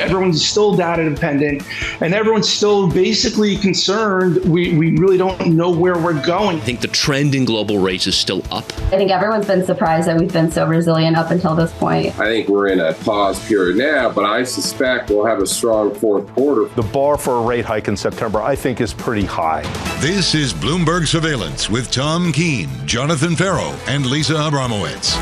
everyone's still data dependent, and everyone's still basically concerned. We really don't know where we're going. I think the trend in global rates is still up. I think everyone's been surprised that we've been so resilient up until this point. I think we're in a pause period now, but I suspect we'll have a strong fourth quarter. The bar for a rate hike in September, I think, is pretty high. This is Bloomberg Surveillance with Tom Keene, Jonathan Ferro, and Lisa Abramowicz.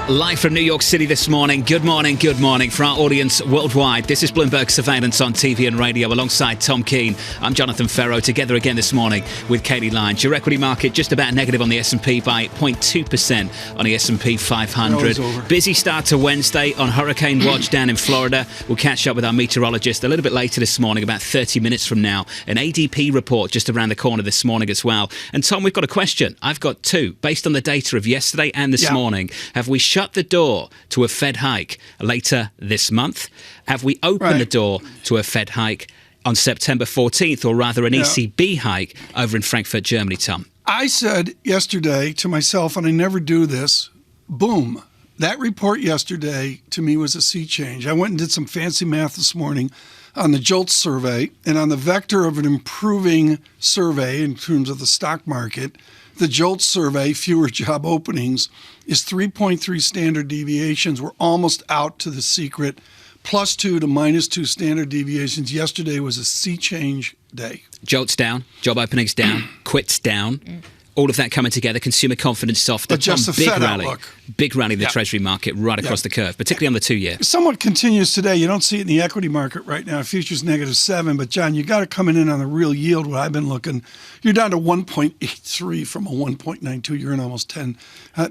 Live from New York City this morning. Good morning, good morning. For our audience worldwide, this is Bloomberg Surveillance on TV and radio alongside Tom Keene. I'm Jonathan Ferro, together again this morning with Katie Lyons. Your equity market just about negative on the S&P by 0.2% on the S&P 500. Busy start to Wednesday on Hurricane Watch down in Florida. We'll catch up with our meteorologist a little bit later this morning, about 30 minutes from now. An ADP report just around the corner this morning as well. And Tom, we've got a question. I've got two. Based on the data of yesterday and this morning, have we shut the door to a Fed hike later this month? Have we opened the door to a Fed hike on September 14th, or rather an ECB hike over in Frankfurt, Germany, Tom? I said yesterday to myself, and I never do this, boom. That report yesterday to me was a sea change. I went and did some fancy math this morning on the JOLTS survey, and on the vector of an improving survey in terms of the stock market, the JOLTS survey, fewer job openings, is 3.3 standard deviations. We're almost out to the secret. +2 to -2 standard deviations. Yesterday was a sea change day. JOLTS down, job openings down, quits down. All of that coming together, consumer confidence soft. But just the Fed outlook. Big rally in the Treasury market right across the curve, particularly on the 2-year. Somewhat continues today. You don't see it in the equity market right now. Futures -7. But, John, you got to come in on the real yield where I've been looking. You're down to 1.83 from a 1.92. You're in almost 10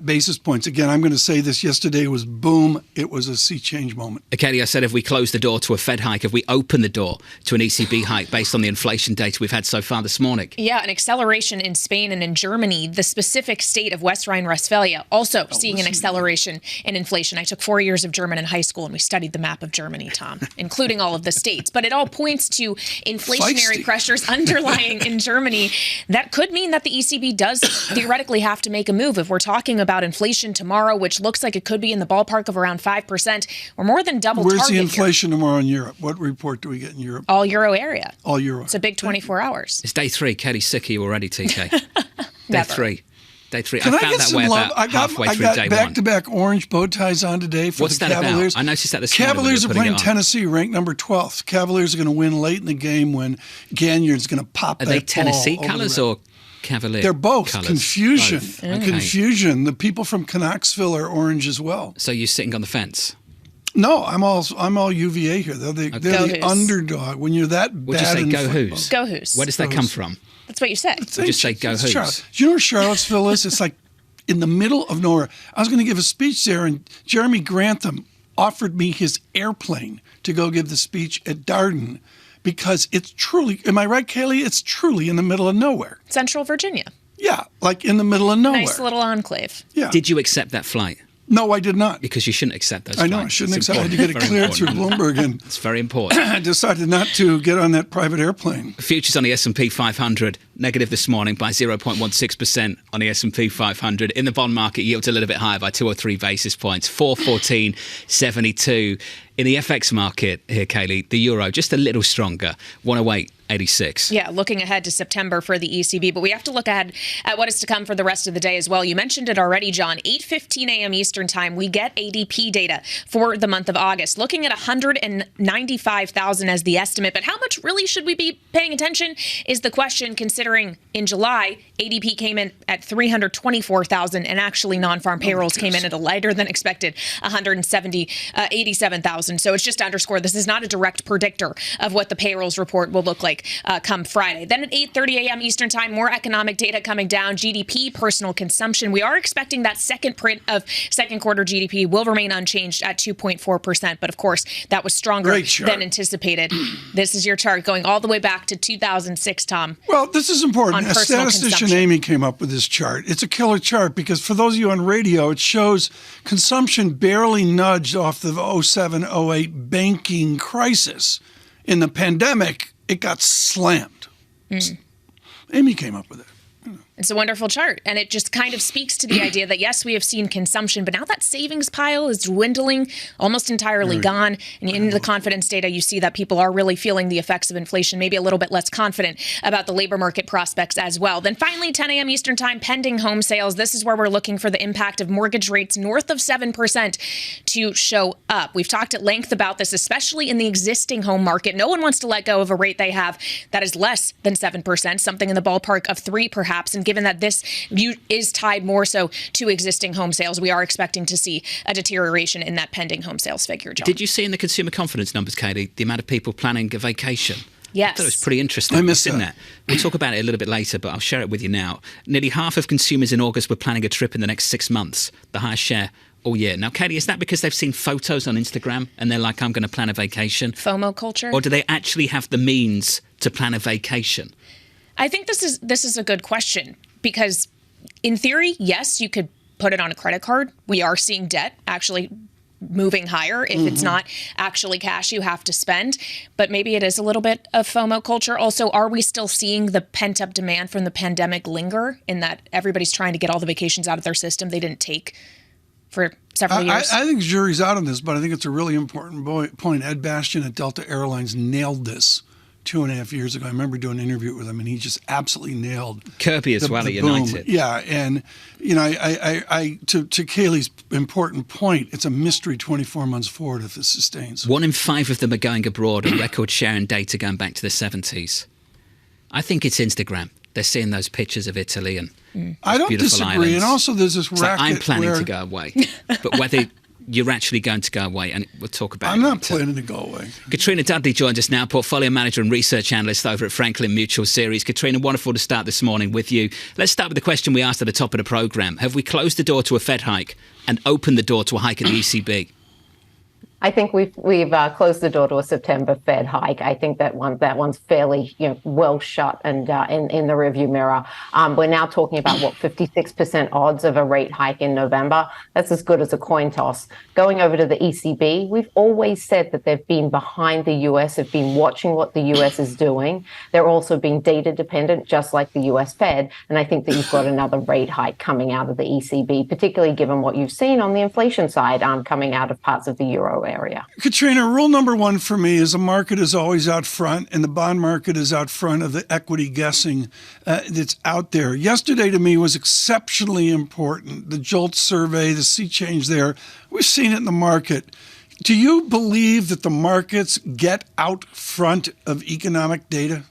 basis points. Again, I'm going to say this. Yesterday was boom. It was a sea change moment. Katie, I said if we close the door to a Fed hike, if we open the door to an ECB hike based on the inflation data we've had so far this morning. Yeah, an acceleration in Spain and in Germany, the specific state of West Rhine-Westphalia, also seeing an acceleration in inflation. I took 4 years of German in high school, and we studied the map of Germany, Tom, including all of the states. But it all points to inflationary pressures underlying in Germany. That could mean that the ECB does theoretically have to make a move. If we're talking about inflation tomorrow, which looks like it could be in the ballpark of around 5%, we're more than double target. Where's the inflation tomorrow in Europe? What report do we get in Europe? All Euro area. All Euro. It's a big 24 hours. It's day 3. Katie's sick of you already, TK. Day 3. Can I found that way about halfway through day 1. I got back-to-back orange bow ties on today for the Cavaliers. About? I noticed that this Cavaliers are playing Tennessee, ranked number 12th. Cavaliers are going to win late in the game when Gagner's going to pop that ball. Are they Tennessee colors or Cavalier? They're both. Colors? Confusion. Both. Okay. Confusion. The people from Knoxville are orange as well. So you're sitting on the fence? No, I'm all UVA here. They're the underdog. When you're that bad Would you say in go football. Who's? Go Who's. Where does that come from? That's what you said. Would you say go Who's? Do you know where Charlottesville is? It's like in the middle of nowhere. I was going to give a speech there, and Jeremy Grantham offered me his airplane to go give the speech at Darden because it's truly, am I right, Kaylee? It's truly in the middle of nowhere. Central Virginia. Yeah, like in the middle of nowhere. Nice little enclave. Yeah. Did you accept that flight? No, I did not. Because you shouldn't accept those I know, flights. I shouldn't accept. I had to get it cleared through Bloomberg. And it's very important. I decided not to get on that private airplane. Futures on the S&P 500, negative this morning by 0.16% on the S&P 500. In the bond market, yields a little bit higher by 2 or 3 basis points, 414.72. In the FX market here, Kaylee, the euro just a little stronger, 108.86. Yeah, looking ahead to September for the ECB, but we have to look ahead at what is to come for the rest of the day as well. You mentioned it already, John. 8:15 a.m. Eastern time, we get ADP data for the month of August, looking at 195,000 as the estimate. But how much really should we be paying attention is the question, considering in July, ADP came in at 324,000, and actually non-farm payrolls came in at a lighter than expected, 87,000. So it's just to underscore, this is not a direct predictor of what the payrolls report will look like come Friday. Then at 8:30 a.m. Eastern time, more economic data coming down, GDP, personal consumption. We are expecting that second print of second quarter GDP will remain unchanged at 2.4%. But of course, that was stronger than anticipated. This is your chart going all the way back to 2006, Tom. Well, this is important. A statistician, Amy, came up with this chart. It's a killer chart because for those of you on radio, it shows consumption barely nudged off the 07-08 banking crisis. In the pandemic, it got slammed. Amy came up with it. It's a wonderful chart. And it just kind of speaks to the idea that, yes, we have seen consumption, but now that savings pile is dwindling, almost entirely gone. And in the confidence data, you see that people are really feeling the effects of inflation, maybe a little bit less confident about the labor market prospects as well. Then finally, 10 a.m. Eastern time, pending home sales. This is where we're looking for the impact of mortgage rates north of 7% to show up. We've talked at length about this, especially in the existing home market. No one wants to let go of a rate they have that is less than 7%, something in the ballpark of 3 perhaps. And given that this is tied more so to existing home sales, we are expecting to see a deterioration in that pending home sales figure, John. Did you see in the consumer confidence numbers, Katie, the amount of people planning a vacation? Yes. I thought it was pretty interesting. I missed that. We'll talk about it a little bit later, but I'll share it with you now. Nearly half of consumers in August were planning a trip in the next 6 months, the highest share all year. Now, Katie, is that because they've seen photos on Instagram and they're like, I'm going to plan a vacation? FOMO culture? Or do they actually have the means to plan a vacation? I think this is a good question because in theory, yes, you could put it on a credit card. We are seeing debt actually moving higher if it's not actually cash you have to spend. But maybe it is a little bit of FOMO culture. Also, are we still seeing the pent-up demand from the pandemic linger in that everybody's trying to get all the vacations out of their system they didn't take for several years? I think the jury's out on this, but I think it's a really important point. Ed Bastian at Delta Airlines nailed this 2.5 years ago. I remember doing an interview with him, and he just absolutely nailed Kirby as well at United. Yeah, and you know, I to Kaylee's important point, it's a mystery 24 months forward if it sustains. 1 in 5 of them are going abroad, a record share in data going back to the 70s. I think it's Instagram. They're seeing those pictures of Italy and I don't disagree. Islands. And also, there's this racket. I'm planning to go away, but whether you're actually going to go away, and we'll talk about it. I'm not planning to go away. Katrina Dudley joins us now, portfolio manager and research analyst over at Franklin Mutual Series. Katrina, wonderful to start this morning with you. Let's start with the question we asked at the top of the programme. Have we closed the door to a Fed hike and opened the door to a hike at the ECB? I think we've closed the door to a September Fed hike. I think that one's fairly well shut and in the rearview mirror. We're now talking about 56% odds of a rate hike in November. That's as good as a coin toss. Going over to the ECB, we've always said that they've been behind the US, have been watching what the US is doing. They're also being data dependent, just like the US Fed. And I think that you've got another rate hike coming out of the ECB, particularly given what you've seen on the inflation side coming out of parts of the euro area. Katrina, rule number 1 for me is the market is always out front and the bond market is out front of the equity guessing that's out there. Yesterday to me was exceptionally important. The JOLT survey, the sea change there, we've seen it in the market. Do you believe that the markets get out front of economic data?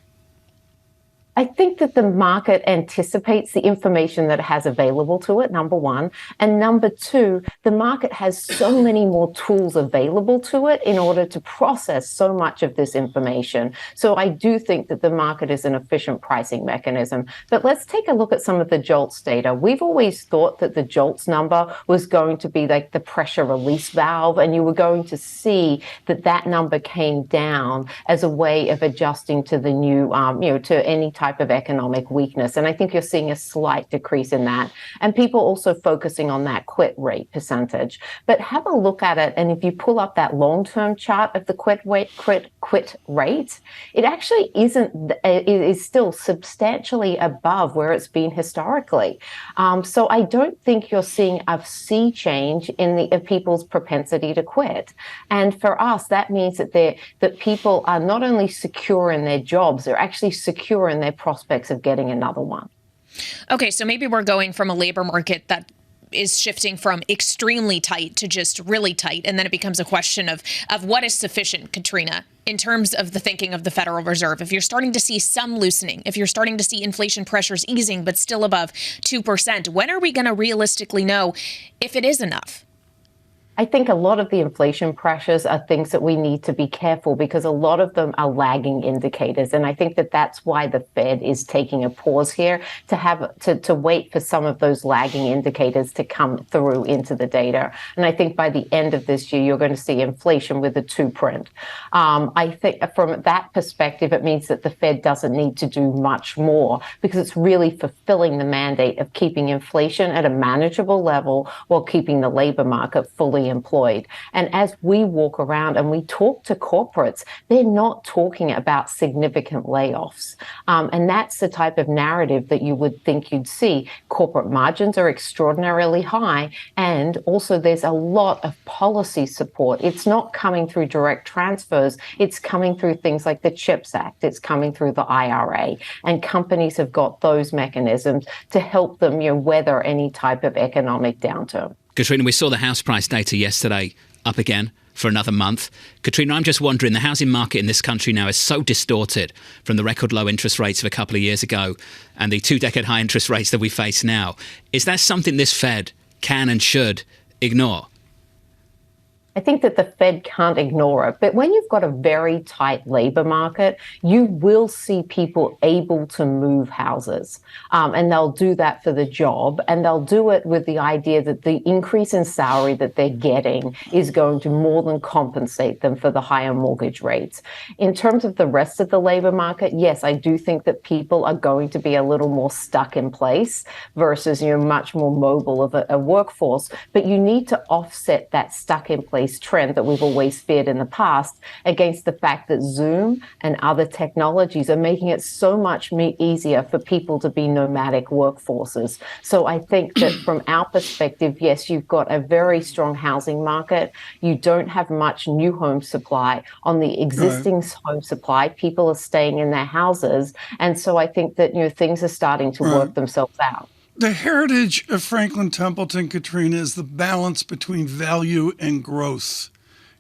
I think that the market anticipates the information that it has available to it, number one. And number two, the market has so many more tools available to it in order to process so much of this information. So I do think that the market is an efficient pricing mechanism. But let's take a look at some of the JOLTS data. We've always thought that the JOLTS number was going to be like the pressure release valve, and you were going to see that that number came down as a way of adjusting to the new, to any type of economic weakness. And I think you're seeing a slight decrease in that. And people also focusing on that quit rate percentage. But have a look at it. And if you pull up that long-term chart of the quit rate, it actually is still substantially above where it's been historically. So I don't think you're seeing a sea change in people's propensity to quit. And for us, that means that people are not only secure in their jobs, they're actually secure in their prospects of getting another one. Okay, so maybe we're going from a labor market that is shifting from extremely tight to just really tight, and then it becomes a question of what is sufficient, Katrina, in terms of the thinking of the Federal Reserve. If you're starting to see some loosening, if you're starting to see inflation pressures easing but still above 2%, when are we going to realistically know if it is enough? I think a lot of the inflation pressures are things that we need to be careful because a lot of them are lagging indicators. And I think that that's why the Fed is taking a pause here to wait for some of those lagging indicators to come through into the data. And I think by the end of this year, you're going to see inflation with a 2 print. I think from that perspective, it means that the Fed doesn't need to do much more because it's really fulfilling the mandate of keeping inflation at a manageable level while keeping the labor market fully employed. And as we walk around and we talk to corporates, they're not talking about significant layoffs. And that's the type of narrative that you would think you'd see. Corporate margins are extraordinarily high, and also there's a lot of policy support. It's not coming through direct transfers. It's coming through things like the CHIPS Act. It's coming through the IRA. And companies have got those mechanisms to help them, weather any type of economic downturn. Katrina, we saw the house price data yesterday up again for another month. Katrina, I'm just wondering, the housing market in this country now is so distorted from the record low interest rates of a couple of years ago and the 2-decade high interest rates that we face now. Is that something this Fed can and should ignore? I think that the Fed can't ignore it. But when you've got a very tight labor market, you will see people able to move houses. And they'll do that for the job. And they'll do it with the idea that the increase in salary that they're getting is going to more than compensate them for the higher mortgage rates. In terms of the rest of the labor market, yes, I do think that people are going to be a little more stuck in place versus, much more mobile of a workforce. But you need to offset that stuck in place trend that we've always feared in the past against the fact that Zoom and other technologies are making it so much easier for people to be nomadic workforces. So I think that from our perspective, yes, you've got a very strong housing market. You don't have much new home supply. On the existing home supply, people are staying in their houses. And so I think that, things are starting to work themselves out. The heritage of Franklin Templeton, Katrina, is the balance between value and growth.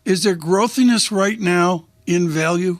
Is there growthiness right now in value?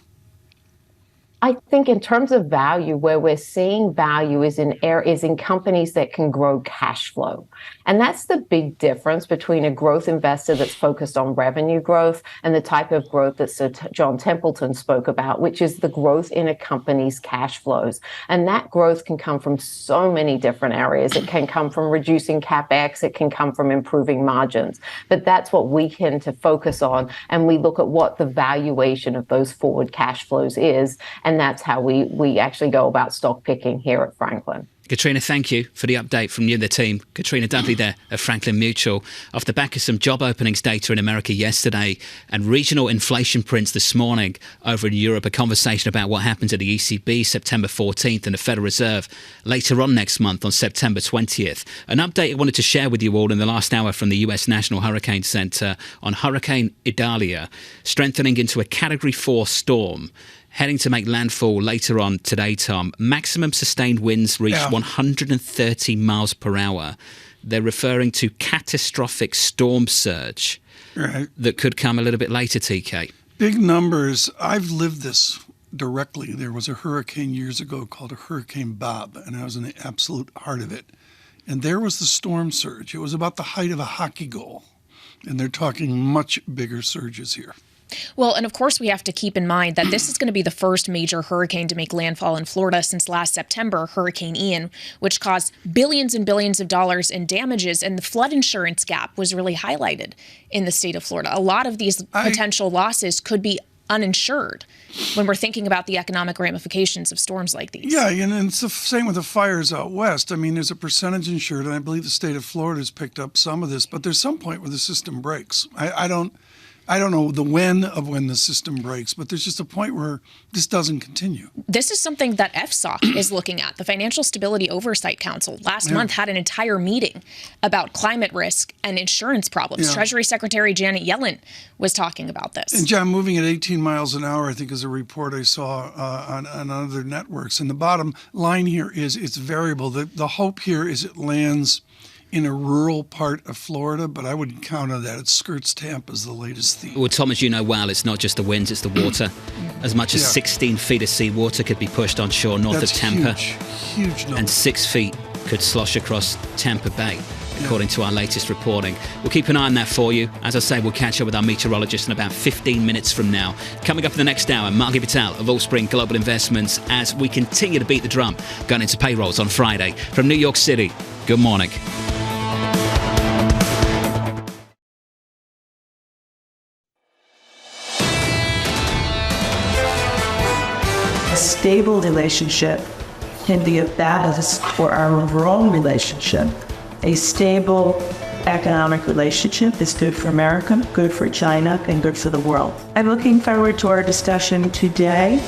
I think in terms of value, where we're seeing value is in companies that can grow cash flow. And that's the big difference between a growth investor that's focused on revenue growth and the type of growth that Sir John Templeton spoke about, which is the growth in a company's cash flows. And that growth can come from so many different areas. It can come from reducing CapEx. It can come from improving margins. But that's what we tend to focus on. And we look at what the valuation of those forward cash flows is. And that's how we actually go about stock picking here at Franklin. Katrina, thank you for the update from you and the team. Katrina Dudley there of Franklin Mutual. Off the back of some job openings data in America yesterday and regional inflation prints this morning over in Europe, a conversation about what happens at the ECB September 14th and the Federal Reserve later on next month on September 20th. An update I wanted to share with you all in the last hour from the US National Hurricane Center on Hurricane Idalia, strengthening into a Category 4 storm, heading to make landfall later on today, Tom. Maximum sustained winds reached 130 miles per hour. They're referring to catastrophic storm surge that could come a little bit later, TK. Big numbers. I've lived this directly. There was a hurricane years ago called Hurricane Bob, and I was in the absolute heart of it. And there was the storm surge. It was about the height of a hockey goal. And they're talking much bigger surges here. Well, and of course, we have to keep in mind that this is going to be the first major hurricane to make landfall in Florida since last September, Hurricane Ian, which caused billions and billions of dollars in damages. And the flood insurance gap was really highlighted in the state of Florida. A lot of these potential losses could be uninsured when we're thinking about the economic ramifications of storms like these. Yeah, and it's the same with the fires out west. I mean, there's a percentage insured, and I believe the state of Florida has picked up some of this, but there's some point where the system breaks. I don't know when the system breaks, but there's just a point where this doesn't continue. This is something that FSOC is looking at. The Financial Stability Oversight Council last month had an entire meeting about climate risk and insurance problems. Treasury Secretary Janet Yellen was talking about this. And John, moving at 18 miles an hour, I think, is a report I saw on other networks. And the bottom line here is it's variable. The hope here is it lands in a rural part of Florida, but I wouldn't count on that. It skirts Tampa is the latest theme. Well, Tom, as you know well, it's not just the winds, it's the water. As much as 16 feet of seawater could be pushed on shore north of Tampa. Huge number. And 6 feet could slosh across Tampa Bay, according to our latest reporting. We'll keep an eye on that for you. As I say, we'll catch up with our meteorologist in about 15 minutes from now. Coming up in the next hour, Margie Patel of Allspring Global Investments as we continue to beat the drum going into payrolls on Friday. From New York City, good morning. A stable relationship can be a ballast for our overall relationship. A stable economic relationship is good for America, good for China, and good for the world. I'm looking forward to our discussion today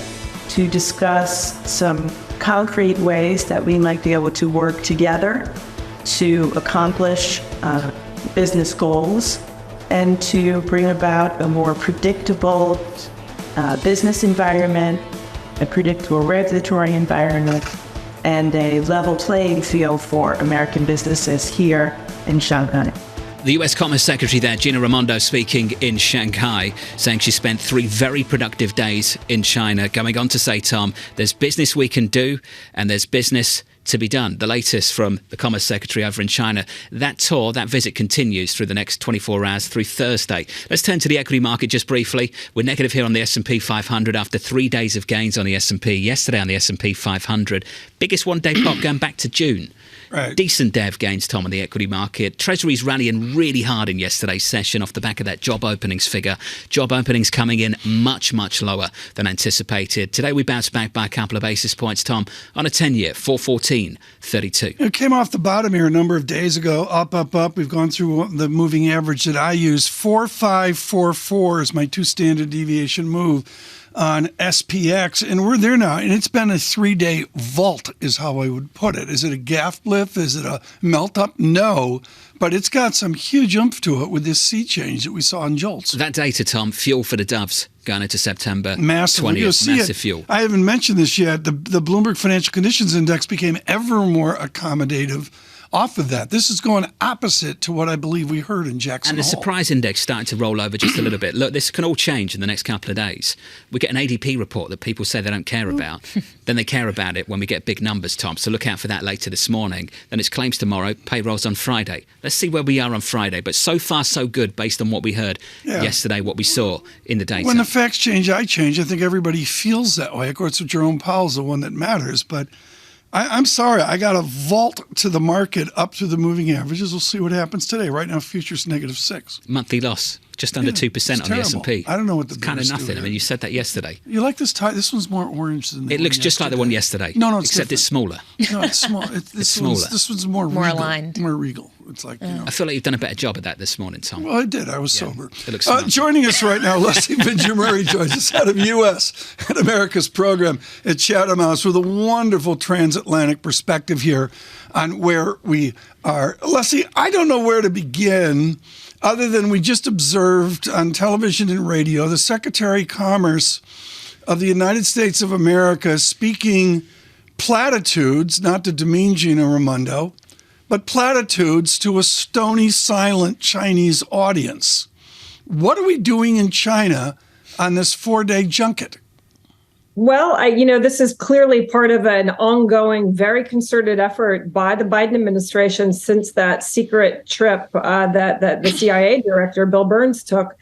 to discuss some concrete ways that we might be able to work together to accomplish business goals and to bring about a more predictable business environment, a predictable regulatory environment, and a level playing field for American businesses here in Shanghai. The US Commerce Secretary there, Gina Raimondo, speaking in Shanghai, saying she spent 3 very productive days in China, going on to say, Tom, there's business we can do and there's business to be done. The latest from the Commerce Secretary over in China. That tour, that visit continues through the next 24 hours through Thursday. Let's turn to the equity market just briefly. We're negative here on the S&P 500 after 3 days of gains on the S&P. Yesterday on the S&P 500, biggest one-day pop going back to June. Right. Decent dev gains, Tom, on the equity market. Treasuries rallying really hard in yesterday's session off the back of that job openings figure. Job openings coming in much, much lower than anticipated. Today we bounced back by a couple of basis points, Tom, on a 10-year, 414.32. It came off the bottom here a number of days ago, up, up, up. We've gone through the moving average that I use. 4544 is my 2 standard deviation move on SPX, and we're there now, and it's been a 3-day vault is how I would put it. Is it a gaff blip? Is it a melt up? No, but it's got some huge oomph to it with this sea change that we saw in jolts. That data, Tom, fuel for the doves going into September. Massive. 20th, massive fuel. I haven't mentioned this yet. The Bloomberg Financial Conditions Index became ever more accommodative off of that. This is going opposite to what I believe we heard in Jackson And the Hole. surprise index starting to roll over just a little bit. Look, this can all change in the next couple of days. We get an ADP report that people say they don't care about. Then they care about it when we get big numbers, Tom. So look out for that later this morning. Then it's claims tomorrow, payrolls on Friday. Let's see where we are on Friday. But so far, so good based on what we heard yesterday, what we saw in the data. When the facts change, I change. I think everybody feels that way. Of course, Jerome Powell's the one that matters, but I'm sorry, I got a vault to the market up to the moving averages. We'll see what happens today. Right now, futures -6. Monthly loss, just under 2% on the S&P. I don't know what the kind of nothing. I mean, you said that yesterday. You like this tie? This one's more orange than the It looks just like the one yesterday. No, it's except different. it's smaller. No, it's small. It's smaller. This one's more regal, aligned. More regal. It's like, I feel like you've done a better job at that this morning, Tom. Well, I did. I was sober. It looks smart. Joining us right now, Leslie Benjamin joins us out of U.S. and America's program at Chatham House with a wonderful transatlantic perspective here on where we are. Leslie, I don't know where to begin other than we just observed on television and radio the Secretary of Commerce of the United States of America speaking platitudes, not to demean Gina Raimondo, but platitudes to a stony, silent Chinese audience. What are we doing in China on this 4-day junket? Well, this is clearly part of an ongoing, very concerted effort by the Biden administration since that secret trip that the CIA director, Bill Burns, took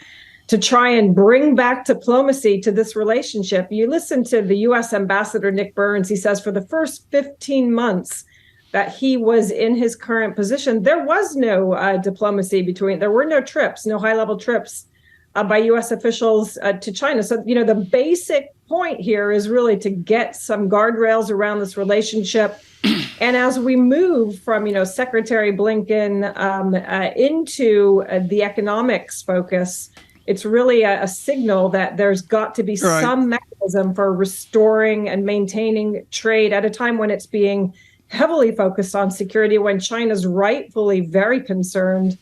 to try and bring back diplomacy to this relationship. You listen to the U.S. Ambassador Nick Burns. He says for the first 15 months that he was in his current position, there was no diplomacy there were no trips, no high-level trips by U.S. officials to China. So, the basic point here is really to get some guardrails around this relationship. And as we move from, Secretary Blinken into the economics focus, it's really a signal that there's got to be some mechanism for restoring and maintaining trade at a time when it's being heavily focused on security, when China's rightfully very concerned,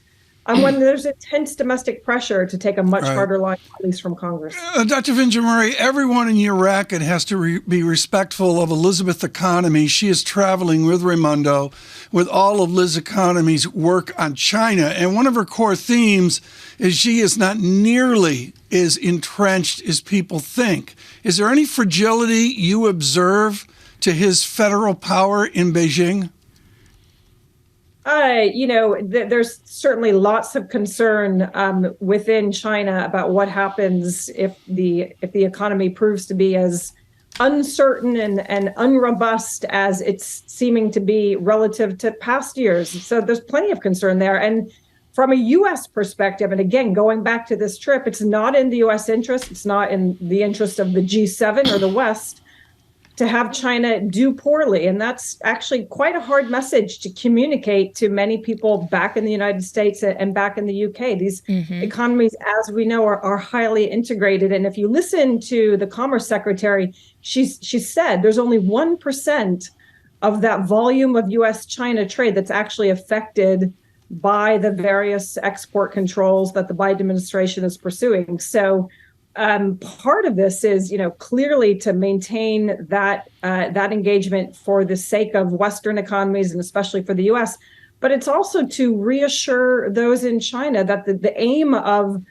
and when there's intense domestic pressure to take a much harder line, at least from Congress. Dr. Vinjamuri, everyone in your racket has to be respectful of Elizabeth Economy. She is traveling with Raimondo with all of Liz Economy's work on China. And one of her core themes is she is not nearly as entrenched as people think. Is there any fragility you observe to his federal power in Beijing? There's certainly lots of concern within China about what happens if the economy proves to be as uncertain and unrobust as it's seeming to be relative to past years. So there's plenty of concern there. And from a U.S. perspective, and again, going back to this trip, it's not in the U.S. interest. It's not in the interest of the G7 or the West to have China do poorly. And that's actually quite a hard message to communicate to many people back in the United States and back in the UK. These economies, as we know, are highly integrated. And if you listen to the Commerce Secretary, she said there's only 1% of that volume of US-China trade that's actually affected by the various export controls that the Biden administration is pursuing. So part of this is, clearly to maintain that engagement for the sake of Western economies and especially for the U.S. But it's also to reassure those in China that the aim of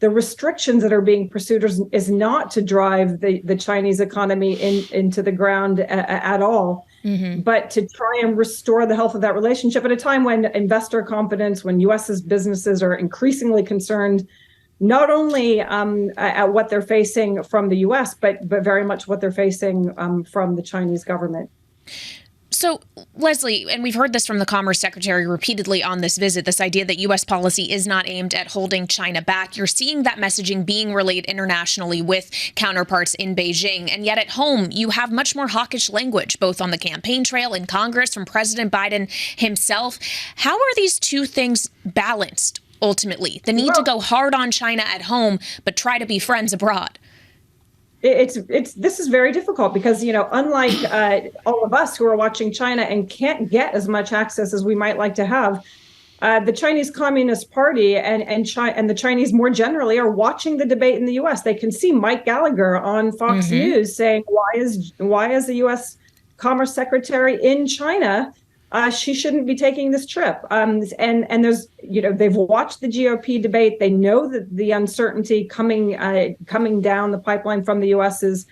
the restrictions that are being pursued is not to drive the Chinese economy into the ground at all, but to try and restore the health of that relationship at a time when investor confidence, when U.S.'s businesses are increasingly concerned not only at what they're facing from the U.S., but very much what they're facing from the Chinese government. So, Leslie, and we've heard this from the Commerce Secretary repeatedly on this visit, this idea that U.S. policy is not aimed at holding China back. You're seeing that messaging being relayed internationally with counterparts in Beijing. And yet at home, you have much more hawkish language, both on the campaign trail in Congress from President Biden himself. How are these two things balanced? Ultimately, the need to go hard on China at home, but try to be friends abroad. This is very difficult because, unlike all of us who are watching China and can't get as much access as we might like to have, the Chinese Communist Party and the Chinese more generally are watching the debate in the U.S. They can see Mike Gallagher on Fox News saying, why is the U.S. Commerce Secretary in China? She shouldn't be taking this trip. And there's, they've watched the GOP debate. They know that the uncertainty coming down the pipeline from the U.S. is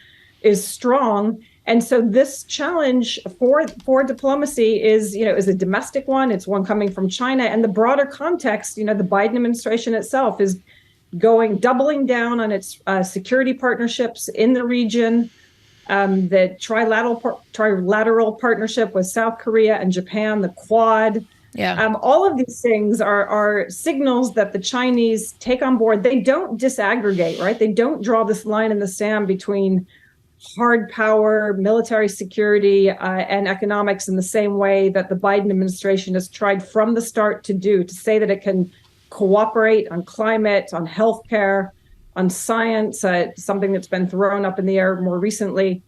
strong. And so this challenge for diplomacy is a domestic one. It's one coming from China. And the broader context, the Biden administration itself is doubling down on its security partnerships in the region. The trilateral partnership with South Korea and Japan, the Quad. All of these things are signals that the Chinese take on board. They don't disaggregate, right? They don't draw this line in the sand between hard power, military security, and economics in the same way that the Biden administration has tried from the start to say that it can cooperate on climate, on healthcare, on science, something that's been thrown up in the air more recently,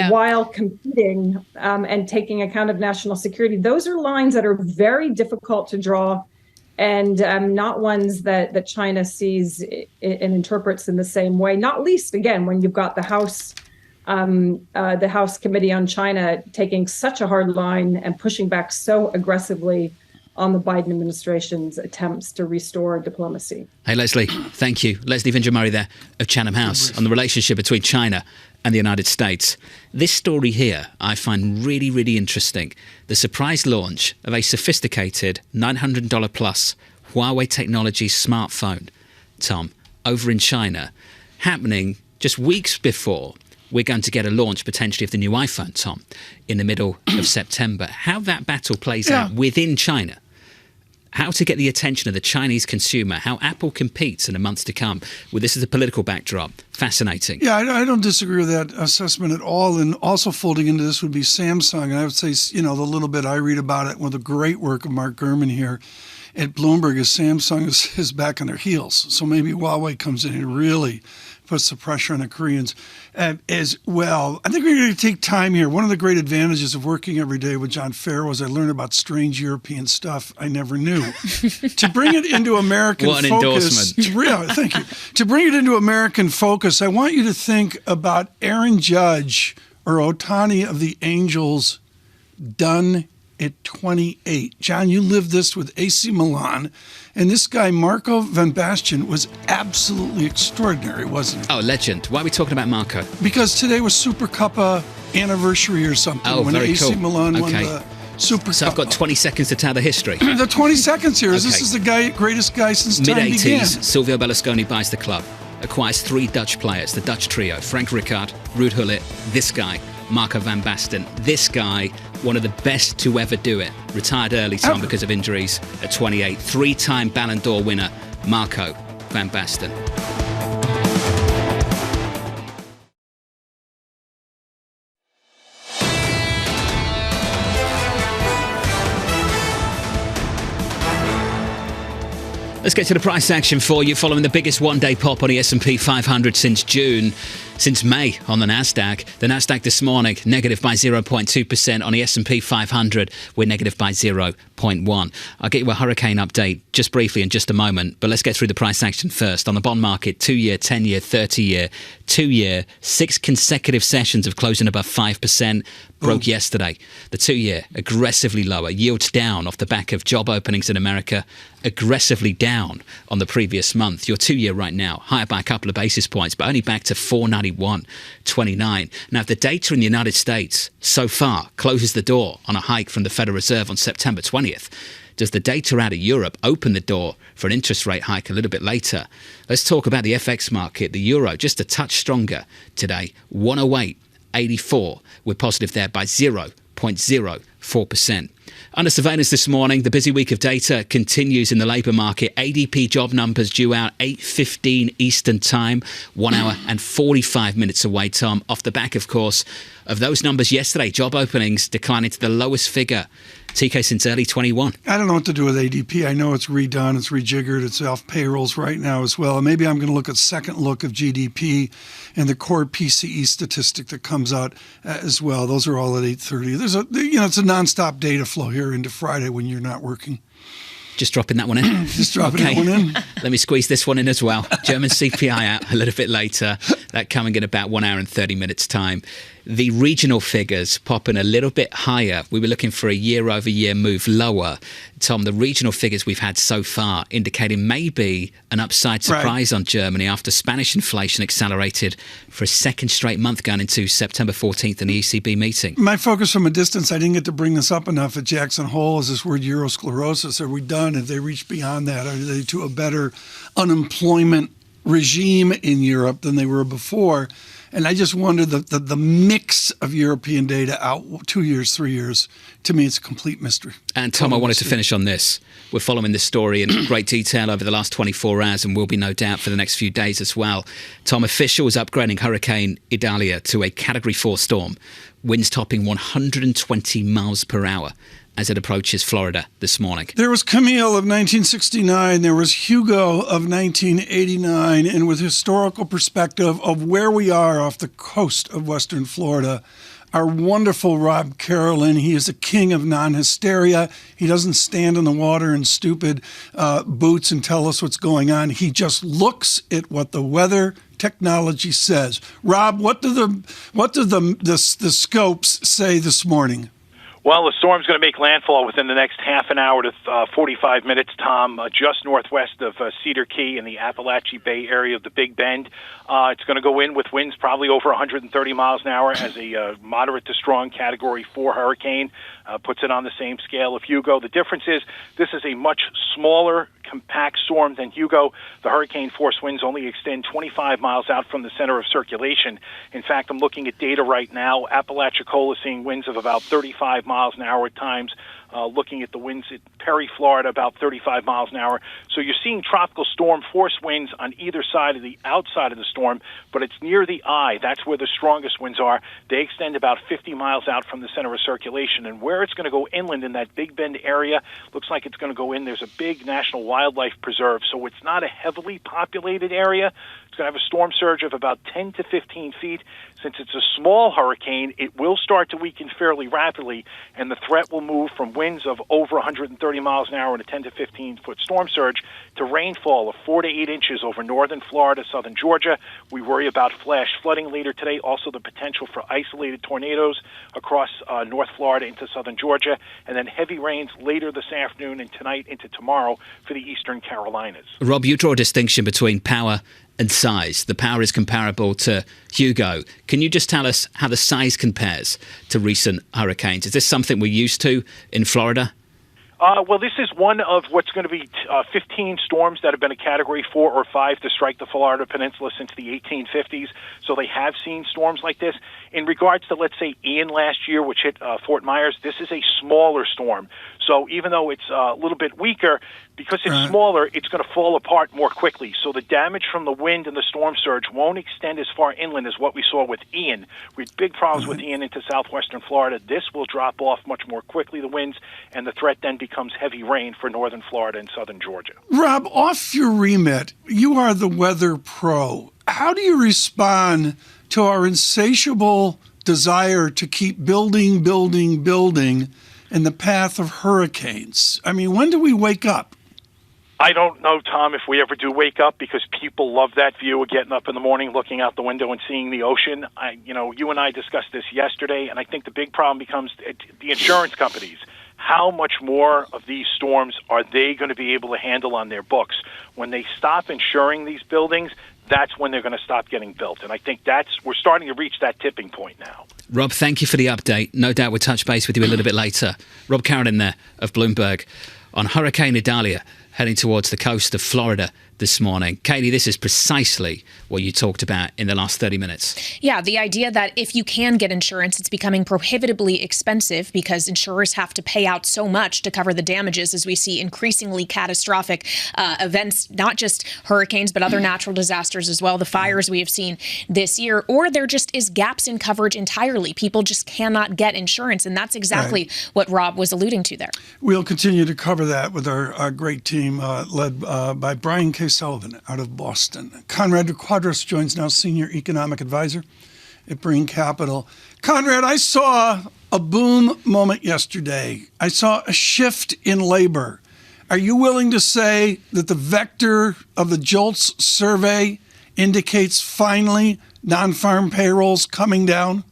while competing and taking account of national security. Those are lines that are very difficult to draw and not ones that China sees and interprets in the same way, not least, again, when you've got the House Committee on China taking such a hard line and pushing back so aggressively on the Biden administration's attempts to restore diplomacy. Hey, Leslie, thank you. Leslie Vinger-Murray there of Chatham House on the relationship between China and the United States. This story here I find really, really interesting. The surprise launch of a sophisticated $900 plus Huawei technology smartphone, Tom, over in China, happening just weeks before we're going to get a launch potentially of the new iPhone, Tom, in the middle of September. How that battle plays out within China, how to get the attention of the Chinese consumer, how Apple competes in the months to come with this as a political backdrop. Fascinating. Yeah, I don't disagree with that assessment at all. And also folding into this would be Samsung. And I would say, the little bit I read about it with the great work of Mark Gurman here at Bloomberg is Samsung is back on their heels. So maybe Huawei comes in and really puts the pressure on the Koreans as well. I think we're going to take time here. One of the great advantages of working every day with John Ferro is I learned about strange European stuff I never knew. To bring it into American what an focus, endorsement. Thank you. To bring it into American focus, I want you to think about Aaron Judge or Ohtani of the Angels done at 28. John, you lived this with AC Milan, and this guy, Marco Van Basten, was absolutely extraordinary, wasn't he? Oh, legend. Why are we talking about Marco? Because today was Super Cup anniversary or something. Oh, when very AC cool. Milan won Okay. the Super So Cup. I've got 20 seconds to tell the history. The 20 seconds here is Okay. this is the greatest guy since time began. Mid-80s, Silvio Berlusconi buys the club, acquires 3 Dutch players, the Dutch trio, Frank Rijkaard, Ruud Gullit, this guy, Marco Van Basten. This guy, one of the best to ever do it. Retired early, Tom, because of injuries at 28. 3-time Ballon d'Or winner, Marco Van Basten. Let's get to the price action for you following the biggest one-day pop on the S&P 500 since May on the Nasdaq. The Nasdaq this morning negative by 0.2%. On the S&P 500, we're negative by 0.1. I'll get you a hurricane update just briefly in just a moment, but let's get through the price action first. On the bond market, 2-year, 10-year, 30-year, 2-year, 6 consecutive sessions of closing above 5%. Broke yesterday. The 2-year aggressively lower, yields down off the back of job openings in America, aggressively down on the previous month. Your 2-year right now higher by a couple of basis points, but only back to 491.29. Now, if the data in the United States so far closes the door on a hike from the Federal Reserve on September 20th, does the data out of Europe open the door for an interest rate hike a little bit later? Let's talk about the FX market. The euro just a touch stronger today, 108.84. We're positive there by 0.04%. Under surveillance this morning, the busy week of data continues in the labour market. ADP job numbers due out 8:15 Eastern Time, 1 hour and 45 minutes away, Tom. Off the back, of course, of those numbers yesterday, job openings declining to the lowest figure, TK, since early 21. I don't know what to do with ADP. I know it's redone, it's rejiggered, it's off payrolls right now as well. And maybe I'm going to look at second look of GDP and the core PCE statistic that comes out as well. Those are all at 8:30. It's a nonstop data flow here into Friday when you're not working. Just dropping that one in. Just dropping that one in. Let me squeeze this one in as well. German CPI out a little bit later. That coming in about 1 hour and 30 minutes time. The regional figures popping a little bit higher. We were looking for a year-over-year move lower. Tom, the regional figures we've had so far indicating maybe an upside surprise on Germany after Spanish inflation accelerated for a second straight month going into September 14th in the ECB meeting. My focus from a distance, I didn't get to bring this up enough at Jackson Hole, is this word eurosclerosis. Are we done? Have they reached beyond that? Are they to a better unemployment regime in Europe than they were before? And I just wonder the mix of European data out 2 years, 3 years, to me, it's a complete mystery. And Tom, I wanted to finish on this. We're following this story in great detail over the last 24 hours and will be no doubt for the next few days as well. Tom, officials upgrading Hurricane Idalia to a Category 4 storm. Winds topping 120 miles per hour as it approaches Florida this morning. There was Camille of 1969, there was Hugo of 1989, and with historical perspective of where we are off the coast of Western Florida, our wonderful Rob Carolyn, he is a king of non-hysteria. He doesn't stand in the water in stupid boots and tell us what's going on. He just looks at what the weather technology says. Rob, what do the scopes say this morning? Well, the storm's going to make landfall within the next half an hour to 45 minutes, Tom, just northwest of Cedar Key in the Appalachia Bay area of the Big Bend. It's going to go in with winds probably over 130 miles an hour as a moderate to strong Category 4 hurricane. Puts it on the same scale of Hugo. The difference is this is a much smaller, compact storm than Hugo. The hurricane force winds only extend 25 miles out from the center of circulation. In fact, I'm looking at data right now. Apalachicola is seeing winds of about 35 miles an hour at times. Looking at the winds at Perry, Florida, about 35 miles an hour. So you're seeing tropical storm force winds on either side of the outside of the storm, but it's near the eye. That's where the strongest winds are. They extend about 50 miles out from the center of circulation. And where it's going to go inland in that Big Bend area, looks like it's going to go in. There's a big national wildlife preserve, so it's not a heavily populated area. It's going to have a storm surge of about 10 to 15 feet. Since it's a small hurricane, it will start to weaken fairly rapidly, and the threat will move from winds of over 130 miles an hour and a 10 to 15-foot storm surge to rainfall of 4 to 8 inches over northern Florida, southern Georgia. We worry about flash flooding later today, also the potential for isolated tornadoes across North Florida into southern Georgia, and then heavy rains later this afternoon and tonight into tomorrow for the eastern Carolinas. Rob, you draw a distinction between power and size. The power is comparable to Hugo. Can you just tell us how the size compares to recent hurricanes? Is this something we're used to in Florida? Well, this is one of what's going to be 15 storms that have been a Category 4 or 5 to strike the Florida Peninsula since the 1850s. So they have seen storms like this. In regards to, let's say, Ian last year, which hit Fort Myers, this is a smaller storm. So even though it's a little bit weaker, because it's smaller, it's going to fall apart more quickly. So the damage from the wind and the storm surge won't extend as far inland as what we saw with Ian. We had big problems with Ian into southwestern Florida. This will drop off much more quickly, the winds, and the threat then becomes heavy rain for northern Florida and southern Georgia. Rob, off your remit, you are the weather pro. How do you respond to our insatiable desire to keep building in the path of hurricanes? I mean, when do we wake up? I don't know, Tom, if we ever do wake up, because people love that view of getting up in the morning, looking out the window and seeing the ocean. You and I discussed this yesterday, and I think the big problem becomes the insurance companies. How much more of these storms are they going to be able to handle on their books? When they stop insuring these buildings, that's when they're going to stop getting built. And I think we're starting to reach that tipping point now. Rob, thank you for the update. No doubt we'll touch base with you a little bit later. Rob Carradine there of Bloomberg on Hurricane Idalia heading towards the coast of Florida this morning. Katie, this is precisely what you talked about in the last 30 minutes. Yeah, the idea that if you can get insurance, it's becoming prohibitively expensive because insurers have to pay out so much to cover the damages as we see increasingly catastrophic events, not just hurricanes, but other natural disasters as well, the fires we have seen this year, or there just is gaps in coverage entirely. People just cannot get insurance, and that's exactly what Rob was alluding to there. We'll continue to cover that with our great team led by Brian K. Sullivan out of Boston. Conrad de Quadros joins now, Senior Economic Advisor at Bain Capital. Conrad, I saw a boom moment yesterday. I saw a shift in labor. Are you willing to say that the vector of the JOLTS survey indicates finally non-farm payrolls coming down?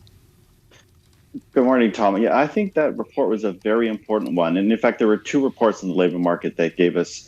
Good morning, Tom. Yeah, I think that report was a very important one. And in fact, there were two reports in the labor market that gave us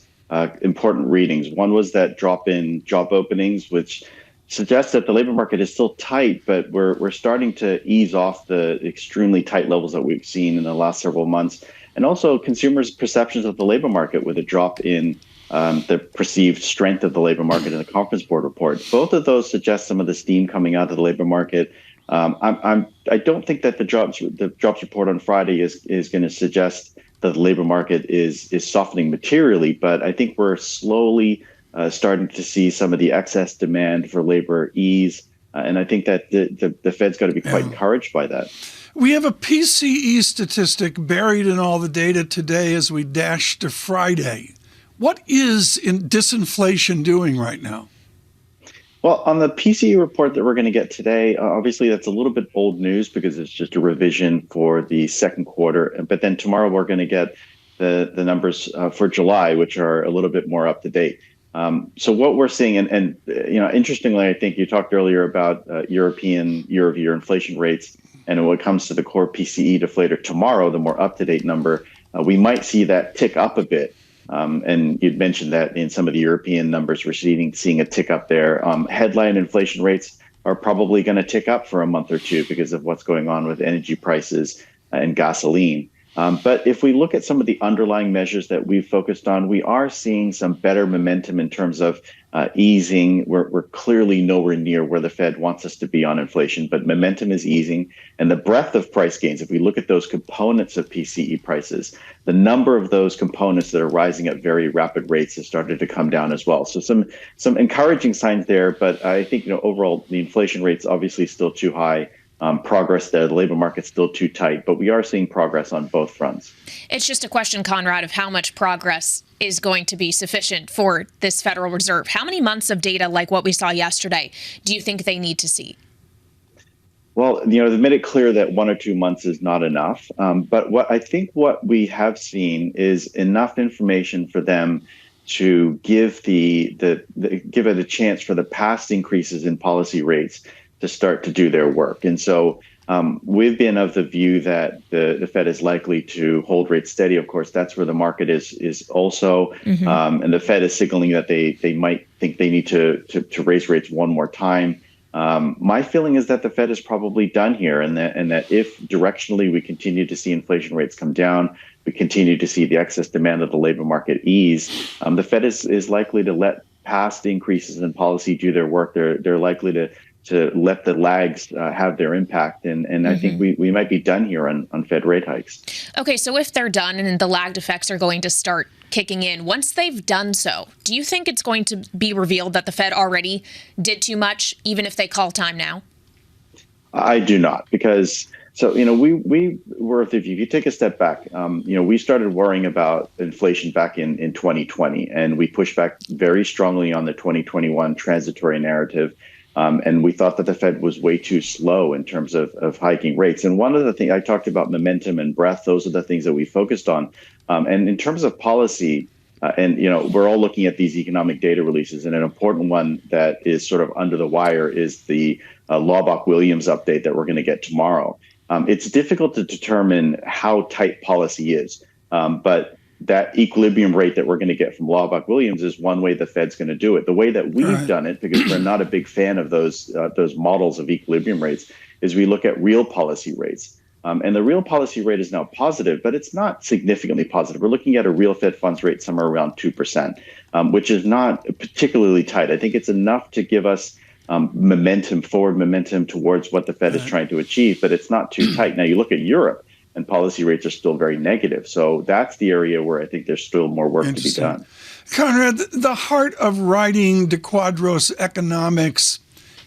important readings. One was that drop in job openings, which suggests that the labor market is still tight, but we're starting to ease off the extremely tight levels that we've seen in the last several months. And also consumers' perceptions of the labor market with a drop in the perceived strength of the labor market in the Conference Board report. Both of those suggest some of the steam coming out of the labor market. I don't think that the jobs report on Friday is going to suggest that the labor market is softening materially, but I think we're slowly starting to see some of the excess demand for labor ease, and I think that the Fed's got to be quite encouraged by that. We have a PCE statistic buried in all the data today as we dash to Friday. What is disinflation doing right now? Well, on the PCE report that we're going to get today, obviously that's a little bit old news because it's just a revision for the second quarter. But then tomorrow we're going to get the numbers for July, which are a little bit more up to date. So what we're seeing, and interestingly, I think you talked earlier about European year-over-year inflation rates. And when it comes to the core PCE deflator tomorrow, the more up-to-date number, we might see that tick up a bit. And you'd mentioned that in some of the European numbers, we're seeing a tick up there. Headline inflation rates are probably going to tick up for a month or two because of what's going on with energy prices and gasoline. But if we look at some of the underlying measures that we've focused on, we are seeing some better momentum in terms of easing. We're clearly nowhere near where the Fed wants us to be on inflation, but momentum is easing. And the breadth of price gains, if we look at those components of PCE prices, the number of those components that are rising at very rapid rates has started to come down as well. So some encouraging signs there, but I think overall the inflation rate's obviously still too high. Progress there. The labor market's still too tight, but we are seeing progress on both fronts. It's just a question, Conrad, of how much progress is going to be sufficient for this Federal Reserve. How many months of data like what we saw yesterday do you think they need to see? Well, they've made it clear that 1 or 2 months is not enough. But what we have seen is enough information for them to give give it a chance for the past increases in policy rates to start to do their work. And so we've been of the view that the Fed is likely to hold rates steady. Of course, that's where the market is also. And the Fed is signaling that they might think they need to raise rates one more time. My feeling is that the Fed is probably done here, and that if directionally we continue to see inflation rates come down, we continue to see the excess demand of the labor market ease, the Fed is likely to let past increases in policy do their work. They're likely to let the lags have their impact. And I think we might be done here on Fed rate hikes. Okay, so if they're done and the lagged effects are going to start kicking in, once they've done so, do you think it's going to be revealed that the Fed already did too much, even if they call time now? I do not, because we were, if you take a step back, we started worrying about inflation back in 2020, and we pushed back very strongly on the 2021 transitory narrative. And we thought that the Fed was way too slow in terms of hiking rates. And one of the things I talked about, momentum and breadth, those are the things that we focused on. And in terms of policy, we're all looking at these economic data releases, and an important one that is sort of under the wire is the Laubach-Williams update that we're going to get tomorrow. It's difficult to determine how tight policy is, but that equilibrium rate that we're going to get from Laubach-Williams is one way the Fed's going to do it. The way that we've done it, because we're not a big fan of those models of equilibrium rates, is we look at real policy rates. And the real policy rate is now positive, but it's not significantly positive. We're looking at a real Fed funds rate somewhere around 2%, which is not particularly tight. I think it's enough to give us forward momentum towards what the Fed is trying to achieve, but it's not too tight. Now you look at Europe, and policy rates are still very negative. So that's the area where I think there's still more work to be done. Conrad, the heart of writing De Quadros economics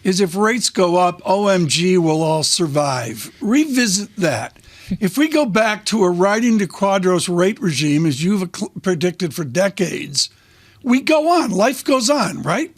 is if rates go up, OMG, we'll all survive. Revisit that. If we go back to a writing De Quadros rate regime, as you've predicted for decades, we go on. Life goes on, right?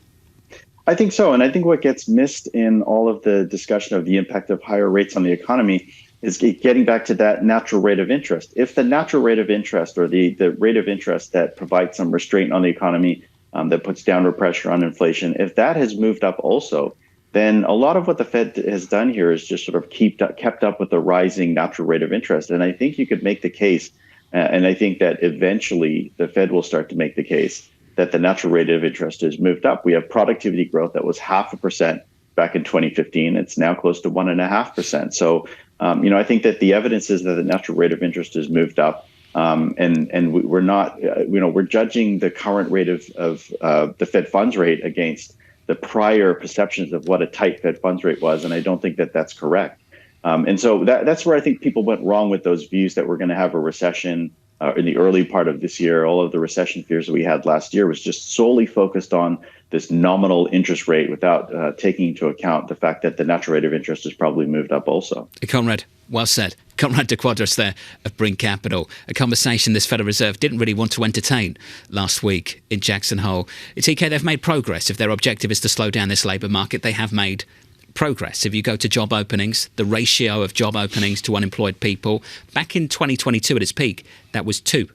I think so. And I think what gets missed in all of the discussion of the impact of higher rates on the economy is getting back to that natural rate of interest. If the natural rate of interest, or the rate of interest that provides some restraint on the economy, that puts downward pressure on inflation, if that has moved up also, then a lot of what the Fed has done here is just sort of kept up with the rising natural rate of interest. And I think you could make the case, and I think that eventually the Fed will start to make the case that the natural rate of interest has moved up. We have productivity growth that was 0.5% back in 2015. It's now close to 1.5%. So, I think that the evidence is that the natural rate of interest has moved up, and we're not, we're judging the current rate of the Fed funds rate against the prior perceptions of what a tight Fed funds rate was, and I don't think that that's correct. And so that's where I think people went wrong with those views that we're going to have a recession in the early part of this year. All of the recession fears that we had last year was just solely focused on this nominal interest rate without taking into account the fact that the natural rate of interest has probably moved up also. Conrad, well said. Conrad de Quadros there of Bring Capital. A conversation this Federal Reserve didn't really want to entertain last week in Jackson Hole. TK, they've made progress. If their objective is to slow down this labour market, they have made progress. If you go to job openings, the ratio of job openings to unemployed people, back in 2022 at its peak, that was 2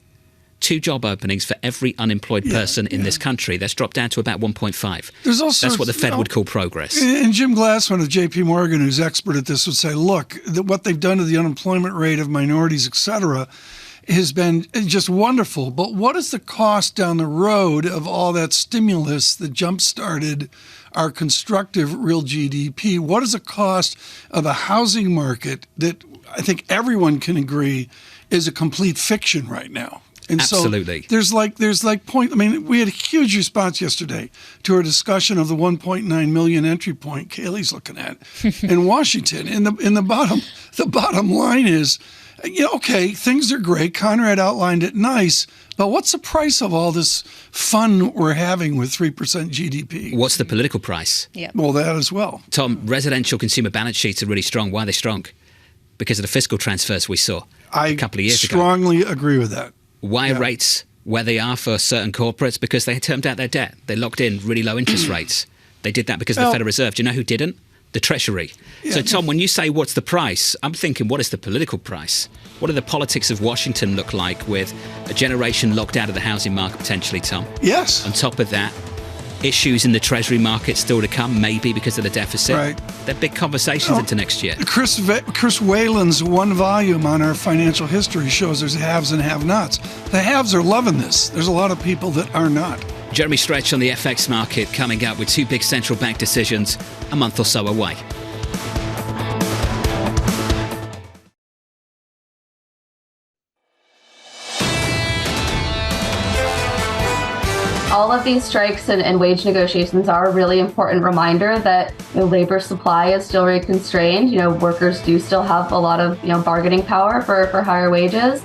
job openings for every unemployed person in this country. That's dropped down to about 1.5. That's what the Fed would call progress. And Jim Glassman of J.P. Morgan, who's expert at this, would say, look, what they've done to the unemployment rate of minorities, et cetera, has been just wonderful. But what is the cost down the road of all that stimulus that jump-started our constructive real GDP? What is the cost of a housing market that I think everyone can agree is a complete fiction right now? And absolutely. So there's point. I mean, we had a huge response yesterday to our discussion of the 1.9 million entry point Kaylee's looking at in Washington. And the bottom line is, okay, things are great. Conrad outlined it nice, but what's the price of all this fun we're having with 3% GDP? What's the political price? Yeah. Well, that as well. Tom, residential consumer balance sheets are really strong. Why are they strong? Because of the fiscal transfers we saw a couple of years ago. I strongly agree with that. Why are rates where they are for certain corporates? Because they termed out their debt. They locked in really low interest rates. They did that because of the Federal Reserve. Do you know who didn't? The Treasury. Yeah. So, Tom, when you say what's the price, I'm thinking, what is the political price? What do the politics of Washington look like with a generation locked out of the housing market potentially, Tom? Yes. On top of that, issues in the Treasury market still to come, maybe because of the deficit. Right. They're big conversations into next year. Chris Whalen's one volume on our financial history shows there's haves and have-nots. The haves are loving this. There's a lot of people that are not. Jeremy Stretch on the FX market coming up with 2 big central bank decisions a month or so away. All of these strikes and wage negotiations are a really important reminder that labor supply is still very constrained. Workers do still have a lot of bargaining power for higher wages.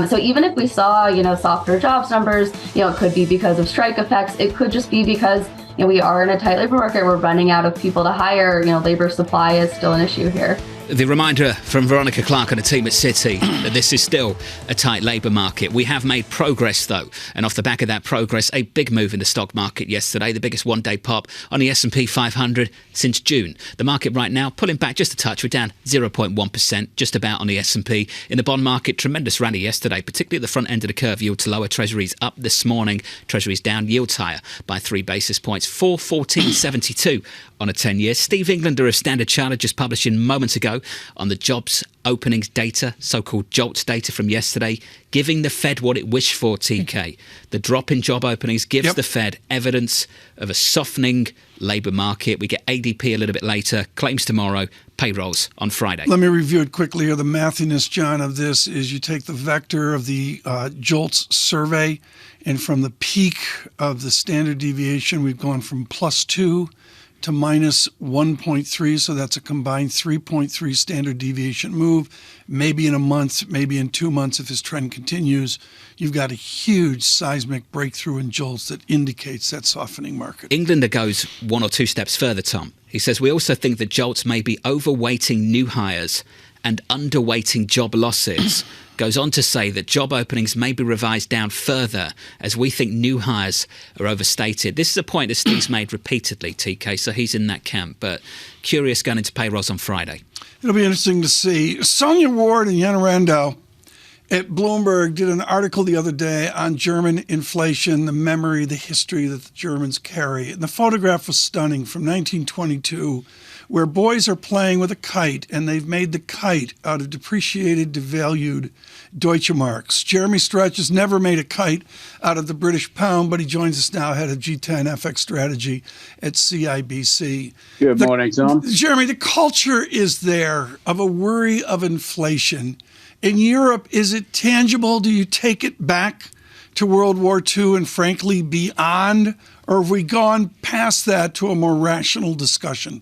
So even if we saw softer jobs numbers, it could be because of strike effects. It could just be because we are in a tight labor market. We're running out of people to hire. Labor supply is still an issue here. The reminder from Veronica Clark and the team at Citi that this is still a tight labour market. We have made progress, though, and off the back of that progress, a big move in the stock market yesterday, the biggest one-day pop on the S&P 500 since June. The market right now pulling back just a touch. We're down 0.1%, just about on the S&P. In the bond market, tremendous rally yesterday, particularly at the front end of the curve. Yields lower, Treasuries up this morning. Treasuries down, yields higher by 3 basis points, 4.1472 on a 10-year. Steve Englander of Standard Chartered just publishing moments ago on the jobs openings data, so-called JOLTS data from yesterday, giving the Fed what it wished for, TK. The drop in job openings gives the Fed evidence of a softening labour market. We get ADP a little bit later, claims tomorrow, payrolls on Friday. Let me review it quickly here. The mathiness, John, of this is you take the vector of the JOLTS survey, and from the peak of the standard deviation, we've gone from +2 to minus 1.3, so that's a combined 3.3 standard deviation move. Maybe in a month, maybe in 2 months, if this trend continues, you've got a huge seismic breakthrough in JOLTS that indicates that softening market. Englander goes 1 or 2 steps further, Tom. He says, we also think that JOLTS may be overweighting new hires and underweighting job losses. Goes on to say that job openings may be revised down further as we think new hires are overstated. This is a point that Steve's made repeatedly, TK, so he's in that camp. But curious going into payrolls on Friday. It'll be interesting to see. Sonia Ward and Jan Randau at Bloomberg did an article the other day on German inflation, the memory, the history that the Germans carry. And the photograph was stunning from 1922, where boys are playing with a kite, and they've made the kite out of depreciated, devalued Deutsche Marks. Jeremy Stretch has never made a kite out of the British pound, but he joins us now, head of G10 FX strategy at CIBC. Good morning, Tom. Jeremy, the culture is there of a worry of inflation. In Europe, is it tangible? Do you take it back to World War II and frankly beyond? Or have we gone past that to a more rational discussion?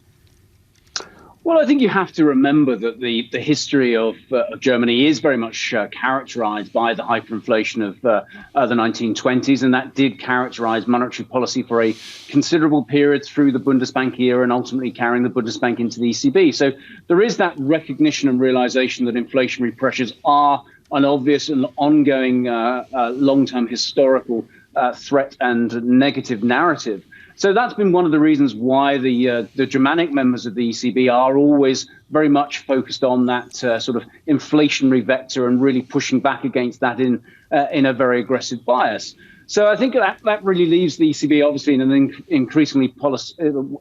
Well, I think you have to remember that the history of Germany is very much characterized by the hyperinflation of the 1920s, and that did characterize monetary policy for a considerable period through the Bundesbank era and ultimately carrying the Bundesbank into the ECB. So there is that recognition and realization that inflationary pressures are an obvious and ongoing long-term historical threat and negative narrative. So that's been one of the reasons why the Germanic members of the ECB are always very much focused on that sort of inflationary vector and really pushing back against that in a very aggressive bias. So I think that really leaves the ECB obviously in an increasingly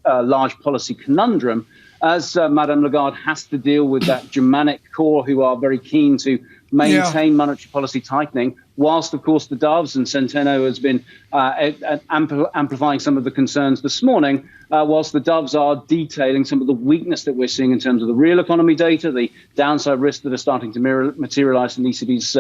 large policy conundrum, as Madame Lagarde has to deal with that Germanic core who are very keen to maintain monetary policy tightening, whilst, of course, the Doves and Centeno has been amplifying some of the concerns this morning, whilst the Doves are detailing some of the weakness that we're seeing in terms of the real economy data, the downside risks that are starting to materialize in the ECB's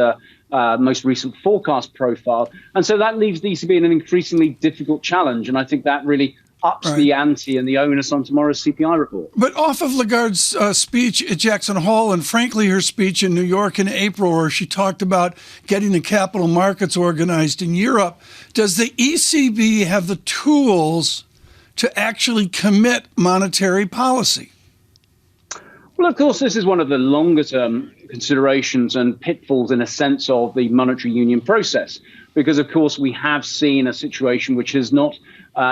most recent forecast profile. And so that leaves the ECB in an increasingly difficult challenge. And I think that really ups the ante and the onus on tomorrow's CPI report. But off of Lagarde's speech at Jackson Hole, and frankly her speech in New York in April, where she talked about getting the capital markets organized in Europe, does the ECB have the tools to actually commit monetary policy? Well, of course, this is one of the longer-term considerations and pitfalls, in a sense, of the monetary union process, because, of course, we have seen a situation which is not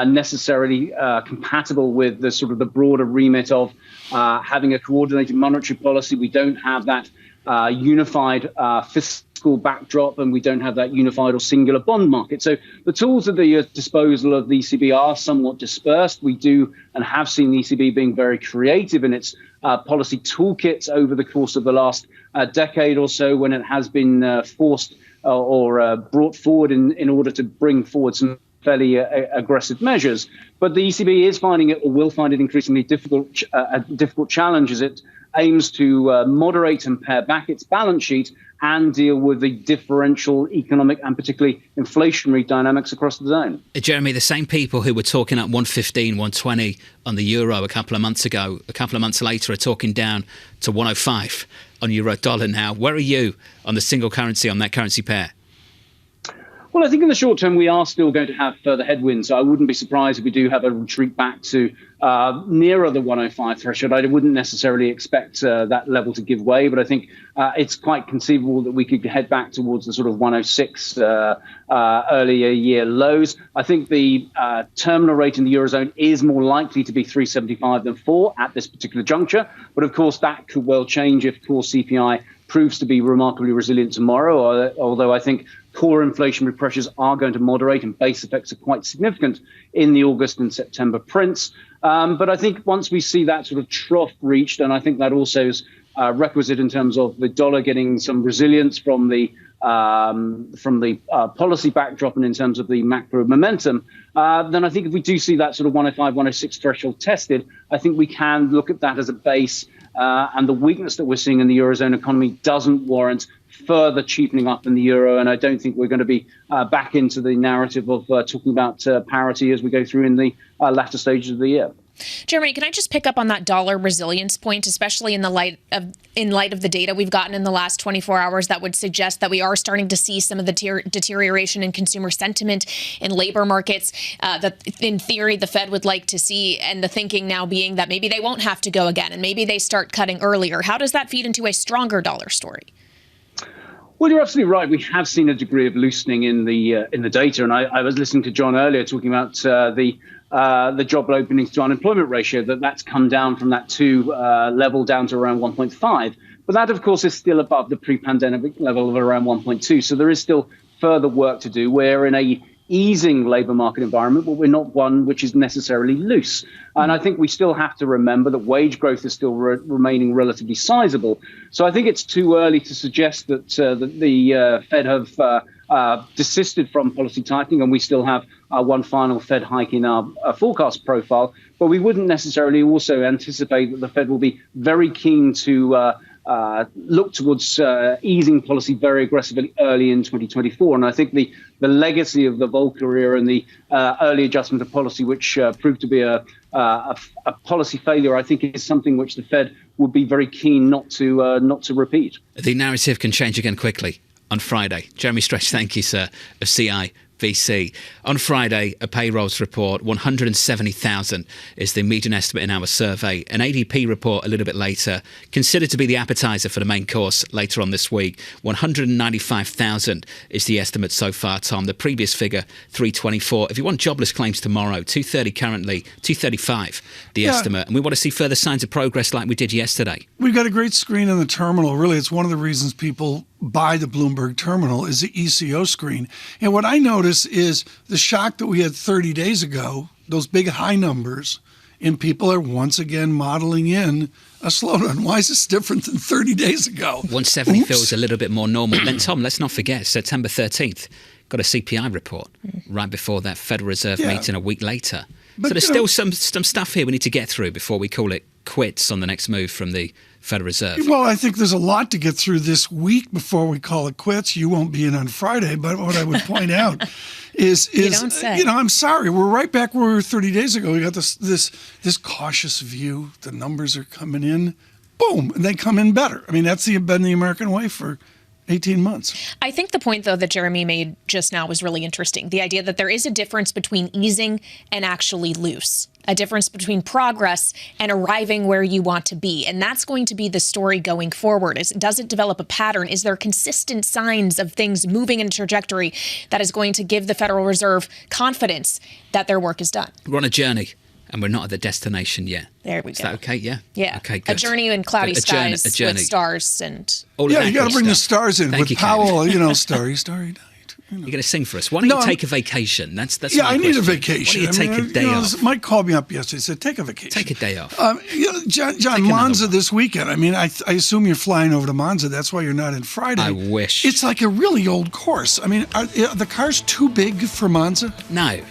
necessarily compatible with the sort of the broader remit of having a coordinated monetary policy. We don't have that unified fiscal backdrop, and we don't have that unified or singular bond market. So the tools at the disposal of the ECB are somewhat dispersed. We do and have seen the ECB being very creative in its policy toolkits over the course of the last decade or so, when it has been forced or brought forward in order to bring forward some fairly aggressive measures. But the ECB is finding it, or will find it, increasingly difficult, a difficult challenge as it aims to moderate and pare back its balance sheet and deal with the differential economic and particularly inflationary dynamics across the zone. Jeremy, the same people who were talking up 115, 120 on the euro a couple of months ago, a couple of months later are talking down to 105 on euro dollar now. Where are you on the single currency, on that currency pair? Well, I think in the short term, we are still going to have further headwinds. So I wouldn't be surprised if we do have a retreat back to nearer the 105 threshold. I wouldn't necessarily expect that level to give way, but I think it's quite conceivable that we could head back towards the sort of 106 earlier year lows. I think the terminal rate in the Eurozone is more likely to be 3.75 than 4 at this particular juncture. But of course, that could well change if core CPI proves to be remarkably resilient tomorrow, although I think core inflationary pressures are going to moderate and base effects are quite significant in the August and September prints. But I think once we see that sort of trough reached, and I think that also is requisite in terms of the dollar getting some resilience from the policy backdrop and in terms of the macro momentum, then I think if we do see that sort of 105, 106 threshold tested, I think we can look at that as a base. And the weakness that we're seeing in the Eurozone economy doesn't warrant further cheapening up in the euro. And I don't think we're going to be back into the narrative of talking about parity as we go through in the latter stages of the year. Jeremy, can I just pick up on that dollar resilience point, especially in light of the data we've gotten in the last 24 hours that would suggest that we are starting to see some of the deterioration in consumer sentiment in labor markets that in theory the Fed would like to see, and the thinking now being that maybe they won't have to go again and maybe they start cutting earlier. How does that feed into a stronger dollar story? Well, you're absolutely right. We have seen a degree of loosening in the data, and I was listening to John earlier talking about the job openings to unemployment ratio, that's come down from that 2 level down to around 1.5. But that, of course, is still above the pre-pandemic level of around 1.2. So there is still further work to do. We're in a easing labour market environment, but we're not one which is necessarily loose. And I think we still have to remember that wage growth is still remaining relatively sizable. So I think it's too early to suggest that the Fed have desisted from policy tightening, and we still have one final Fed hike in our forecast profile. But we wouldn't necessarily also anticipate that the Fed will be very keen to look towards easing policy very aggressively early in 2024. And I think the legacy of the Volcker era and the early adjustment of policy, which proved to be a policy failure, I think is something which the Fed would be very keen not to repeat. The narrative can change again quickly on Friday. Jeremy Stretch, thank you, sir, of CIVC. On Friday, a payrolls report, 170,000 is the median estimate in our survey. An ADP report a little bit later, considered to be the appetizer for the main course later on this week. 195,000 is the estimate so far, Tom. The previous figure, 324. If you want jobless claims tomorrow, 230 currently, 235 the estimate. And we want to see further signs of progress like we did yesterday. We've got a great screen in the terminal. Really, it's one of the reasons people buy the Bloomberg terminal is the ECO screen. And what I notice is the shock that we had 30 days ago, those big high numbers, and people are once again modeling in a slowdown. Why is this different than 30 days ago? 170 feels a little bit more normal. Then, Tom, let's not forget, September 13th, got a CPI report right before that Federal Reserve meeting a week later. But so there's still some stuff here we need to get through before we call it quits on the next move from the Federal Reserve. Well, I think there's a lot to get through this week before we call it quits. You won't be in on Friday, but what I would point out is I'm sorry, we're right back where we were 30 days ago. We got this cautious view. The numbers are coming in, boom, and they come in better. I mean, that's been the American way for 18 months. I think the point, though, that Jeremy made just now was really interesting. The idea that there is a difference between easing and actually loose, a difference between progress and arriving where you want to be. And that's going to be the story going forward. Does it develop a pattern? Is there consistent signs of things moving in a trajectory that is going to give the Federal Reserve confidence that their work is done? We're on a journey. And we're not at the destination yet. There we go. Is that okay? Yeah? Yeah. Okay, good. A journey in cloudy skies with stars and... you got to bring the stars in. With Powell, starry, starry night. You're going to sing for us. Why don't you take a vacation? That's I need a vacation. Why don't you take a day off? Mike called me up yesterday. He said, take a vacation. Take a day off. John, Monza this weekend. I mean, I assume you're flying over to Monza. That's why you're not in Friday. I wish. It's like a really old course. I mean, are the cars too big for Monza? No,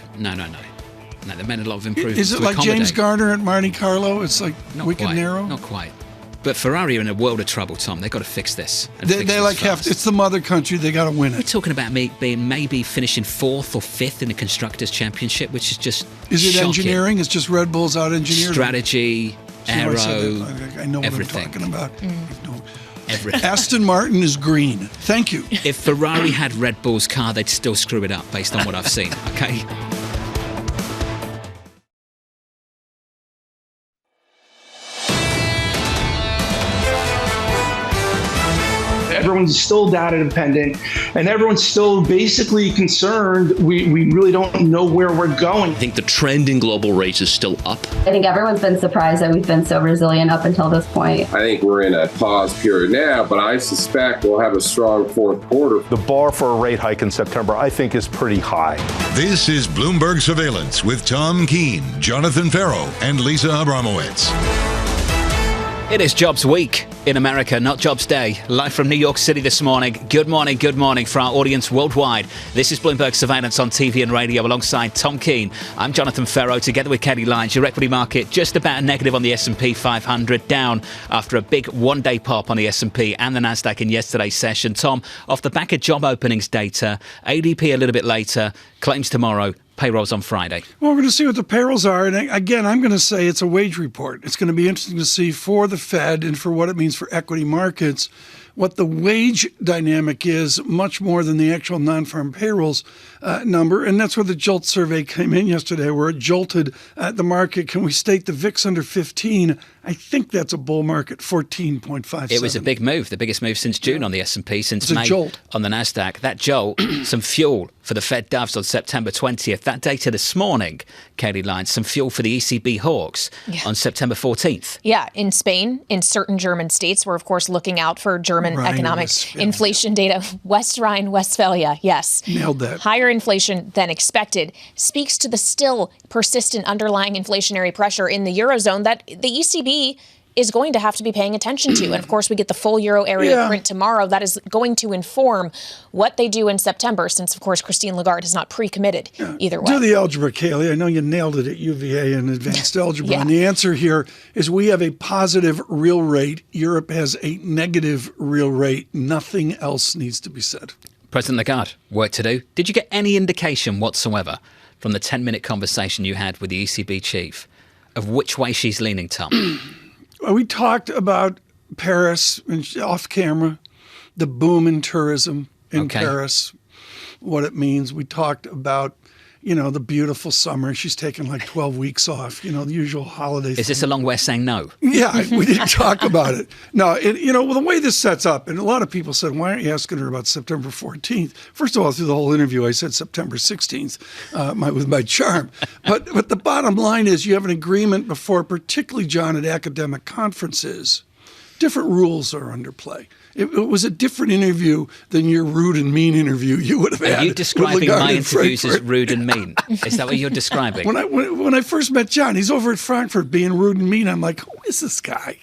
they made a lot of improvements. Is it like James Garner at Monte Carlo? It's like wicked narrow? Not quite. But Ferrari are in a world of trouble, Tom. They've got to fix this. They like have to, it's the mother country. They got to win it. We're talking about maybe finishing 4th or 5th in the Constructors' Championship, which is just Is it shocking. engineering? It's just Red Bull's out engineering? Strategy, aero, I know everything. what I'm talking about. Everything. Aston Martin is green. Thank you. If Ferrari had Red Bull's car, they'd still screw it up based on what I've seen, okay? Everyone's still data dependent, and everyone's still basically concerned. We really don't know where we're going. I think the trend in global rates is still up. I think everyone's been surprised that we've been so resilient up until this point. I think we're in a pause period now, but I suspect we'll have a strong fourth quarter. The bar for a rate hike in September, I think, is pretty high. This is Bloomberg Surveillance with Tom Keene, Jonathan Ferro, and Lisa Abramowicz. It is Jobs Week in America, not Jobs Day. Live from New York City this morning. Good morning for our audience worldwide. This is Bloomberg Surveillance on TV and radio alongside Tom Keene. I'm Jonathan Ferro, together with Katie Lyons. Your equity market just about negative on the S&P 500, down after a big one-day pop on the S&P and the Nasdaq in yesterday's session. Tom, off the back of job openings data, ADP a little bit later, claims tomorrow, payrolls on Friday. Well, we're going to see what the payrolls are. And again, I'm going to say it's a wage report. It's going to be interesting to see for the Fed and for what it means for equity markets, what the wage dynamic is, much more than the actual non-farm payrolls number. And that's where the JOLT survey came in yesterday, where it jolted the market. Can we state the VIX under 15? I think that's a bull market, 14.57. It was a big move, the biggest move since June on the S&P, since May jolt on the Nasdaq. That jolt, some fuel for the Fed doves on September 20th. That data this morning, Katie Lyons, some fuel for the ECB hawks on September 14th. Yeah, in Spain, in certain German states, we're of course looking out for German economic inflation data. West Rhine-Westphalia, yes. Nailed that. Higher inflation than expected speaks to the still persistent underlying inflationary pressure in the Eurozone that the ECB is going to have to be paying attention to. And of course, we get the full euro area print tomorrow. That is going to inform what they do in September, since, of course, Christine Lagarde has not pre-committed either way. Do the algebra, Kaylee. I know you nailed it at UVA in advanced algebra. And the answer here is we have a positive real rate. Europe has a negative real rate. Nothing else needs to be said. President Lagarde, work to do. Did you get any indication whatsoever from the 10-minute conversation you had with the ECB chief of which way she's leaning, Tom? We talked about Paris off camera, the boom in tourism in Paris, what it means. We talked about, the beautiful summer. She's taken like 12 weeks off, the usual holiday thing. Is this a long way of saying no? Yeah, we didn't talk about it. No, the way this sets up, and a lot of people said, why aren't you asking her about September 14th? First of all, through the whole interview, I said September 16th with my charm. But the bottom line is you have an agreement before, particularly, John, at academic conferences. Different rules are under play. It was a different interview than your rude and mean interview you would have had. Are you describing my interviews as rude and mean? Is that what you're describing? When I first met John, he's over at Frankfurt being rude and mean. I'm like, who is this guy?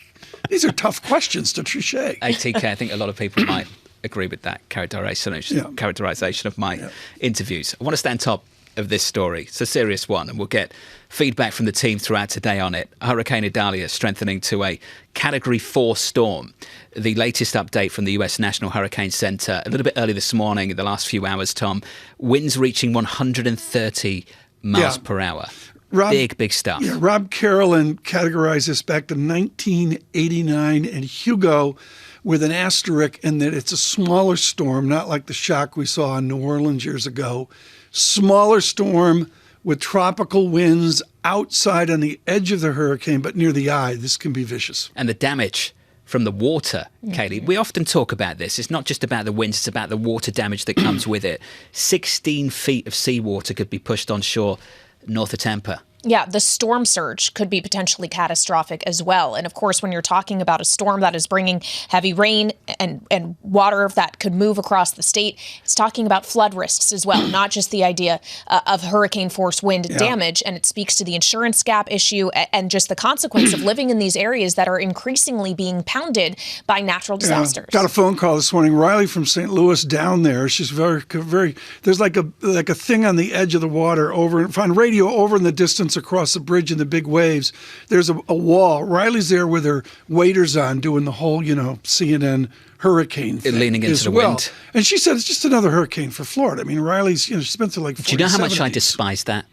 These are tough questions to Trichet. ATK, I think a lot of people might agree with that characterization of my interviews. I want to stay on top of this story. It's a serious one, and we'll get feedback from the team throughout today on it. Hurricane Idalia strengthening to a Category 4 storm. The latest update from the US National Hurricane Center a little bit early this morning, in the last few hours, Tom. Winds reaching 130 miles per hour. Big stuff. Yeah, Rob Carolyn categorized this back to 1989 and Hugo with an asterisk, in that it's a smaller storm, not like the shock we saw in New Orleans years ago. Smaller storm with tropical winds outside on the edge of the hurricane, but near the eye. This can be vicious. And the damage from the water, Katie. We often talk about this. It's not just about the winds, it's about the water damage that comes with it. 16 feet of seawater could be pushed on shore north of Tampa. Yeah, the storm surge could be potentially catastrophic as well. And of course, when you're talking about a storm that is bringing heavy rain and water that could move across the state, it's talking about flood risks as well, not just the idea of hurricane force wind damage. And it speaks to the insurance gap issue and just the consequence of living in these areas that are increasingly being pounded by natural disasters. Got a phone call this morning. Riley from St. Louis down there. She's very, there's like a thing on the edge of the water on radio over in the distance once across the bridge in the big waves. There's a wall. Riley's there with her waders on doing the whole, CNN hurricane thing. Leaning into the wind. And she said it's just another hurricane for Florida. I mean, Riley's, she's been through like 40, Do you know how much 70s. I despise that?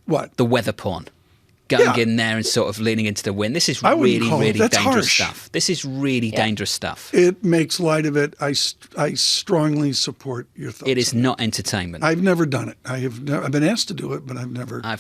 What? The weather porn. Going in there and sort of leaning into the wind. This is really dangerous harsh stuff. This is really dangerous stuff. It makes light of it. I strongly support your thoughts. It is not entertainment. I've never done it. I've been asked to do it, but I've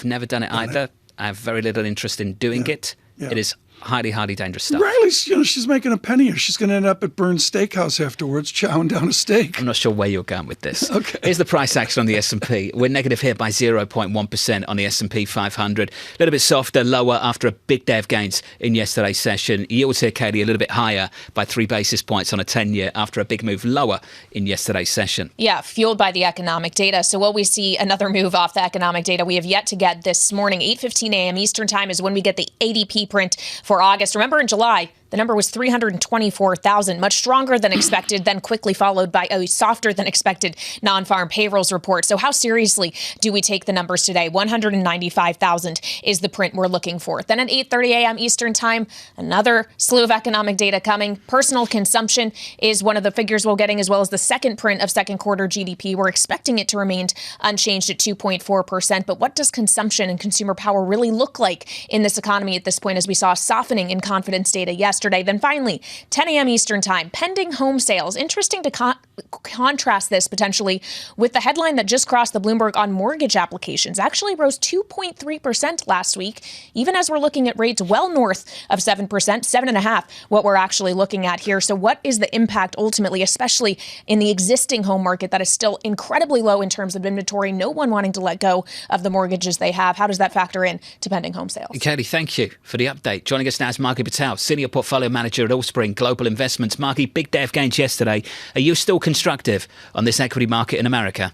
never done it either. I have very little interest in doing it. Yeah. It is highly, highly dangerous stuff. Riley's, she's making a penny here. She's going to end up at Burn's Steakhouse afterwards, chowing down a steak. I'm not sure where you're going with this. Okay. Here's the price action on the S&P. We're negative here by 0.1% on the S&P 500. A little bit softer, lower after a big day of gains in yesterday's session. Yields here, Katie, a little bit higher by 3 basis points on a 10-year after a big move lower in yesterday's session. Yeah, fueled by the economic data. So will we see another move off the economic data? We have yet to get this morning. 8:15 a.m. Eastern time is when we get the ADP print for August. Remember, in July, the number was 324,000, much stronger than expected, then quickly followed by a softer than expected non-farm payrolls report. So how seriously do we take the numbers today? 195,000 is the print we're looking for. Then at 8:30 a.m. Eastern time, another slew of economic data coming. Personal consumption is one of the figures we're getting, as well as the second print of second quarter GDP. We're expecting it to remain unchanged at 2.4%. But what does consumption and consumer power really look like in this economy at this point, as we saw a softening in confidence data yesterday? Then finally, 10 a.m. Eastern time, pending home sales. Interesting to contrast this potentially with the headline that just crossed the Bloomberg on mortgage applications. Actually rose 2.3% last week, even as we're looking at rates well north of 7%, 7.5%, what we're actually looking at here. So what is the impact ultimately, especially in the existing home market that is still incredibly low in terms of inventory, no one wanting to let go of the mortgages they have? How does that factor in to pending home sales? Katie, thank you for the update. Joining us now is Margie Patel, Senior Portfolio Manager at Allspring Global Investments. Margie, big day of gains yesterday. Are you still constructive on this equity market in America?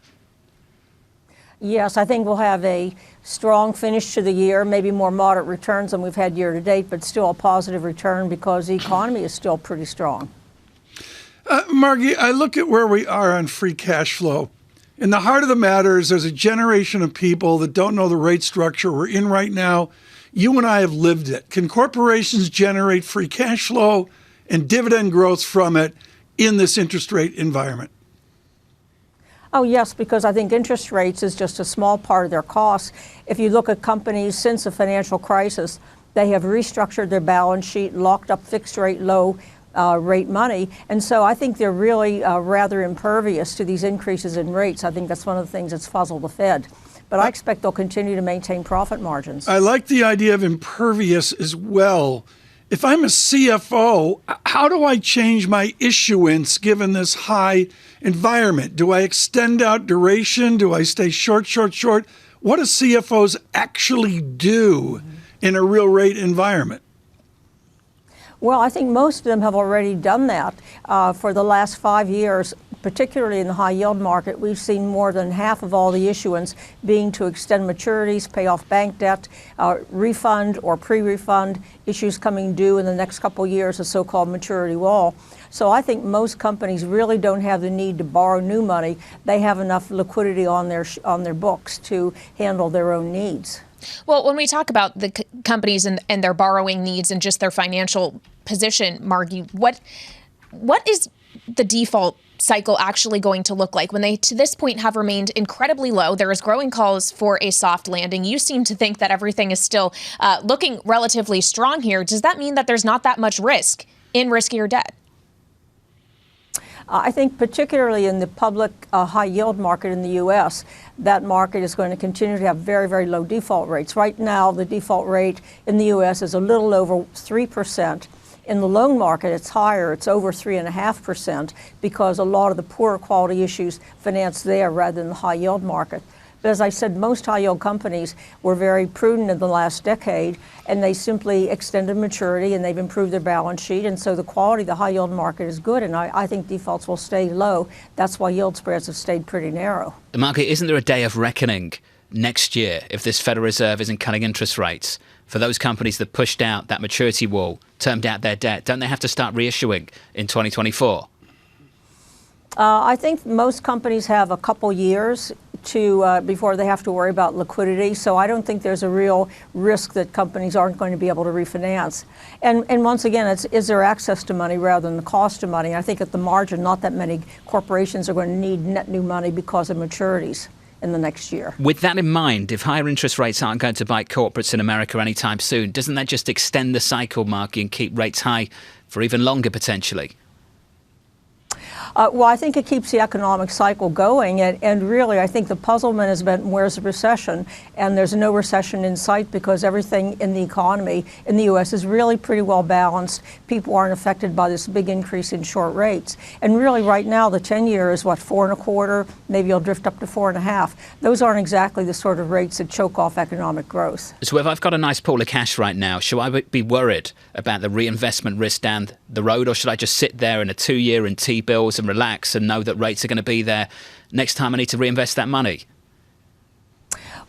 Yes, I think we'll have a strong finish to the year, maybe more moderate returns than we've had year to date, but still a positive return because the economy is still pretty strong. Margie, I look at where we are on free cash flow. In the heart of the matter is there's a generation of people that don't know the rate structure we're in right now. You and I have lived it. Can corporations generate free cash flow and dividend growth from it in this interest rate environment? Oh, yes, because I think interest rates is just a small part of their costs. If you look at companies since the financial crisis, they have restructured their balance sheet, locked up fixed rate, low rate money. And so I think they're really rather impervious to these increases in rates. I think that's one of the things that's fuzzled the Fed. But I expect they'll continue to maintain profit margins. I like the idea of impervious as well. If I'm a CFO, how do I change my issuance given this high environment? Do I extend out duration? Do I stay short? What do CFOs actually do in a real rate environment? Well, I think most of them have already done that. For the last 5 years, particularly in the high yield market, we've seen more than half of all the issuance being to extend maturities, pay off bank debt, refund or pre-refund issues coming due in the next couple of years, a so-called maturity wall. So I think most companies really don't have the need to borrow new money. They have enough liquidity on their books to handle their own needs. Well, when we talk about the companies and their borrowing needs and just their financial position, Margie, what is the default cycle actually going to look like when they, to this point, have remained incredibly low? There is growing calls for a soft landing. You seem to think that everything is still looking relatively strong here. Does that mean that there's not that much risk in riskier debt? I think particularly in the public high yield market in the U.S., that market is going to continue to have very, very low default rates. Right now, the default rate in the U.S. is a little over 3%. In the loan market, it's higher. It's over 3.5% because a lot of the poorer quality issues finance there rather than the high yield market. But as I said, most high yield companies were very prudent in the last decade, and they simply extended maturity and they've improved their balance sheet. And so the quality of the high yield market is good, and I think defaults will stay low. That's why yield spreads have stayed pretty narrow. Margaret, isn't there a day of reckoning next year if this Federal Reserve isn't cutting interest rates? For those companies that pushed out that maturity wall, termed out their debt, don't they have to start reissuing in 2024? I think most companies have a couple years before they have to worry about liquidity. So I don't think there's a real risk that companies aren't going to be able to refinance. And once again, is there access to money rather than the cost of money? I think at the margin, not that many corporations are going to need net new money because of maturities in the next year. With that in mind, if higher interest rates aren't going to bite corporates in America anytime soon, doesn't that just extend the cycle, Marky, and keep rates high for even longer potentially? Well, I think it keeps the economic cycle going. And really, I think the puzzlement has been, where's the recession? And there's no recession in sight because everything in the economy in the U.S. is really pretty well balanced. People aren't affected by this big increase in short rates. And really, right now, the 10-year is, 4.25? Maybe it'll drift up to 4.5. Those aren't exactly the sort of rates that choke off economic growth. So if I've got a nice pool of cash right now, should I be worried about the reinvestment risk down the road, or should I just sit there in a 2-year in T-bills and relax and know that rates are going to be there next time I need to reinvest that money?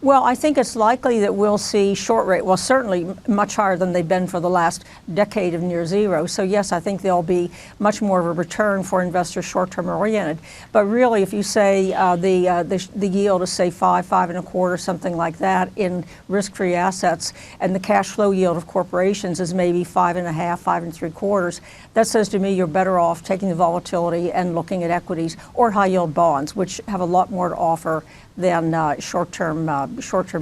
Well, I think it's likely that we'll see short rate, well, certainly much higher than they've been for the last decade of near zero. So yes, I think there'll be much more of a return for investors short-term oriented. But really, if you say the yield is, say, 5.25, something like that in risk-free assets, and the cash flow yield of corporations is maybe 5.5, 5.75, that says to me you're better off taking the volatility and looking at equities or high-yield bonds, which have a lot more to offer than short-term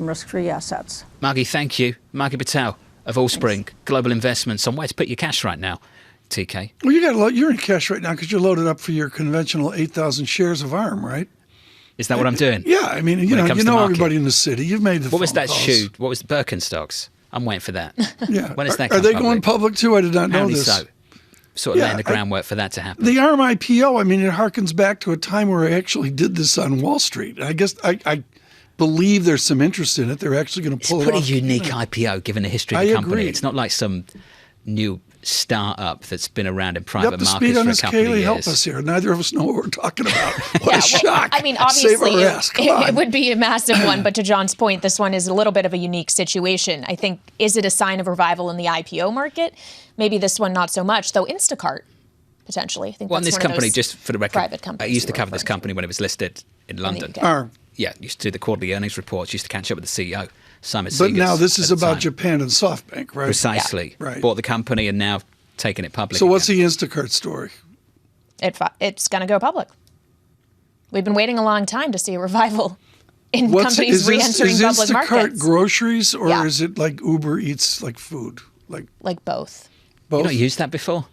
risk-free assets. Margie, thank you. Margie Patel of Allspring Global Investments. On where to put your cash right now, TK? Well, you're in cash right now because you're loaded up for your conventional 8,000 shares of ARM, right? Is that what I'm doing? Yeah, I mean, you know everybody in the city. You've made the. What was that calls. shoe? What was the Birkenstocks? I'm waiting for that. Yeah. When is that? Are they going public too? I did not know this. So. Sort of laying the groundwork for that to happen. The ARM IPO, I mean, it harkens back to a time where I actually did this on Wall Street. I guess I believe there's some interest in it. They're actually going to pull it off. It's a pretty unique IPO given the history of the company. Agree. It's not like some new start-up that's been around in private markets for a couple of years. Help us here. Neither of us know what we're talking about. What a shock. I mean, obviously, it would be a massive one. But to John's point, this one is a little bit of a unique situation. I think, is it a sign of revival in the IPO market? Maybe this one not so much, though Instacart, potentially. I think well, that's this one company, of those just for the record, private companies I used to cover this company when it was listed in London. Yeah, used to do the quarterly earnings reports, used to catch up with the CEO, Simon Segars. But now this is about Japan and SoftBank, right? Precisely. Yeah. Right. Bought the company and now taking it public. So what's the Instacart story? It's going to go public. We've been waiting a long time to see a revival in companies re-entering public markets. Is Instacart groceries or is it like Uber Eats, like food? Like both. Both? You've not used that before?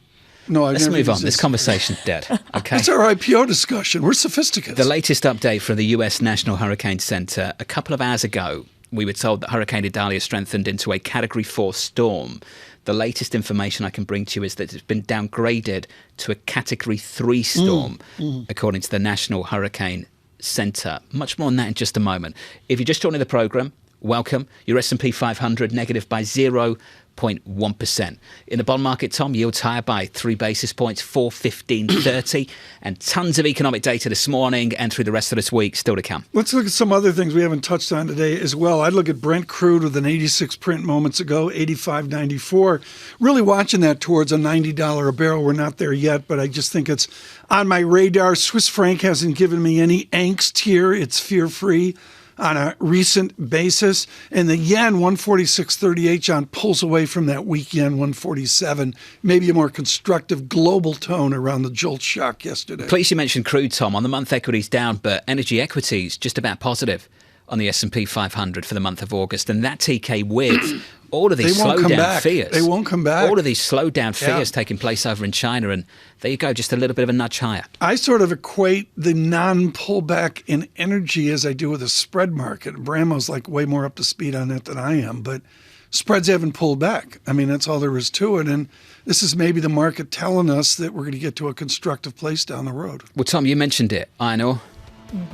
No, I've Let's never move on. used This conversation's dead. Okay. That's our IPO discussion. We're sophisticated. The latest update from the US National Hurricane Center. A couple of hours ago, we were told that Hurricane Idalia strengthened into a Category 4 storm. The latest information I can bring to you is that it's been downgraded to a Category 3 storm, according to the National Hurricane Center. Much more on that in just a moment. If you're just joining the program, welcome. Your S&P 500 negative by 0.1%. In the bond market, Tom, yields higher by 3 basis points, 4.1530, and tons of economic data this morning and through the rest of this week still to come. Let's look at some other things we haven't touched on today as well. I'd look at Brent crude with an 86 print moments ago, 85.94. Really watching that towards a $90 a barrel. We're not there yet, but I just think it's on my radar. Swiss franc hasn't given me any angst here. It's fear-free on a recent basis. And the yen, 146.38, John, pulls away from that weak yen, 147. Maybe a more constructive global tone around the jolt shock yesterday. Please, you mentioned crude, Tom. On the month, equities down, but energy equities just about positive on the S&P 500 for the month of August. And that, TK, with all of these slowdown fears. They won't come back. All of these slowdown fears taking place over in China. And there you go, just a little bit of a nudge higher. I sort of equate the non-pullback in energy as I do with a spread market. Bramo's like way more up to speed on that than I am. But spreads haven't pulled back. I mean, that's all there is to it. And this is maybe the market telling us that we're going to get to a constructive place down the road. Well, Tom, you mentioned it. I know.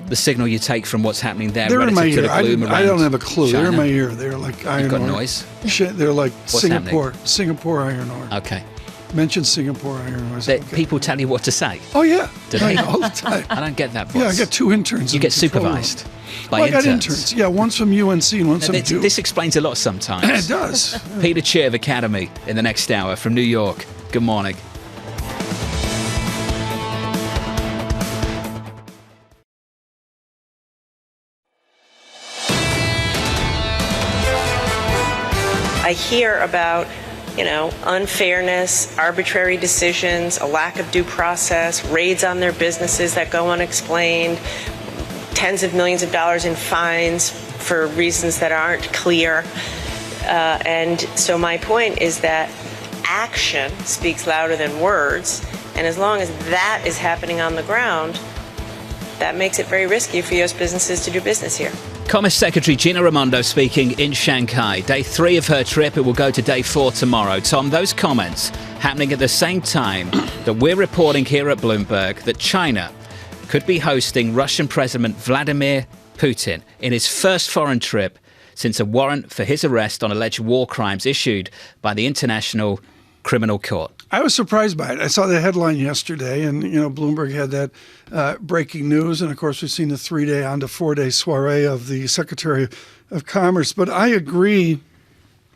The signal you take from what's happening there. They're in my ear. I don't have a clue. China. They're in my ear. They're like iron ore. You've got noise? They're like Singapore. Singapore iron ore. Okay. Mention Singapore iron ore. People tell you what to say? Oh, yeah. Do they? All the time. I don't get that voice. Yeah, I got 2 interns. You get supervised by interns. I got interns. Yeah, one's from UNC and one's from Duke. This explains a lot sometimes. It does. Peter Chev Academy in the next hour from New York. Good morning. I hear about, unfairness, arbitrary decisions, a lack of due process, raids on their businesses that go unexplained, tens of millions of dollars in fines for reasons that aren't clear. And so my point is that action speaks louder than words. And as long as that is happening on the ground, that makes it very risky for U.S. businesses to do business here. Commerce Secretary Gina Raimondo speaking in Shanghai. Day 3 of her trip. It will go to day 4 tomorrow. Tom, those comments happening at the same time that we're reporting here at Bloomberg that China could be hosting Russian President Vladimir Putin in his first foreign trip since a warrant for his arrest on alleged war crimes issued by the International Criminal Court. I was surprised by it. I saw the headline yesterday, and Bloomberg had that breaking news, and of course we've seen the 3-day on to 4-day soiree of the Secretary of Commerce. But I agree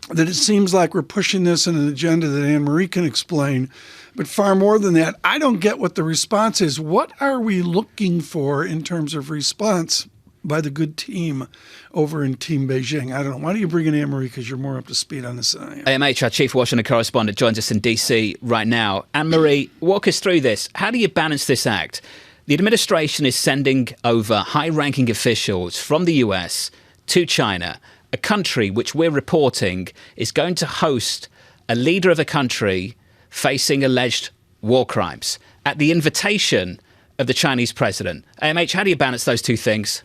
that it seems like we're pushing this in an agenda that Anne-Marie can explain. But far more than that, I don't get what the response is. What are we looking for in terms of response by the good team over in Team Beijing? I don't know. Why don't you bring in Anne-Marie, because you're more up to speed on this than I am. AMH, our chief Washington correspondent, joins us in D.C. right now. Anne-Marie, walk us through this. How do you balance this act? The administration is sending over high-ranking officials from the US to China, a country which we're reporting is going to host a leader of a country facing alleged war crimes at the invitation of the Chinese president. AMH, how do you balance those two things?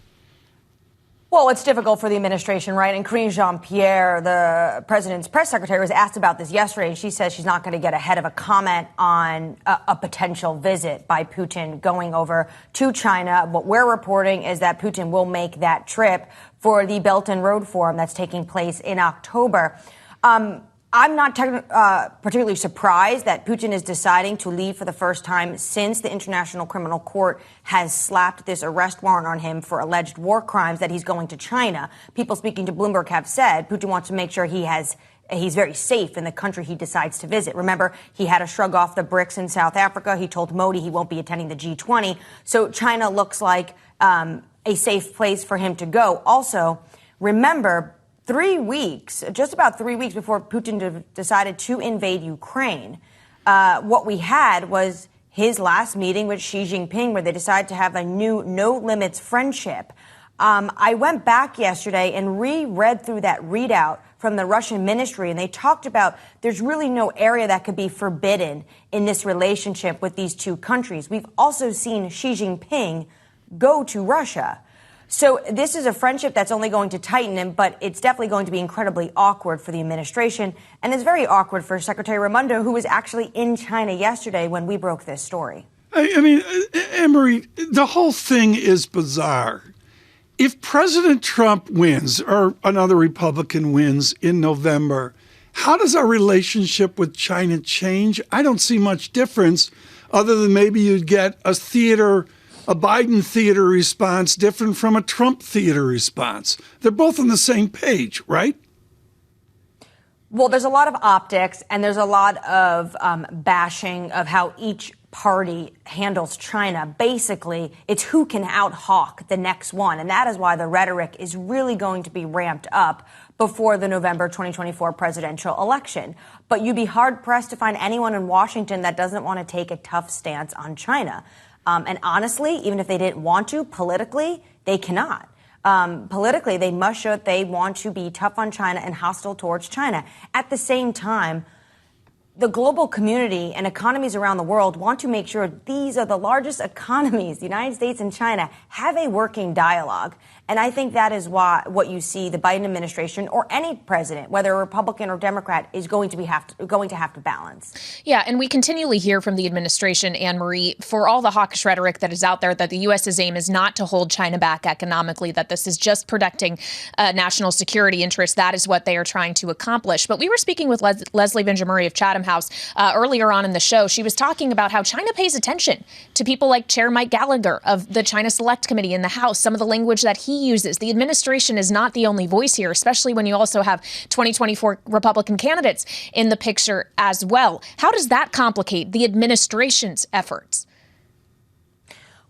Well, it's difficult for the administration, right? And Karine Jean-Pierre, the president's press secretary, was asked about this yesterday, and she says she's not going to get ahead of a comment on a potential visit by Putin going over to China. What we're reporting is that Putin will make that trip for the Belt and Road Forum that's taking place in October. I'm not particularly surprised that Putin is deciding to leave for the first time since the International Criminal Court has slapped this arrest warrant on him for alleged war crimes, that he's going to China. People speaking to Bloomberg have said Putin wants to make sure he's very safe in the country he decides to visit. Remember, he had to shrug off the BRICS in South Africa. He told Modi he won't be attending the G20. So China looks like a safe place for him to go. Also, remember, just about 3 weeks before Putin decided to invade Ukraine, what we had was his last meeting with Xi Jinping, where they decided to have a new no-limits friendship. I went back yesterday and reread through that readout from the Russian ministry, and they talked about there's really no area that could be forbidden in this relationship with these two countries. We've also seen Xi Jinping go to Russia. So this is a friendship that's only going to tighten him, but it's definitely going to be incredibly awkward for the administration. And it's very awkward for Secretary Raimondo, who was actually in China yesterday when we broke this story. I mean, Anne-Marie, the whole thing is bizarre. If President Trump wins or another Republican wins in November, how does our relationship with China change? I don't see much difference other than maybe you'd get a Biden theater response different from a Trump theater response. They're both on the same page, right? Well, there's a lot of optics and there's a lot of bashing of how each party handles China. Basically, it's who can out-hawk the next one. And that is why the rhetoric is really going to be ramped up before the November 2024 presidential election. But you'd be hard-pressed to find anyone in Washington that doesn't want to take a tough stance on China. And honestly, even if they didn't want to, politically, they cannot. Politically, they must show that they want to be tough on China and hostile towards China. At the same time, the global community and economies around the world want to make sure these are the largest economies, the United States and China, have a working dialogue. And I think that is why what you see the Biden administration or any president, whether Republican or Democrat, is going to have to balance. Yeah, and we continually hear from the administration, Anne-Marie, for all the hawkish rhetoric that is out there, that the U.S.'s aim is not to hold China back economically, that this is just protecting national security interests. That is what they are trying to accomplish. But we were speaking with Leslie Benjamin of Chatham House earlier on in the show. She was talking about how China pays attention to people like Chair Mike Gallagher of the China Select Committee in the House, some of the language that he uses. The administration is not the only voice here, especially when you also have 2024 Republican candidates in the picture as well. How does that complicate the administration's efforts?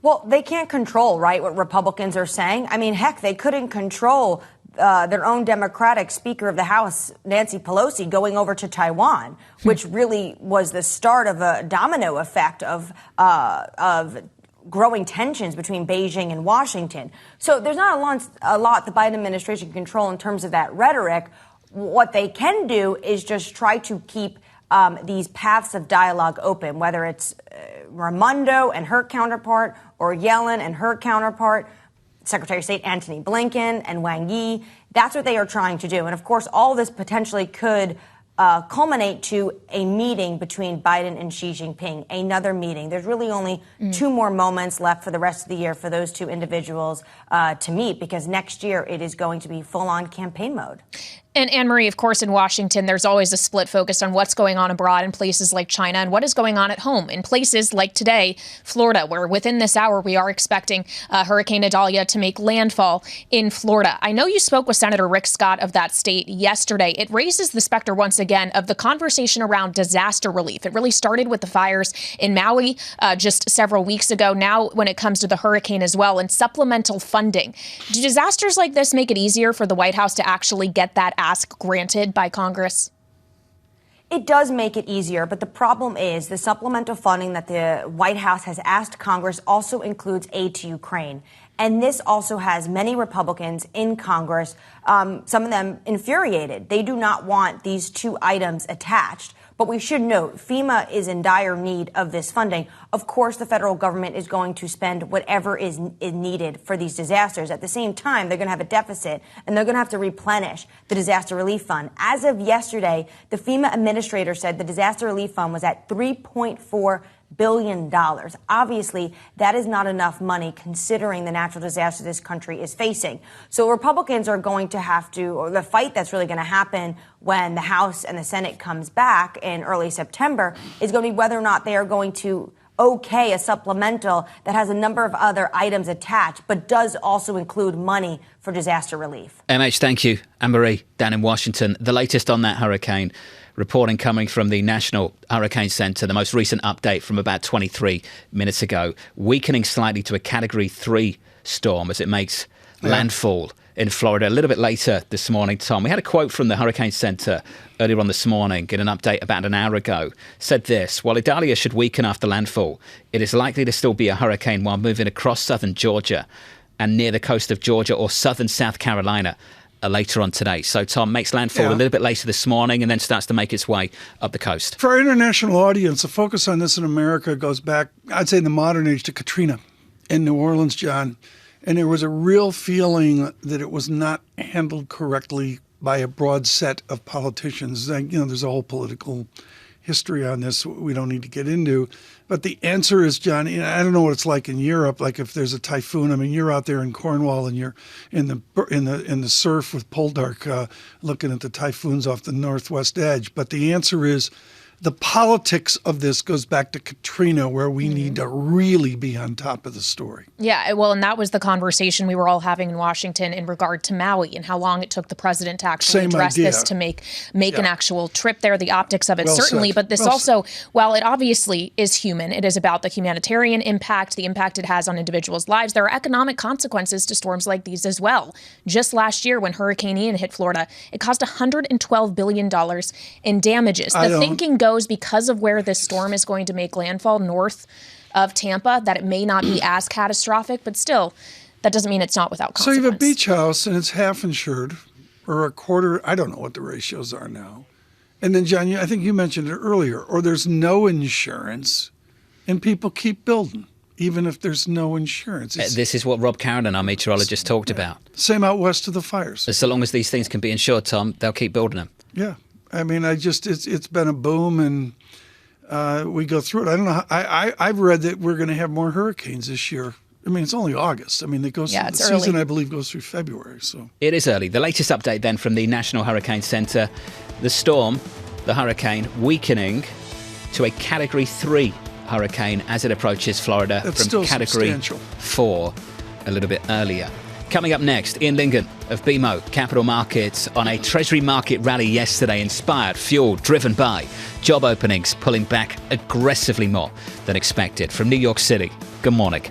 Well, they can't control, right, what Republicans are saying. I mean, heck, they couldn't control their own Democratic Speaker of the House, Nancy Pelosi, going over to Taiwan, which really was the start of a domino effect of growing tensions between Beijing and Washington. So there's not a lot the Biden administration can control in terms of that rhetoric. What they can do is just try to keep these paths of dialogue open, whether it's Raimondo and her counterpart or Yellen and her counterpart, Secretary of State Antony Blinken and Wang Yi. That's what they are trying to do. And of course, all this potentially could culminate to a meeting between Biden and Xi Jinping, another meeting. There's really only 2 more moments left for the rest of the year for those 2 individuals to meet, because next year it is going to be full-on campaign mode. And Anne-Marie, of course, in Washington, there's always a split focused on what's going on abroad in places like China and what is going on at home in places like today, Florida, where within this hour we are expecting Hurricane Idalia to make landfall in Florida. I know you spoke with Senator Rick Scott of that state yesterday. It raises the specter once again of the conversation around disaster relief. It really started with the fires in Maui just several weeks ago. Now, when it comes to the hurricane as well and supplemental funding, do disasters like this make it easier for the White House to actually get that ask granted by Congress? It does make it easier, but the problem is the supplemental funding that the White House has asked Congress also includes aid to Ukraine. And this also has many Republicans in Congress, some of them infuriated. They do not want these 2 items attached. But we should note, FEMA is in dire need of this funding. Of course, the federal government is going to spend whatever is needed for these disasters. At the same time, they're going to have a deficit, and they're going to have to replenish the disaster relief fund. As of yesterday, the FEMA administrator said the disaster relief fund was at $3.4 billion. Obviously, that is not enough money considering the natural disaster this country is facing. So Republicans are going to have to, or the fight that's really going to happen when the House and the Senate comes back in early September is going to be whether or not they are going to okay a supplemental that has a number of other items attached, but does also include money for disaster relief. MH, thank you. Anne-Marie, down in Washington. The latest on that hurricane, reporting coming from the National Hurricane Center, the most recent update from about 23 minutes ago, weakening slightly to a Category 3 storm as it makes landfall in Florida. A little bit later this morning, Tom, we had a quote from the Hurricane Center earlier on this morning in an update about an hour ago. Said this: while Idalia should weaken after landfall, it is likely to still be a hurricane while moving across southern Georgia and near the coast of Georgia or southern South Carolina later on today. So, Tom, makes landfall a little bit later this morning and then starts to make its way up the coast. For our international audience, the focus on this in America goes back, I'd say in the modern age, to Katrina in New Orleans, John. And there was a real feeling that it was not handled correctly by a broad set of politicians. There's a whole political history on this we don't need to get into. But the answer is, John, I don't know what it's like in Europe. Like if there's a typhoon, I mean, you're out there in Cornwall and you're in the surf with Poldark looking at the typhoons off the northwest edge. But the answer is, the politics of this goes back to Katrina, where we need to really be on top of the story. Yeah, well, and that was the conversation we were all having in Washington in regard to Maui and how long it took the president to actually address this, to make an actual trip there, the optics of it, certainly. But this also, while it obviously is human, it is about the humanitarian impact, the impact it has on individuals' lives. There are economic consequences to storms like these as well. Just last year, when Hurricane Ian hit Florida, it caused $112 billion in damages. The thinking goes, because of where this storm is going to make landfall north of Tampa, that it may not be as catastrophic, but still, that doesn't mean it's not without consequence. So you have a beach house and it's half insured or a quarter. I don't know what the ratios are now. And then, John, I think you mentioned it earlier, or there's no insurance and people keep building, even if there's no insurance. This is what Rob Carradine, our meteorologist, talked about. Same out west of the fires. So long as these things can be insured, Tom, they'll keep building them. Yeah. I mean, it's been a boom, and we go through it. I don't know. I've read that we're going to have more hurricanes this year. I mean, it's only August. I mean, the season, I believe, goes through February. So it is early. The latest update then from the National Hurricane Center: the storm, the hurricane, weakening to a Category 3 hurricane as it approaches Florida. That's from Category 4 a little bit earlier. Coming up next, Ian Lingen of BMO Capital Markets on a Treasury market rally yesterday, inspired, fueled, driven by job openings pulling back aggressively more than expected. From New York City, good morning.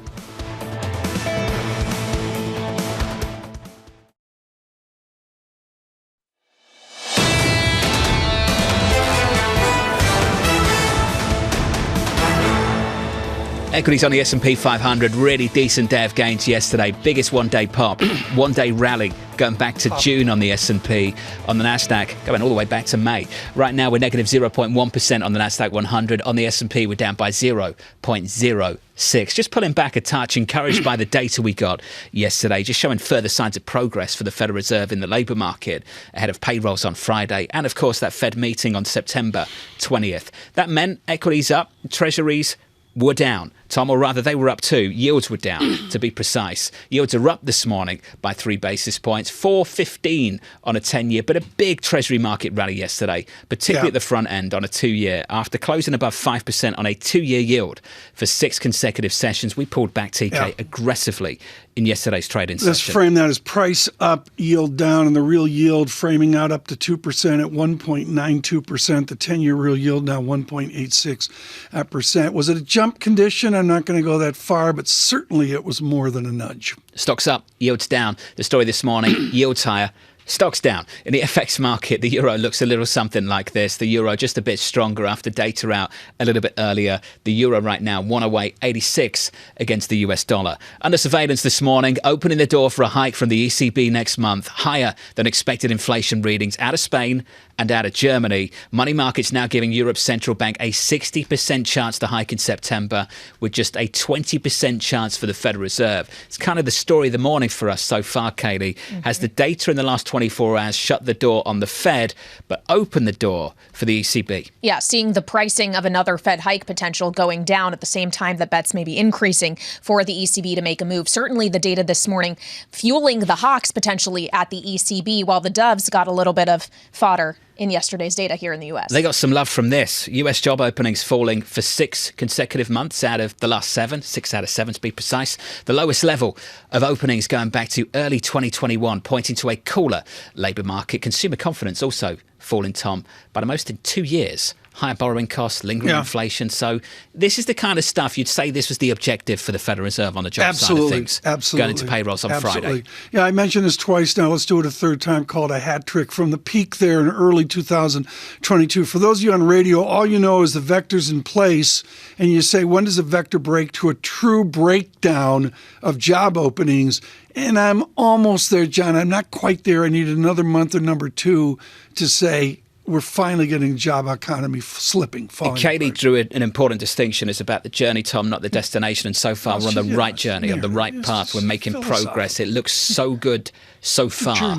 Equities on the S&P 500, really decent day of gains yesterday. Biggest one-day pop, one-day rally going back to June on the S&P. On the Nasdaq, going all the way back to May. Right now, we're negative 0.1% on the Nasdaq 100. On the S&P, we're down by 0.06. Just pulling back a touch, encouraged by the data we got yesterday, just showing further signs of progress for the Federal Reserve in the labour market ahead of payrolls on Friday. And, of course, that Fed meeting on September 20th. That meant equities up, treasuries were down. Tom, or rather, they were up too. Yields were down, to be precise. Yields are up this morning by 3 basis points, 4.15 on a 10-year, but a big Treasury market rally yesterday, particularly at the front end on a 2-year. After closing above 5% on a 2-year yield for 6 consecutive sessions, we pulled back, TK, aggressively in yesterday's trading session. Let's frame that as price up, yield down, and the real yield framing out up to 2% at 1.92%. The 10-year real yield now 1.86%. Was it a jump condition? I'm not going to go that far, but certainly it was more than a nudge. Stocks up, yields down. The story this morning, yields higher, stocks down. In the FX market, the euro looks a little something like this. The euro just a bit stronger after data out a little bit earlier. The euro right now 108.86 against the US dollar. Under surveillance this morning, opening the door for a hike from the ECB next month. Higher than expected inflation readings out of Spain and out of Germany. Money markets now giving Europe's central bank a 60% chance to hike in September, with just a 20% chance for the Federal Reserve. It's kind of the story of the morning for us so far, Kaylee. Has the data in the last 24 hours shut the door on the Fed, but opened the door for the ECB? Yeah, seeing the pricing of another Fed hike potential going down at the same time that bets may be increasing for the ECB to make a move. Certainly the data this morning fueling the hawks potentially at the ECB, while the doves got a little bit of fodder in yesterday's data here in the U.S. They got some love from this. U.S. job openings falling for 6 consecutive months out of the last 7, 6 out of 7 to be precise. The lowest level of openings going back to early 2021, pointing to a cooler labour market. Consumer confidence also falling, Tom, by the most in 2 years. Higher borrowing costs, lingering inflation. So this is the kind of stuff you'd say this was the objective for the Federal Reserve on the job side of things. Absolutely. Going into payrolls on Friday. Yeah, I mentioned this twice now. Let's do it a third time, called a hat trick from the peak there in early 2022. For those of you on radio, all you know is the vector's in place, and you say, when does a vector break to a true breakdown of job openings? And I'm almost there, John. I'm not quite there. I need another month or number 2 to say, we're finally getting the job economy falling. Katie drew an important distinction. It's about the journey, Tom, not the destination. And so far, we're on the right journey, on the right path. We're making progress. It looks so good so far.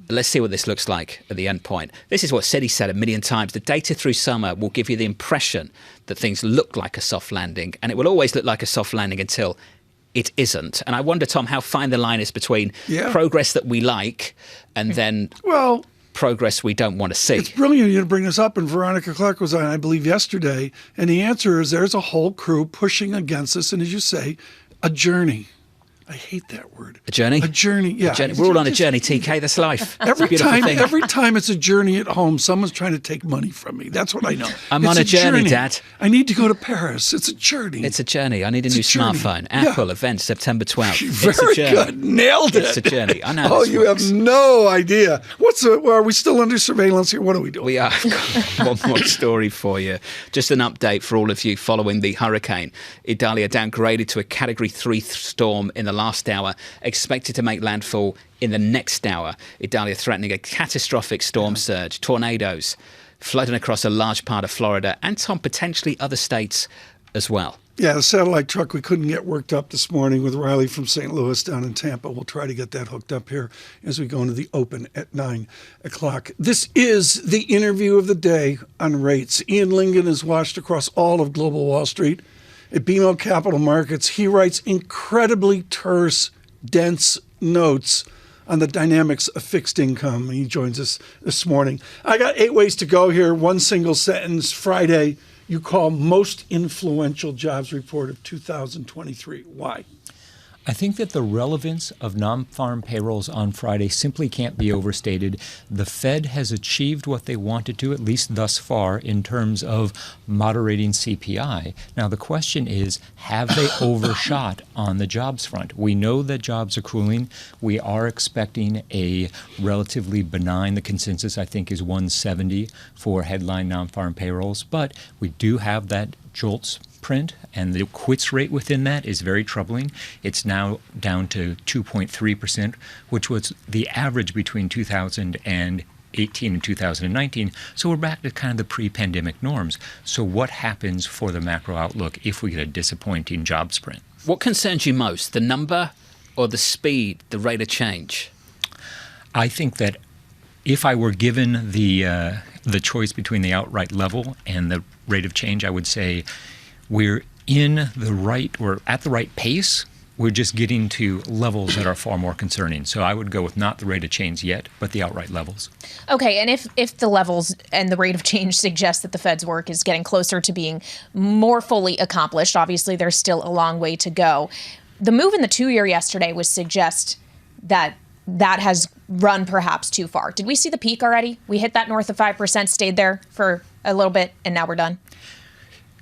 Let's see what this looks like at the end point. This is what Citi said a million times. The data through summer will give you the impression that things look like a soft landing. And it will always look like a soft landing until it isn't. And I wonder, Tom, how fine the line is between progress that we like and then progress we don't want to see. It's brilliant you to bring this up, and Veronica Clark was on, I believe, yesterday, and the answer is there's a whole crew pushing against us, and as you say, a journey. I hate that word. A journey? A journey, yeah. We're all on a journey, TK. That's life. Every time it's a journey at home, someone's trying to take money from me. That's what I know. I'm on a journey, Dad. I need to go to Paris. It's a journey. It's a journey. I need a new smartphone. Apple event, September 12th. Very good. Nailed it. It's a journey. I know. Oh, you have no idea. Are we still under surveillance here? What are we doing? We are. One more story for you. Just an update for all of you following the hurricane. Idalia downgraded to a Category 3 storm in the last hour, expected to make landfall in the next hour. Idalia threatening a catastrophic storm surge, tornadoes flooding across a large part of Florida and, Tom, potentially other states as well. Yeah, the satellite truck we couldn't get worked up this morning with Riley from St. Louis down in Tampa. We'll try to get that hooked up here as we go into the open at 9 o'clock. This is the interview of the day on rates. Ian Lingen has watched across all of global Wall Street. At BMO Capital Markets, he writes incredibly terse, dense notes on the dynamics of fixed income. He joins us this morning. I got 8 ways to go here. One single sentence. Friday, you call most influential jobs report of 2023. Why? I think that the relevance of non-farm payrolls on Friday simply can't be overstated. The Fed has achieved what they wanted to, at least thus far, in terms of moderating CPI. Now, the question is, have they overshot on the jobs front? We know that jobs are cooling. We are expecting a relatively benign, the consensus I think is 170 for headline non-farm payrolls, but we do have that JOLTS print, and the quits rate within that is very troubling. It's now down to 2.3%, which was the average between 2018 and 2019. So we're back to kind of the pre-pandemic norms. So what happens for the macro outlook if we get a disappointing jobs print? What concerns you most, the number or the speed, the rate of change? I think that if I were given the choice between the outright level and the rate of change, I would say we're at the right pace. We're just getting to levels that are far more concerning. So I would go with not the rate of change yet, but the outright levels. Okay, and if the levels and the rate of change suggest that the Fed's work is getting closer to being more fully accomplished, obviously there's still a long way to go. The move in the 2-year yesterday would suggest that has run perhaps too far. Did we see the peak already? We hit that north of 5%, stayed there for a little bit, and now we're done?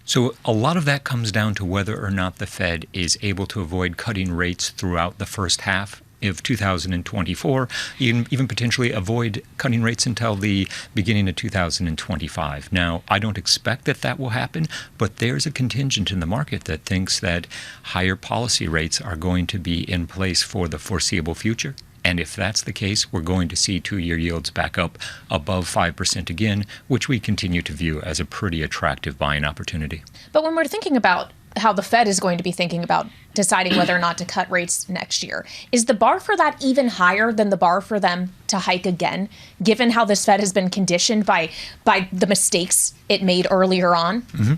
So a lot of that comes down to whether or not the Fed is able to avoid cutting rates throughout the first half of 2024, even potentially avoid cutting rates until the beginning of 2025. Now, I don't expect that will happen, but there's a contingent in the market that thinks that higher policy rates are going to be in place for the foreseeable future. And if that's the case, we're going to see 2-year yields back up above 5% again, which we continue to view as a pretty attractive buying opportunity. But when we're thinking about how the Fed is going to be thinking about deciding whether or not to cut rates next year, is the bar for that even higher than the bar for them to hike again, given how this Fed has been conditioned by the mistakes it made earlier on? Mm-hmm.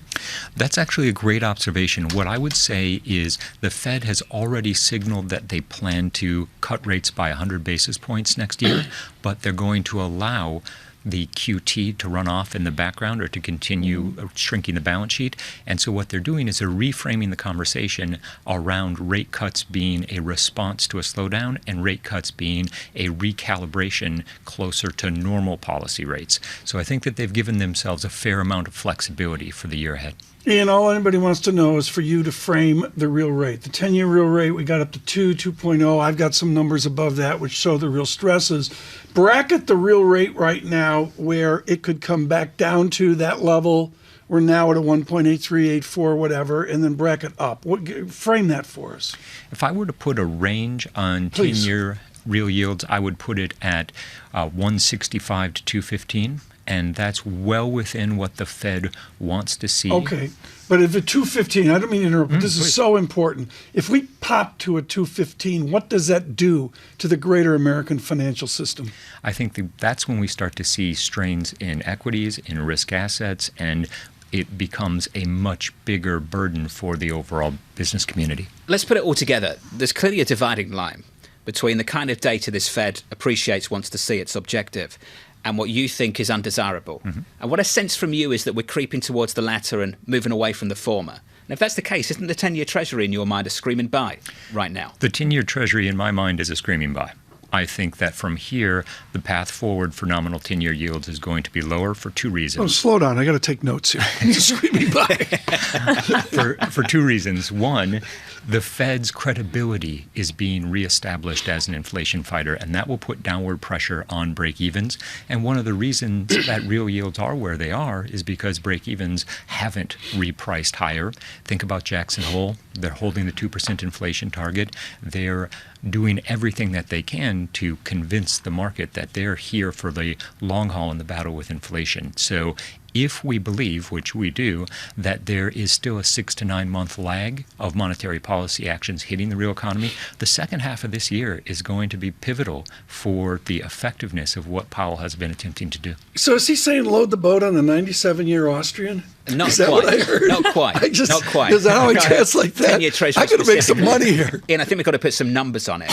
That's actually a great observation. What I would say is the Fed has already signaled that they plan to cut rates by 100 basis points next year, but they're going to allow the QT to run off in the background or to continue shrinking the balance sheet. And so what they're doing is they're reframing the conversation around rate cuts being a response to a slowdown and rate cuts being a recalibration closer to normal policy rates. So I think that they've given themselves a fair amount of flexibility for the year ahead. Ian, all anybody wants to know is for you to frame the real rate. The 10-year real rate, we got up to 2.0. I've got some numbers above that which show the real stresses. Bracket the real rate right now where it could come back down to that level. We're now at a 1.8384, whatever, and then bracket up. Frame that for us. If I were to put a range on 10-year real yields, I would put it at 165 to 215. And that's well within what the Fed wants to see. Okay, but if at 215, I don't mean to interrupt, but this is so important. If we pop to a 215, what does that do to the greater American financial system? I think that's when we start to see strains in equities, in risk assets, and it becomes a much bigger burden for the overall business community. Let's put it all together. There's clearly a dividing line between the kind of data this Fed appreciates, wants to see, it's objective, and what you think is undesirable. Mm-hmm. And what I sense from you is that we're creeping towards the latter and moving away from the former. And if that's the case, isn't the 10-year Treasury in your mind a screaming buy right now? The 10-year Treasury in my mind is a screaming buy. I think that from here, the path forward for nominal 10-year yields is going to be lower for two reasons. Oh, slow down. I got to take notes here. It's a screaming buy. for two reasons. One, the Fed's credibility is being reestablished as an inflation fighter, and that will put downward pressure on break-evens. And one of the reasons that real yields are where they are is because break-evens haven't repriced higher. Think about Jackson Hole. They're holding the 2% inflation target. They're doing everything that they can to convince the market that they're here for the long haul in the battle with inflation. So if we believe, which we do, that there is still a 6 to 9 month lag of monetary policy actions hitting the real economy, the second half of this year is going to be pivotal for the effectiveness of what Powell has been attempting to do. So is he saying load the boat on the 97-year Austrian? Not is that quite. What I heard? Not quite. Not quite. Is that how I translate that? I got to make some money here. Ian, I think we've got to put some numbers on it.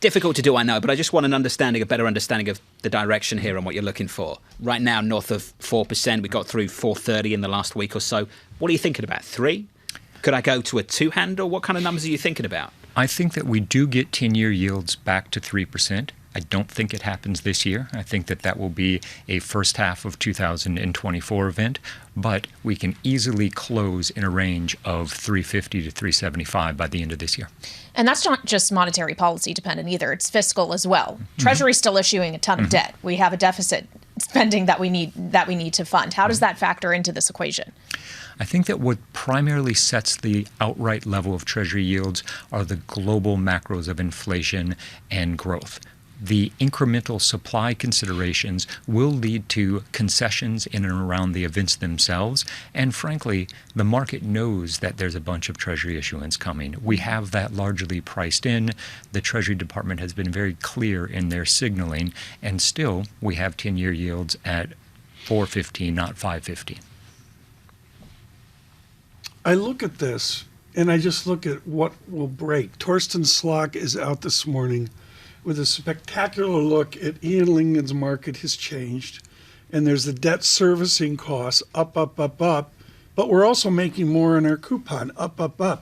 Difficult to do, I know, but I just want a better understanding of the direction here and what you're looking for. Right now, north of 4%. We got through 4.30 in the last week or so. What are you thinking about? 3? Could I go to a 2 handle? What kind of numbers are you thinking about? I think that we do get 10-year yields back to 3%. I don't think it happens this year. I think that will be a first half of 2024 event, but we can easily close in a range of 350 to 375 by the end of this year. And that's not just monetary policy dependent either. It's fiscal as well. Mm-hmm. Treasury's still issuing a ton of debt. We have a deficit spending that we need to fund. How does that factor into this equation? I think that what primarily sets the outright level of Treasury yields are the global macros of inflation and growth. The incremental supply considerations will lead to concessions in and around the events themselves. And frankly, the market knows that there's a bunch of Treasury issuance coming. We have that largely priced in. The Treasury Department has been very clear in their signaling. And still, we have 10-year yields at 4.15, not 5.15. I look at this, and I just look at what will break. Torsten Slok is out this morning with a spectacular look at Ian Lingen's market has changed, and there's the debt servicing costs up, but we're also making more on our coupon, up. Mr.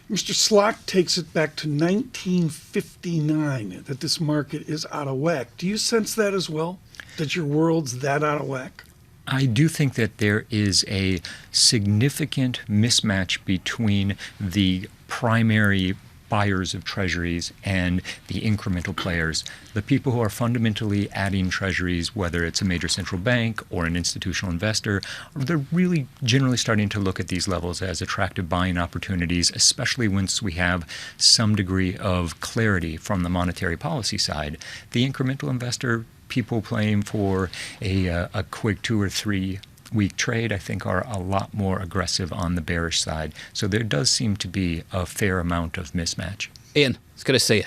Slok takes it back to 1959 that this market is out of whack. Do you sense that as well, that your world's that out of whack? I do think that there is a significant mismatch between the primary buyers of treasuries and the incremental players. The people who are fundamentally adding treasuries, whether it's a major central bank or an institutional investor, they're really generally starting to look at these levels as attractive buying opportunities, especially once we have some degree of clarity from the monetary policy side. The incremental investor, people playing for a quick 2 or 3 week trade, I think, are a lot more aggressive on the bearish side. So there does seem to be a fair amount of mismatch. Ian, it's good to see you.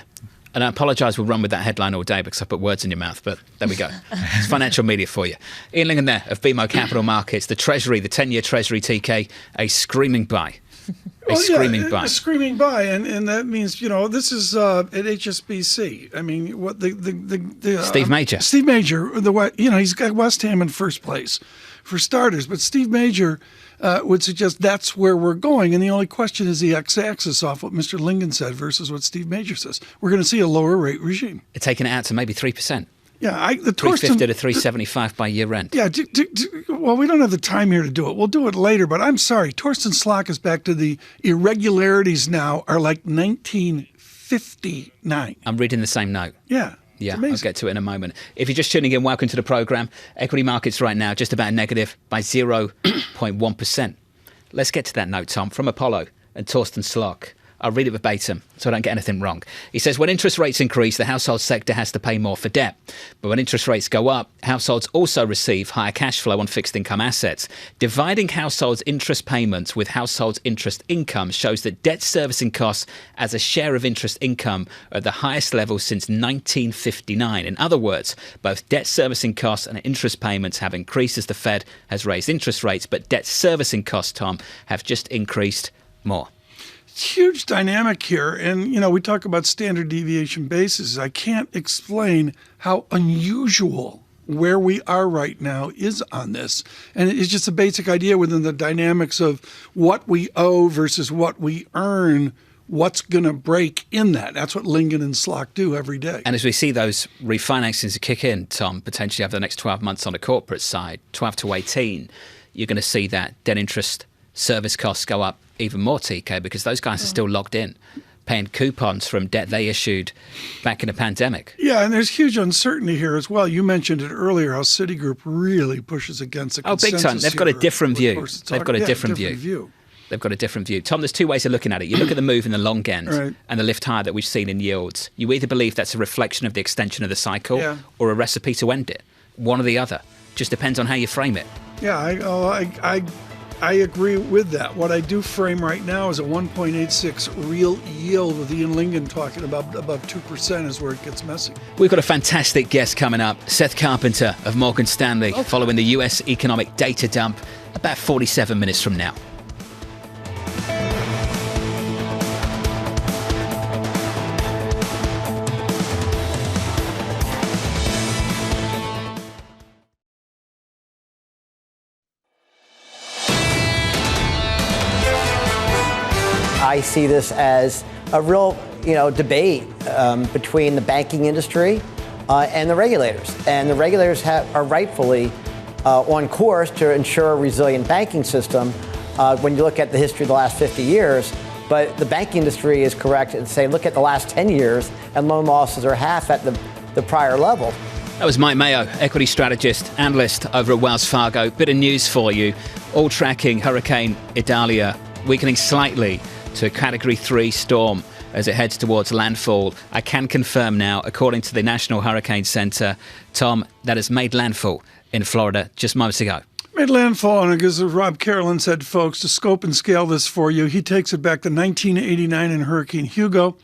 And I apologise, we'll run with that headline all day because I put words in your mouth, but there we go. It's financial media for you. Ian Lingen there of BMO Capital Markets. The Treasury, the 10-year Treasury, TK, a screaming buy. A screaming buy. A screaming buy, and that means, this is at HSBC. I mean, what the Steve Major. Steve Major, he's got West Ham in first place for starters, but Steve Major would suggest that's where we're going, and the only question is the x-axis off what Mr. Lingen said versus what Steve Major says. We're going to see a lower rate regime. They're taking it out to maybe 3%. Yeah, the 350 to 375 by year end. Yeah, well, we don't have the time here to do it. We'll do it later, but I'm sorry. Torsten Slok is back to the irregularities now are like 1959. I'm reading the same note. Yeah. Yeah, I'll get to it in a moment. If you're just tuning in, welcome to the program. Equity markets right now just about negative by 0.1%. Let's get to that note, Tom, from Apollo and Torsten Slok. I'll read it verbatim so I don't get anything wrong. He says, when interest rates increase, the household sector has to pay more for debt. But when interest rates go up, households also receive higher cash flow on fixed income assets. Dividing households' interest payments with households' interest income shows that debt servicing costs as a share of interest income are at the highest level since 1959. In other words, both debt servicing costs and interest payments have increased as the Fed has raised interest rates, but debt servicing costs, Tom, have just increased more. Huge dynamic here. And, we talk about standard deviation basis. I can't explain how unusual where we are right now is on this. And it's just a basic idea within the dynamics of what we owe versus what we earn. What's going to break in that? That's what Lingen and Slok do every day. And as we see those refinancings kick in, Tom, potentially over the next 12 months on the corporate side, 12 to 18, you're going to see that debt interest service costs go up even more, TK, because those guys are still locked in, paying coupons from debt they issued back in the pandemic. Yeah, and there's huge uncertainty here as well. You mentioned it earlier, how Citigroup really pushes against the consensus. Big time. They've got a different view. They've got a different view. They've got a different view. Tom, there's two ways of looking at it. You look at the move in the long end right, and the lift higher that we've seen in yields. You either believe that's a reflection of the extension of the cycle or a recipe to end it. One or the other. Just depends on how you frame it. Yeah, I agree with that. What I do frame right now is a 1.86 real yield with Ian Lingen talking about above 2% is where it gets messy. We've got a fantastic guest coming up, Seth Carpenter of Morgan Stanley, following the US economic data dump about 47 minutes from now. I see this as a real, debate between the banking industry and the regulators. And the regulators are rightfully on course to ensure a resilient banking system when you look at the history of the last 50 years. But the banking industry is correct in saying, look at the last 10 years, and loan losses are half at the prior level. That was Mike Mayo, equity strategist, analyst over at Wells Fargo. Bit of news for you. All tracking Hurricane Idalia weakening slightly to a Category 3 storm as it heads towards landfall. I can confirm now, according to the National Hurricane Center, Tom, that has made landfall in Florida just moments ago. Made landfall, and as Rob Carolyn said, folks, to scope and scale this for you, he takes it back to 1989 in Hurricane Hugo.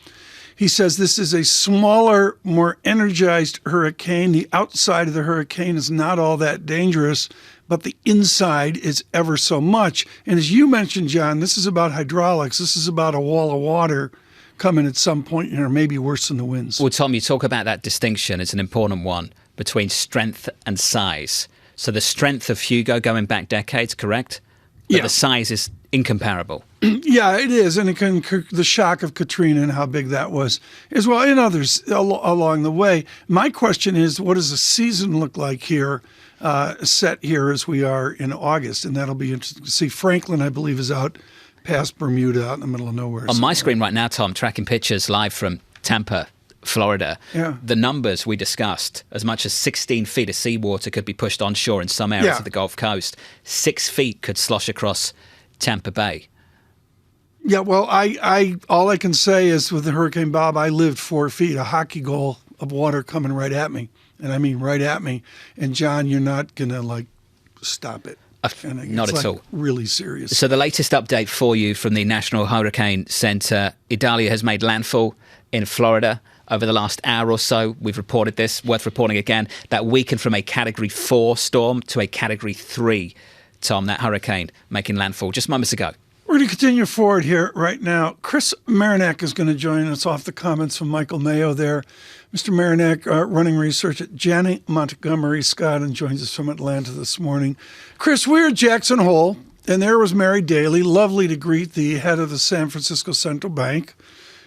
He says this is a smaller, more energized hurricane. The outside of the hurricane is not all that dangerous, but the inside is ever so much. And as you mentioned, John, this is about hydraulics. This is about a wall of water coming at some point, or maybe worse than the winds. Well, Tom, you talk about that distinction. It's an important one between strength and size. So the strength of Hugo going back decades, correct? But yeah. The size is incomparable. Yeah, it is. And the shock of Katrina and how big that was as well, and others along the way. My question is, what does the season look like here, set here as we are in August? And that'll be interesting to see. Franklin, I believe, is out past Bermuda, out in the middle of nowhere. On my screen right now, Tom, tracking pictures live from Tampa, Florida. Yeah. The numbers we discussed, as much as 16 feet of seawater could be pushed onshore in some areas of the Gulf Coast. 6 feet could slosh across Tampa Bay. Yeah, well, I all I can say is with the Hurricane Bob, I lived 4 feet, a hockey goal of water coming right at me. And I mean right at me. And John, you're not going to stop it. Not at all. Really serious. So the latest update for you from the National Hurricane Center, Idalia has made landfall in Florida. Over the last hour or so, we've reported this, worth reporting again, that weakened from a Category 4 storm to a Category 3, Tom, that hurricane making landfall just moments ago. We're going to continue forward here right now. Chris Marinak is going to join us off the comments from Michael Mayo there. Mr. Marinak, running research at Janney Montgomery Scott, and joins us from Atlanta this morning. Chris, we're at Jackson Hole, and there was Mary Daly, lovely to greet the head of the San Francisco Central Bank.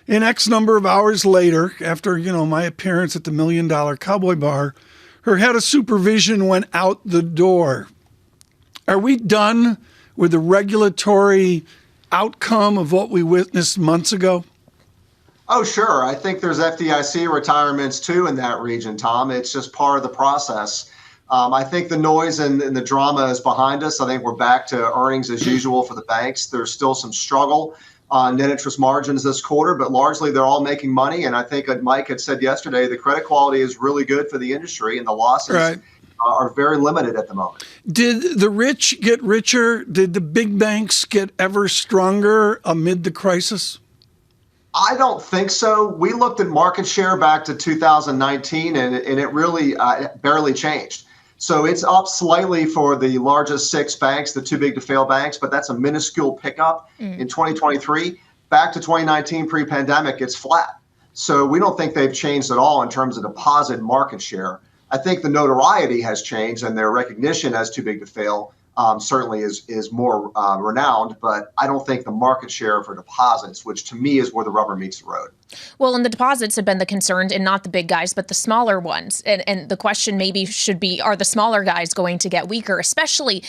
And X number of hours later, after, my appearance at the $1 Million Cowboy Bar, her head of supervision went out the door. Are we done with the regulatory outcome of what we witnessed months ago? Oh, sure. I think there's FDIC retirements, too, in that region, Tom. It's just part of the process. I think the noise and the drama is behind us. I think we're back to earnings as usual for the banks. There's still some struggle on net interest margins this quarter, but largely they're all making money. And I think Mike had said yesterday, the credit quality is really good for the industry, and the losses are very limited at the moment. Did the rich get richer? Did the big banks get ever stronger amid the crisis? I don't think so. We looked at market share back to 2019, and it really barely changed. So it's up slightly for the largest 6 banks, the too big to fail banks, but that's a minuscule pickup in 2023. Back to 2019 pre-pandemic, it's flat. So we don't think they've changed at all in terms of deposit market share. I think the notoriety has changed, and their recognition as too big to fail certainly is more renowned, but I don't think the market share for deposits, which to me is where the rubber meets the road. Well, and the deposits have been the concern, and not the big guys, but the smaller ones. And the question maybe should be, are the smaller guys going to get weaker, especially,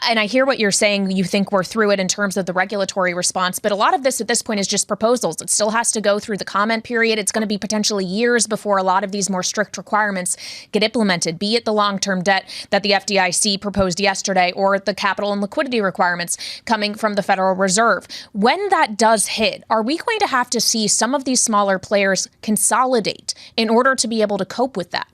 and I hear what you're saying, you think we're through it in terms of the regulatory response, but a lot of this at this point is just proposals. It still has to go through the comment period. It's going to be potentially years before a lot of these more strict requirements get implemented, be it the long-term debt that the FDIC proposed yesterday or the capital and liquidity requirements coming from the Federal Reserve. When that does hit, are we going to have to see some of these smaller players consolidate in order to be able to cope with that?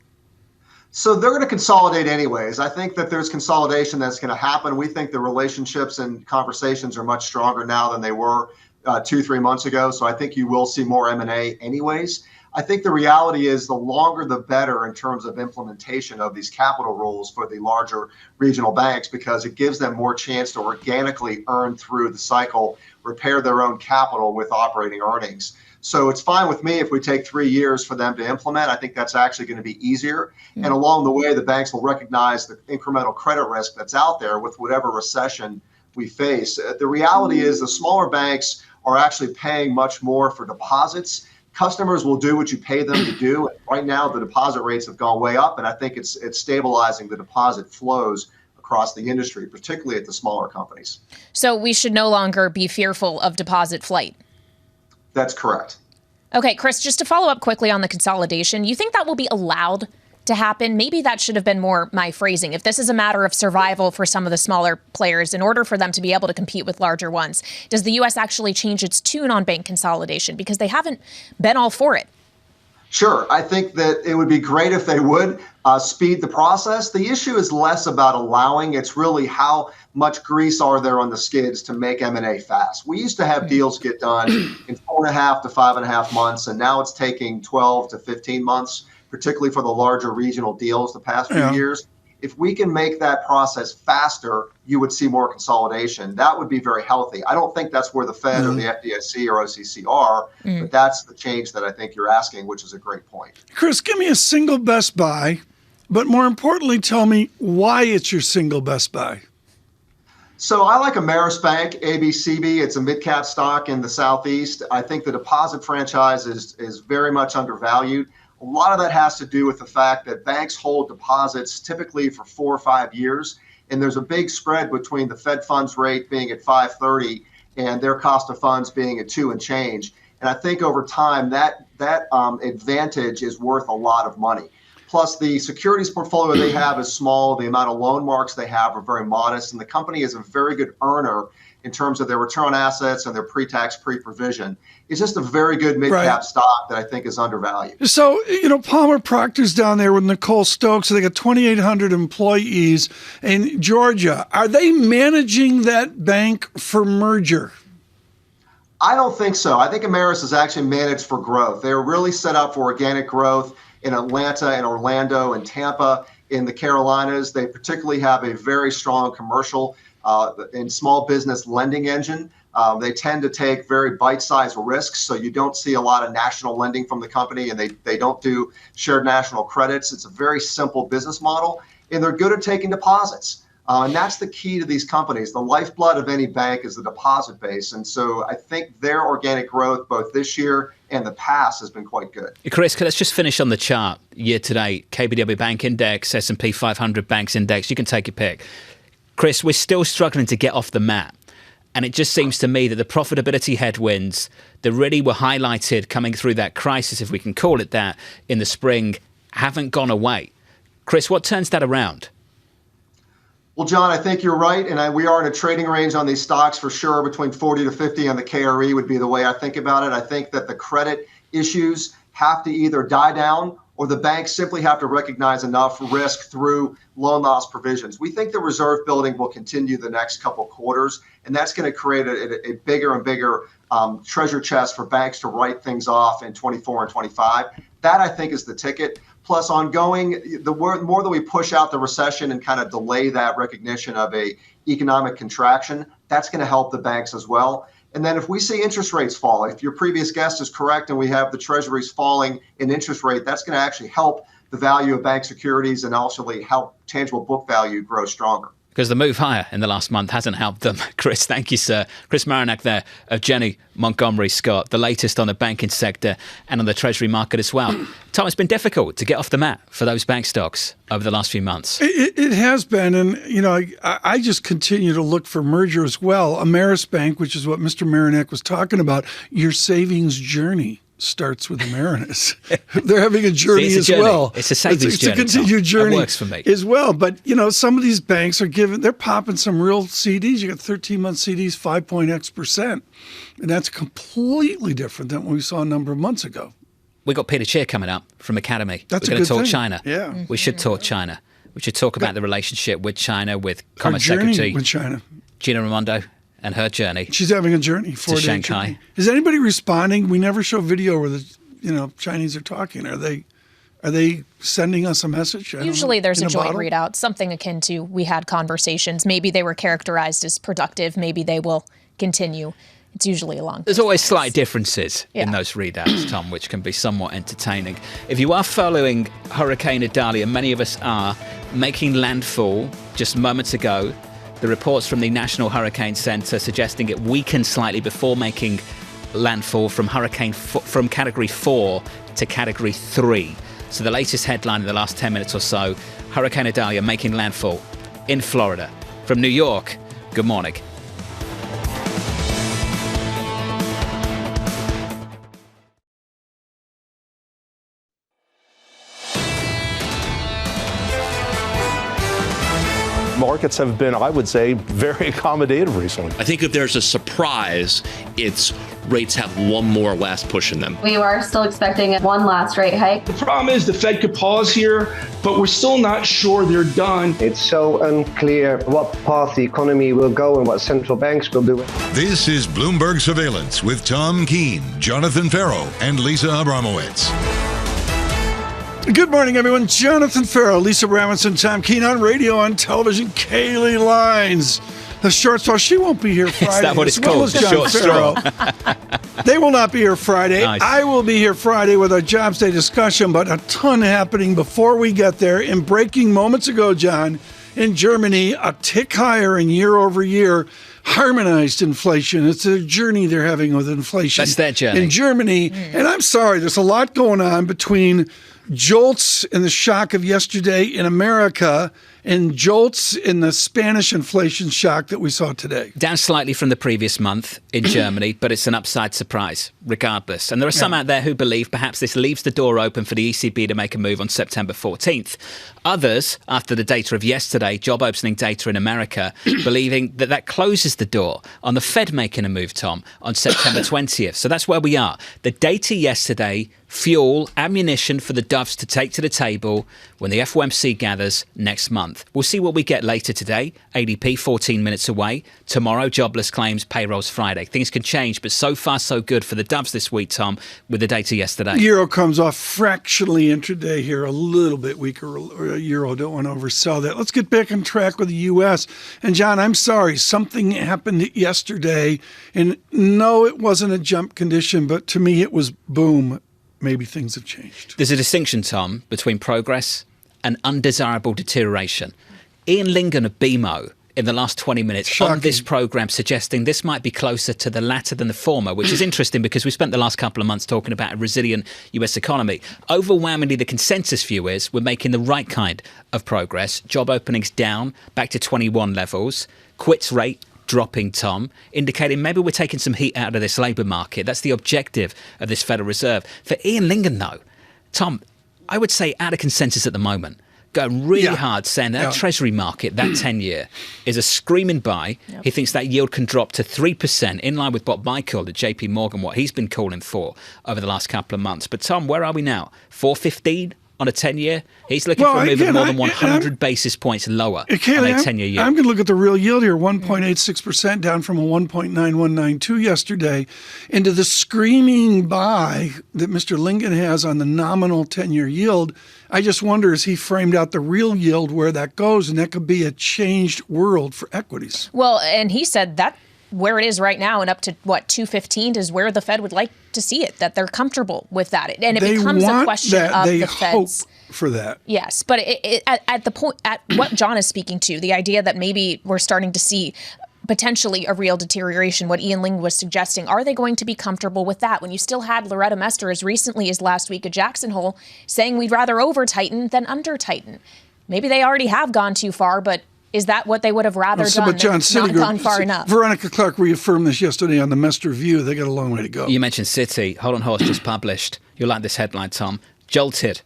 So they're going to consolidate anyways. I think that there's consolidation that's going to happen. We think the relationships and conversations are much stronger now than they were 2-3 months ago. So I think you will see more M&A anyways. I think the reality is the longer the better in terms of implementation of these capital rules for the larger regional banks, because it gives them more chance to organically earn through the cycle, repair their own capital with operating earnings. So it's fine with me if we take 3 years for them to implement. I think that's actually going to be easier. And along the way, the banks will recognize the incremental credit risk that's out there with whatever recession we face. The reality is the smaller banks are actually paying much more for deposits. Customers will do what you pay them to do. Right now, the deposit rates have gone way up, and I think it's stabilizing the deposit flows across the industry, particularly at the smaller companies. So we should no longer be fearful of deposit flight. That's correct. Okay, Chris, just to follow up quickly on the consolidation, you think that will be allowed to happen? Maybe that should have been more my phrasing. If this is a matter of survival for some of the smaller players, in order for them to be able to compete with larger ones, does the U.S. actually change its tune on bank consolidation? Because they haven't been all for it. Sure. I think that it would be great if they would speed the process. The issue is less about allowing. It's really how much grease are there on the skids to make M&A fast. We used to have deals get done in 4.5 to 5.5 months, and now it's taking 12 to 15 months, particularly for the larger regional deals the past few years. If we can make that process faster, you would see more consolidation. That would be very healthy. I don't think that's where the Fed or the FDIC or OCC are, but that's the change that I think you're asking, which is a great point. Chris, give me a single best buy, but more importantly, tell me why it's your single best buy. So I like Ameris Bank, ABCB. It's a mid-cap stock in the Southeast. I think the deposit franchise is very much undervalued. A lot of that has to do with the fact that banks hold deposits typically for 4 or 5 years, and there's a big spread between the Fed funds rate being at 5.30 and their cost of funds being at 2 and change. And I think over time that advantage is worth a lot of money. Plus, the securities portfolio they have is small. The amount of loan marks they have are very modest, and the company is a very good earner in terms of their return on assets and their pre-tax, pre-provision. It's just a very good mid-cap stock that I think is undervalued. So, Palmer Proctor's down there with Nicole Stokes. So they got 2,800 employees in Georgia. Are they managing that bank for merger? I don't think so. I think Ameris is actually managed for growth. They're really set up for organic growth in Atlanta and Orlando and Tampa. In the Carolinas, they particularly have a very strong commercial and small business lending engine. They tend to take very bite-sized risks, so you don't see a lot of national lending from the company, and they don't do shared national credits. It's a very simple business model, and they're good at taking deposits. And that's the key to these companies. The lifeblood of any bank is the deposit base. And so I think their organic growth, both this year and the past, has been quite good. Chris, let's just finish on the chart. Year to date, KBW Bank Index, S&P 500 Banks Index. You can take your pick. Chris, we're still struggling to get off the mat. And it just seems to me that the profitability headwinds that really were highlighted coming through that crisis, if we can call it that, in the spring, haven't gone away. Chris, what turns that around? Well, John, I think you're right. And we are in a trading range on these stocks for sure. Between 40 to 50 on the KRE would be the way I think about it. I think that the credit issues have to either die down or the banks simply have to recognize enough risk through loan loss provisions. We think the reserve building will continue the next couple quarters, and that's going to create a bigger and bigger treasure chest for banks to write things off in 24 and 25. That, I think, is the ticket. Plus, ongoing, the more that we push out the recession and kind of delay that recognition of a economic contraction, that's going to help the banks as well. And then if we see interest rates fall, if your previous guest is correct and we have the treasuries falling in interest rate, that's going to actually help the value of bank securities and also help tangible book value grow stronger. Because the move higher in the last month hasn't helped them. Chris, thank you, sir. Chris Marinac there of Jenny Montgomery Scott, the latest on the banking sector and on the treasury market as well. Tom, it's been difficult to get off the mat for those bank stocks over the last few months. It has been. And, I just continue to look for merger as well. Ameris Bank, which is what Mr. Marinac was talking about, your savings journey starts with Ameris. They're having a journey as well. It's a savings journey. It's a continued journey. That works for me as well. But some of these banks they're popping some real CDs. You got 13-month CDs, 5.x%, and that's completely different than what we saw a number of months ago. We got Peter Cheer coming up from Academy. That's We're a going to good talk thing. China. Yeah, we should talk China. We should talk about the relationship with China, with Our Commerce journey Secretary with China. Gina Raimondo and her journey. She's having a journey to Shanghai. Journey. Is anybody responding? We never show video where the Chinese are talking. Are they sending us a message? Usually there's a joint bottle? readout, something akin to we had conversations. Maybe they were characterized as productive. Maybe they will continue. It's usually a long There's always slight differences in those readouts, Tom, which can be somewhat entertaining. If you are following Hurricane Idalia, many of us are, making landfall just moments ago, the reports from the National Hurricane Center suggesting it weakened slightly before making landfall from from Category 4 to Category 3. So the latest headline in the last 10 minutes or so, Hurricane Idalia making landfall in Florida. From New York, good morning. markets have been, I would say, very accommodative recently. I think if there's a surprise, it's rates have one more last push in them. We are still expecting one last rate hike. The problem is the Fed could pause here, but we're still not sure they're done. It's so unclear what path the economy will go and what central banks will do. This is Bloomberg Surveillance with Tom Keene, Jonathan Ferro, and Lisa Abramowicz. Good morning, everyone. Jonathan Ferro, Lisa Abramowicz, and Tom Keene on radio, on television. Kaylee Lines, the short straw. She won't be here Friday. Is that what it's called? The short straw. They will not be here Friday. Nice. I will be here Friday with our Jobs Day discussion, but a ton happening before we get there. In breaking moments ago, John, in Germany, a tick higher in year over year. Harmonized inflation. It's a journey they're having with inflation. That's their journey. In Germany. And I'm sorry, there's a lot going on between jolts in the shock of yesterday in America and jolts in the Spanish inflation shock that we saw today. Down slightly from the previous month in Germany, but it's an upside surprise regardless. And there are some out there who believe perhaps this leaves the door open for the ECB to make a move on September 14th. Others, after the data of yesterday, job opening data in America, believing that that closes the door on the Fed making a move, Tom, on September 20th. So that's where we are. The data yesterday, fuel, ammunition for the doves to take to the table when the FOMC gathers next month. We'll see what we get later today. ADP 14 minutes away. Tomorrow, jobless claims, payrolls Friday. Things can change, but so far so good for the doves this week, Tom, with the data yesterday. Euro comes off fractionally intraday here, a little bit weaker. Euro, don't want to oversell that. Let's get back on track with the U.S. And John, I'm sorry, something happened yesterday, and no, it wasn't a jump condition, but to me it was boom. Maybe things have changed. There's a distinction, Tom, between progress and undesirable deterioration. Ian Lingen of BMO in the last 20 minutes on this program suggesting this might be closer to the latter than the former, which is interesting because we spent the last couple of months talking about a resilient US economy. Overwhelmingly, the consensus view is we're making the right kind of progress. Job openings down, back to 21 levels. Quits rate dropping, Tom, indicating maybe we're taking some heat out of this labour market. That's the objective of this Federal Reserve. For Ian Lingen, though, Tom, I would say out of consensus at the moment, going really hard, saying that Treasury market, that 10-year, is a screaming buy. He thinks that yield can drop to 3%, in line with what Michael at JP Morgan, what he's been calling for over the last couple of months. But Tom, where are we now? 4.15 on a 10-year? He's looking for a move of more than 100 basis points lower on a 10-year yield. I'm going to look at the real yield here, 1.86%, down from a 1.9192 yesterday, into the screaming buy that Mr. Lingen has on the nominal 10-year yield. I just wonder, as he framed out the real yield, where that goes, and that could be a changed world for equities. Well, and he said that where it is right now and up to, 215 is where the Fed would like to see it, that they're comfortable with that. And it becomes a question of the Fed's. Hope for that. Yes, but at the point, at what John is speaking to, the idea that maybe we're starting to see potentially a real deterioration, what Ian Ling was suggesting, are they going to be comfortable with that when you still had Loretta Mester as recently as last week at Jackson Hole saying we'd rather over-tighten than under-tighten? Maybe they already have gone too far, but is that what they would have rather done? But John, not gone far enough? Veronica Clark reaffirmed this yesterday on the Mester View. They got a long way to go. You mentioned Citi. Hold on Horse just published. You'll like this headline, Tom. Jolted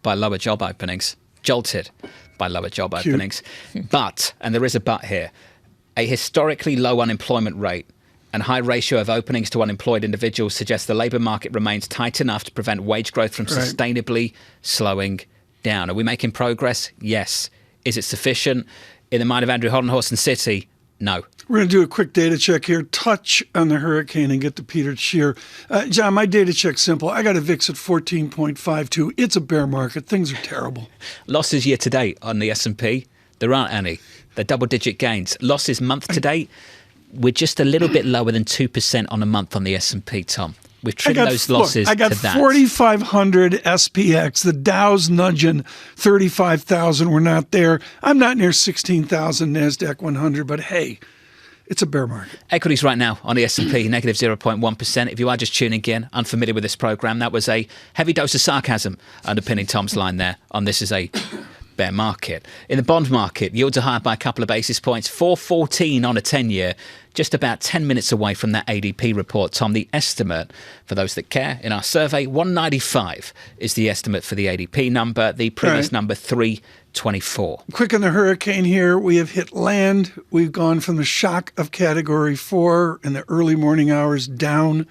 by lower job openings. Jolted by lower job openings. But, and there is a but here, a historically low unemployment rate and high ratio of openings to unemployed individuals suggests the labour market remains tight enough to prevent wage growth from sustainably slowing down. Are we making progress? Yes. Is it sufficient? In the mind of Andrew Holdenhorst and Citi, no. We're going to do a quick data check here, touch on the hurricane, and get to Peter Scheer. John, my data check's simple. I got a VIX at 14.52. It's a bear market. Things are terrible. Losses year to date on the S&P, there aren't any. They're double-digit gains. Losses month to date, we're just a little bit lower than 2% on a month on the S&P, Tom. We've trimmed those losses I got to that. 4,500 SPX. The Dow's nudging 35,000. We're not there. I'm not near 16,000 NASDAQ 100, but hey, it's a bear market. Equities right now on the S&P, negative 0.1%. If you are just tuning in, unfamiliar with this program, that was a heavy dose of sarcasm underpinning Tom's line there on this is a bear market. In the bond market, yields are higher by a couple of basis points, 4.14 on a 10-year, just about 10 minutes away from that ADP report. Tom, the estimate, for those that care, in our survey, 195 is the estimate for the ADP number. The previous number, 324. Quick on the hurricane here. We have hit land. We've gone from the shock of Category 4 in the early morning hours down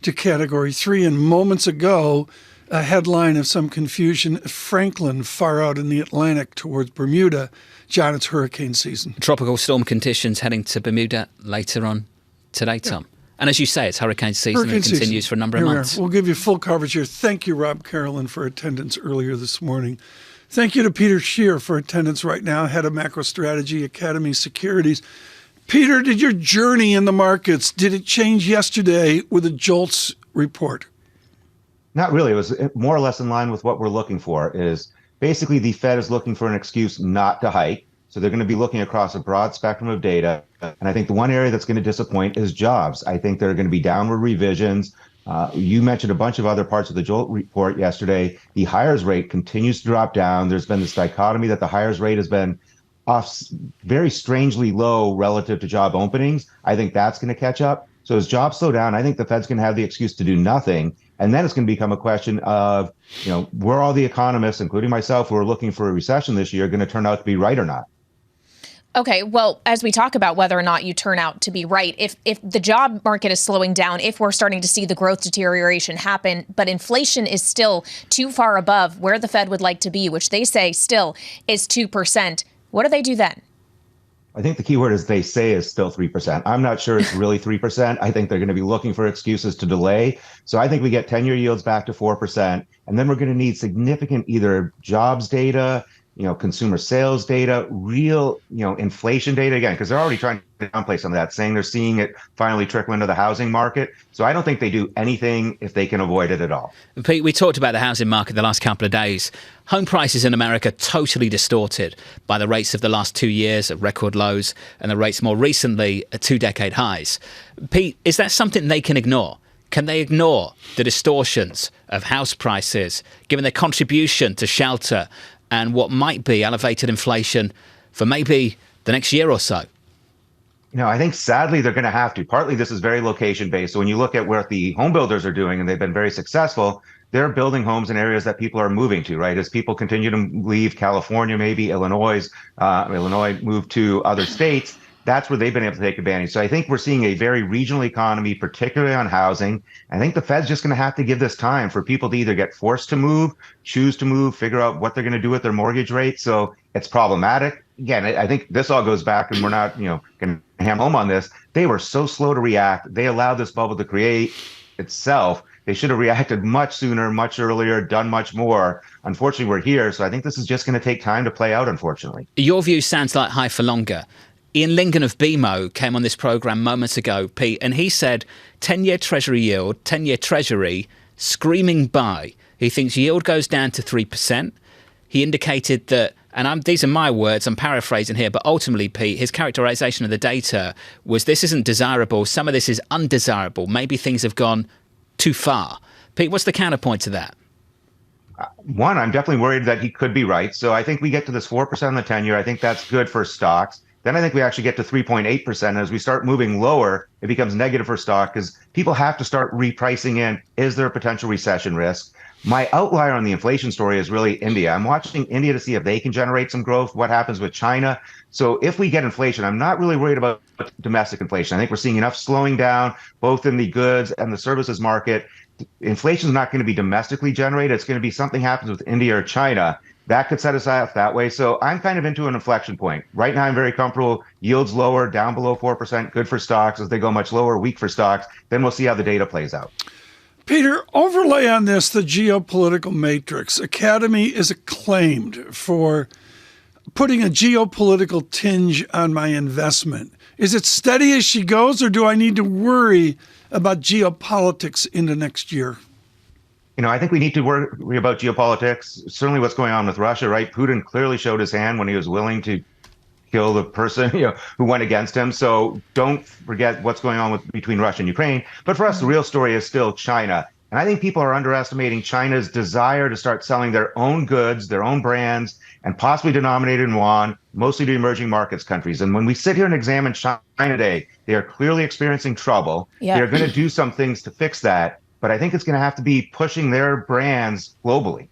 to Category 3. And moments ago, a headline of some confusion, Franklin far out in the Atlantic towards Bermuda. John, it's hurricane season. Tropical storm conditions heading to Bermuda later on today, Tom. And as you say, it's hurricane season and it continues for a number of months. We'll give you full coverage here. Thank you, Rob Carolyn, for attendance earlier this morning. Thank you to Peter Scheer for attendance right now, head of macro strategy, Academy Securities. Peter, did your journey in the markets, did it change yesterday with the JOLTS report? Not really. It was more or less in line with what we're looking for. Is basically the Fed is looking for an excuse not to hike. So they're going to be looking across a broad spectrum of data. And I think the one area that's going to disappoint is jobs. I think there are going to be downward revisions. You mentioned a bunch of other parts of the JOLT report yesterday. The hires rate continues to drop down. There's been this dichotomy that the hires rate has been off very strangely low relative to job openings. I think that's going to catch up. So as jobs slow down, I think the Fed's going to have the excuse to do nothing. And then it's going to become a question of, were all the economists, including myself, who are looking for a recession this year, going to turn out to be right or not? Okay, well, as we talk about whether or not you turn out to be right, if the job market is slowing down, if we're starting to see the growth deterioration happen, but inflation is still too far above where the Fed would like to be, which they say still is 2%, what do they do then? I think the key word is they say is still 3%. I'm not sure it's really 3%. I think they're going to be looking for excuses to delay. So I think we get 10-year yields back to 4%, and then we're going to need significant either jobs data, consumer sales data, real, inflation data again, because they're already trying to downplay some of that, saying they're seeing it finally trickle into the housing market. So I don't think they do anything if they can avoid it at all. Pete, we talked about the housing market the last couple of days. Home prices in America totally distorted by the rates of the last 2 years at record lows and the rates more recently at 2-decade highs. Pete, is that something they can ignore? Can they ignore the distortions of house prices, given their contribution to shelter and what might be elevated inflation for maybe the next year or so? I think sadly they're going to have to. Partly this is very location based. So when you look at what the home builders are doing, and they've been very successful, they're building homes in areas that people are moving to, right? As people continue to leave California, maybe Illinois move to other states, that's where they've been able to take advantage. So I think we're seeing a very regional economy, particularly on housing. I think the Fed's just going to have to give this time for people to either get forced to move, choose to move, figure out what they're going to do with their mortgage rate. So it's problematic. Again, I think this all goes back, and we're not, going to hammer home on this. They were so slow to react. They allowed this bubble to create itself. They should have reacted much sooner, much earlier, done much more. Unfortunately, we're here. So I think this is just going to take time to play out, unfortunately. Your view sounds like high for longer. Ian Lingen of BMO came on this program moments ago, Pete, and he said 10-year Treasury yield, 10-year Treasury, screaming buy. He thinks yield goes down to 3%. He indicated that, and these are my words, I'm paraphrasing here, but ultimately, Pete, his characterization of the data was this isn't desirable, some of this is undesirable. Maybe things have gone too far. Pete, what's the counterpoint to that? One, I'm definitely worried that he could be right. So I think we get to this 4% on the 10-year. I think that's good for stocks. Then I think we actually get to 3.8%. As we start moving lower, it becomes negative for stock because people have to start repricing in, is there a potential recession risk? My outlier on the inflation story is really India. I'm watching India to see if they can generate some growth, what happens with China. So if we get inflation, I'm not really worried about domestic inflation. I think we're seeing enough slowing down, both in the goods and the services market. Inflation is not going to be domestically generated. It's going to be something happens with India or China. That could set us up that way. So I'm kind of into an inflection point. Right now, I'm very comfortable. Yields lower, down below 4%, good for stocks. As they go much lower, weak for stocks. Then we'll see how the data plays out. Peter, overlay on this the geopolitical matrix. Academy is acclaimed for putting a geopolitical tinge on my investment. Is it steady as she goes, or do I need to worry about geopolitics into next year? I think we need to worry about geopolitics. Certainly what's going on with Russia, right? Putin clearly showed his hand when he was willing to kill the person who went against him. So don't forget what's going on between Russia and Ukraine. But for us, the real story is still China. And I think people are underestimating China's desire to start selling their own goods, their own brands, and possibly denominated in yuan, mostly to emerging markets countries. And when we sit here and examine China today, they are clearly experiencing trouble. Yeah. They're going to do some things to fix that. But I think it's going to have to be pushing their brands globally.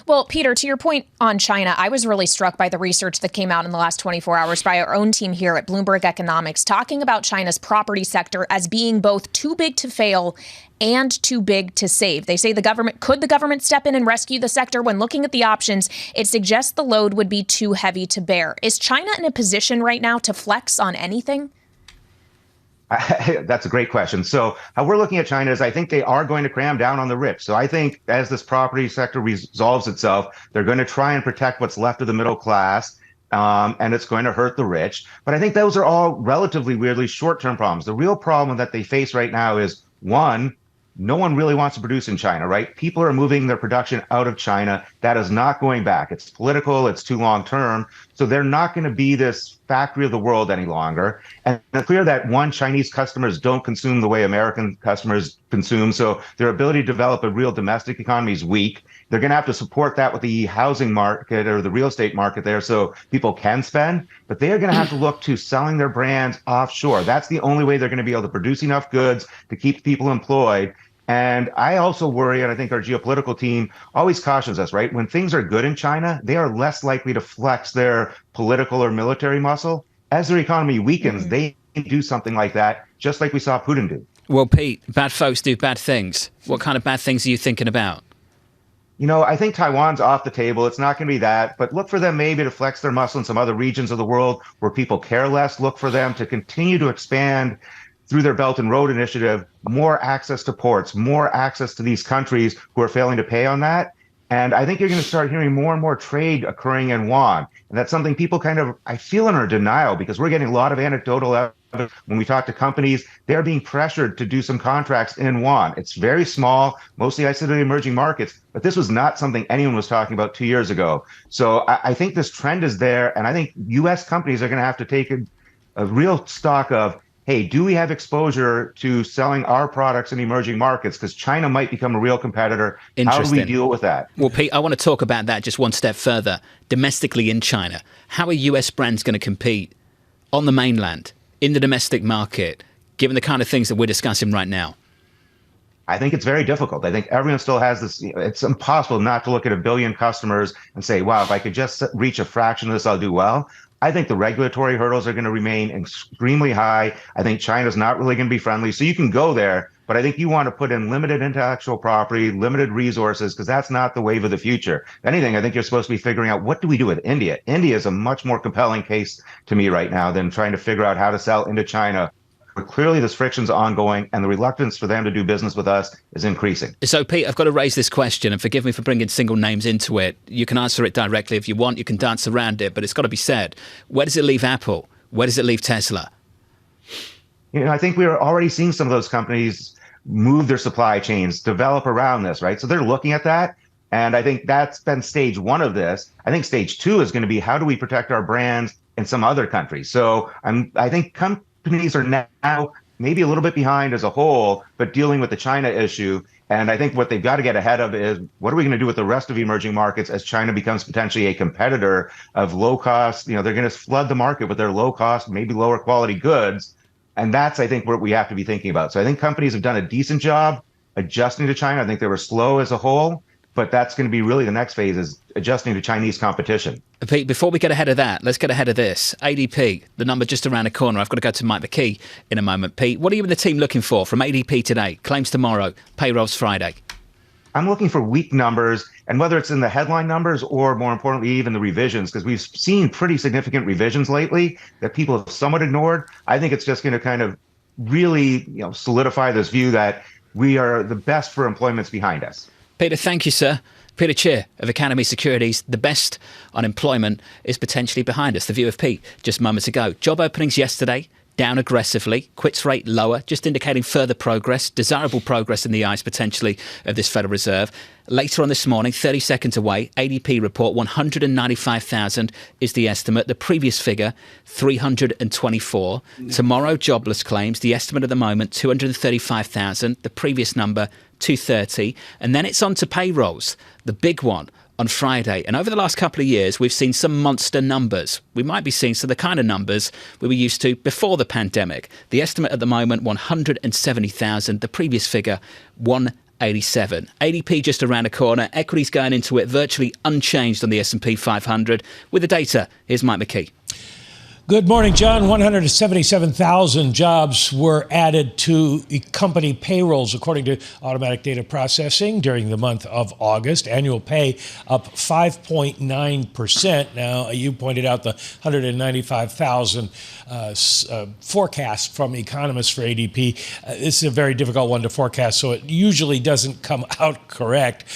Well, Peter, to your point on China, I was really struck by the research that came out in the last 24 hours by our own team here at Bloomberg Economics, talking about China's property sector as being both too big to fail and too big to save. They say the government step in and rescue the sector? When looking at the options, it suggests the load would be too heavy to bear. Is China in a position right now to flex on anything? That's a great question. So how we're looking at China is I think they are going to cram down on the rich. So I think as this property sector resolves itself, they're going to try and protect what's left of the middle class, and it's going to hurt the rich. But I think those are all relatively weirdly short-term problems. The real problem that they face right now is, one, no one really wants to produce in China, right? People are moving their production out of China. That is not going back. It's political. It's too long term. So they're not going to be this factory of the world any longer. And it's clear that, one, Chinese customers don't consume the way American customers consume. So their ability to develop a real domestic economy is weak. They're going to have to support that with the housing market or the real estate market there so people can spend. But they are going to have to look to selling their brands offshore. That's the only way they're going to be able to produce enough goods to keep people employed. And I also worry, and I think our geopolitical team always cautions us, right? When things are good in China, they are less likely to flex their political or military muscle. As their economy weakens, they can do something like that, just like we saw Putin do. Well, Pete, bad folks do bad things. What kind of bad things are you thinking about? You know, I think Taiwan's off the table. It's not going to be that. But look for them maybe to flex their muscle in some other regions of the world where people care less. Look for them to continue to expand through their Belt and Road Initiative, more access to ports, more access to these countries who are failing to pay on that. And I think you're going to start hearing more and more trade occurring in yuan. And that's something people kind of, I feel, in denial, because we're getting a lot of anecdotal evidence when we talk to companies. They're being pressured to do some contracts in yuan. It's very small, mostly isolated emerging markets, but this was not something anyone was talking about 2 years ago. So I think this trend is there, and I think U.S. companies are going to have to take a real stock of, hey, do we have exposure to selling our products in emerging markets? Because China might become a real competitor. How do we deal with that? Well, Pete, I want to talk about that just one step further. Domestically in China, how are US brands going to compete on the mainland, in the domestic market, given the kind of things that we're discussing right now? I think it's very difficult. I think everyone still has this. It's impossible not to look at 1 billion customers and say, wow, if I could just reach a fraction of this, I'll do well. I think the regulatory hurdles are going to remain extremely high. I think China's not really going to be friendly. So you can go there, but I think you want to put in limited intellectual property, limited resources, because that's not the wave of the future. If anything, I think you're supposed to be figuring out, what do we do with India? India is a much more compelling case to me right now than trying to figure out how to sell into China. But clearly this friction's ongoing, and the reluctance for them to do business with us is increasing. So, Pete, I've got to raise this question, and forgive me for bringing single names into it. You can answer it directly if you want. You can dance around it, but it's got to be said. Where does it leave Apple? Where does it leave Tesla? You know, I think we're already seeing some of those companies move their supply chains, develop around this, right? So they're looking at that. And I think that's been stage one of this. I think stage two is going to be, how do we protect our brands in some other countries? So I think companies are now maybe a little bit behind as a whole, but dealing with the China issue. And I think what they've got to get ahead of is, what are we going to do with the rest of emerging markets as China becomes potentially a competitor of low cost? You know, they're going to flood the market with their low cost, maybe lower quality goods. And that's, I think, what we have to be thinking about. So I think companies have done a decent job adjusting to China. I think they were slow as a whole, but that's going to be really the next phase, is adjusting to Chinese competition. Pete, before we get ahead of that, let's get ahead of this. ADP, the number just around the corner. I've got to go to Mike McKee in a moment. Pete, what are you and the team looking for from ADP today? Claims tomorrow, payrolls Friday. I'm looking for weak numbers, and whether it's in the headline numbers or, more importantly, even the revisions, because we've seen pretty significant revisions lately that people have somewhat ignored. I think it's just going to kind of really, solidify this view that we are the best for employment's behind us. Peter, thank you, sir. Peter Cheer of Academy Securities. The best on employment is potentially behind us. The view of Pete just moments ago. Job openings yesterday down aggressively, quits rate lower, just indicating further progress, desirable progress in the eyes potentially of this Federal Reserve. Later on this morning, 30 seconds away, ADP report 195,000 is the estimate. The previous figure, 324. Tomorrow, jobless claims. The estimate at the moment, 235,000. The previous number, 230. And then it's on to payrolls, the big one, on Friday. And over the last couple of years, we've seen some monster numbers. We might be seeing some of the kind of numbers we were used to before the pandemic. The estimate at the moment, 170,000. The previous figure, 187. ADP just around the corner. Equities going into it virtually unchanged on the S&P 500. With the data, here's Mike McKee. Good morning, John. 177,000 jobs were added to company payrolls, according to automatic data processing during the month of August. Annual pay up 5.9%. Now, you pointed out the 195,000 forecast from economists for ADP. This is a very difficult one to forecast, so it usually doesn't come out correct.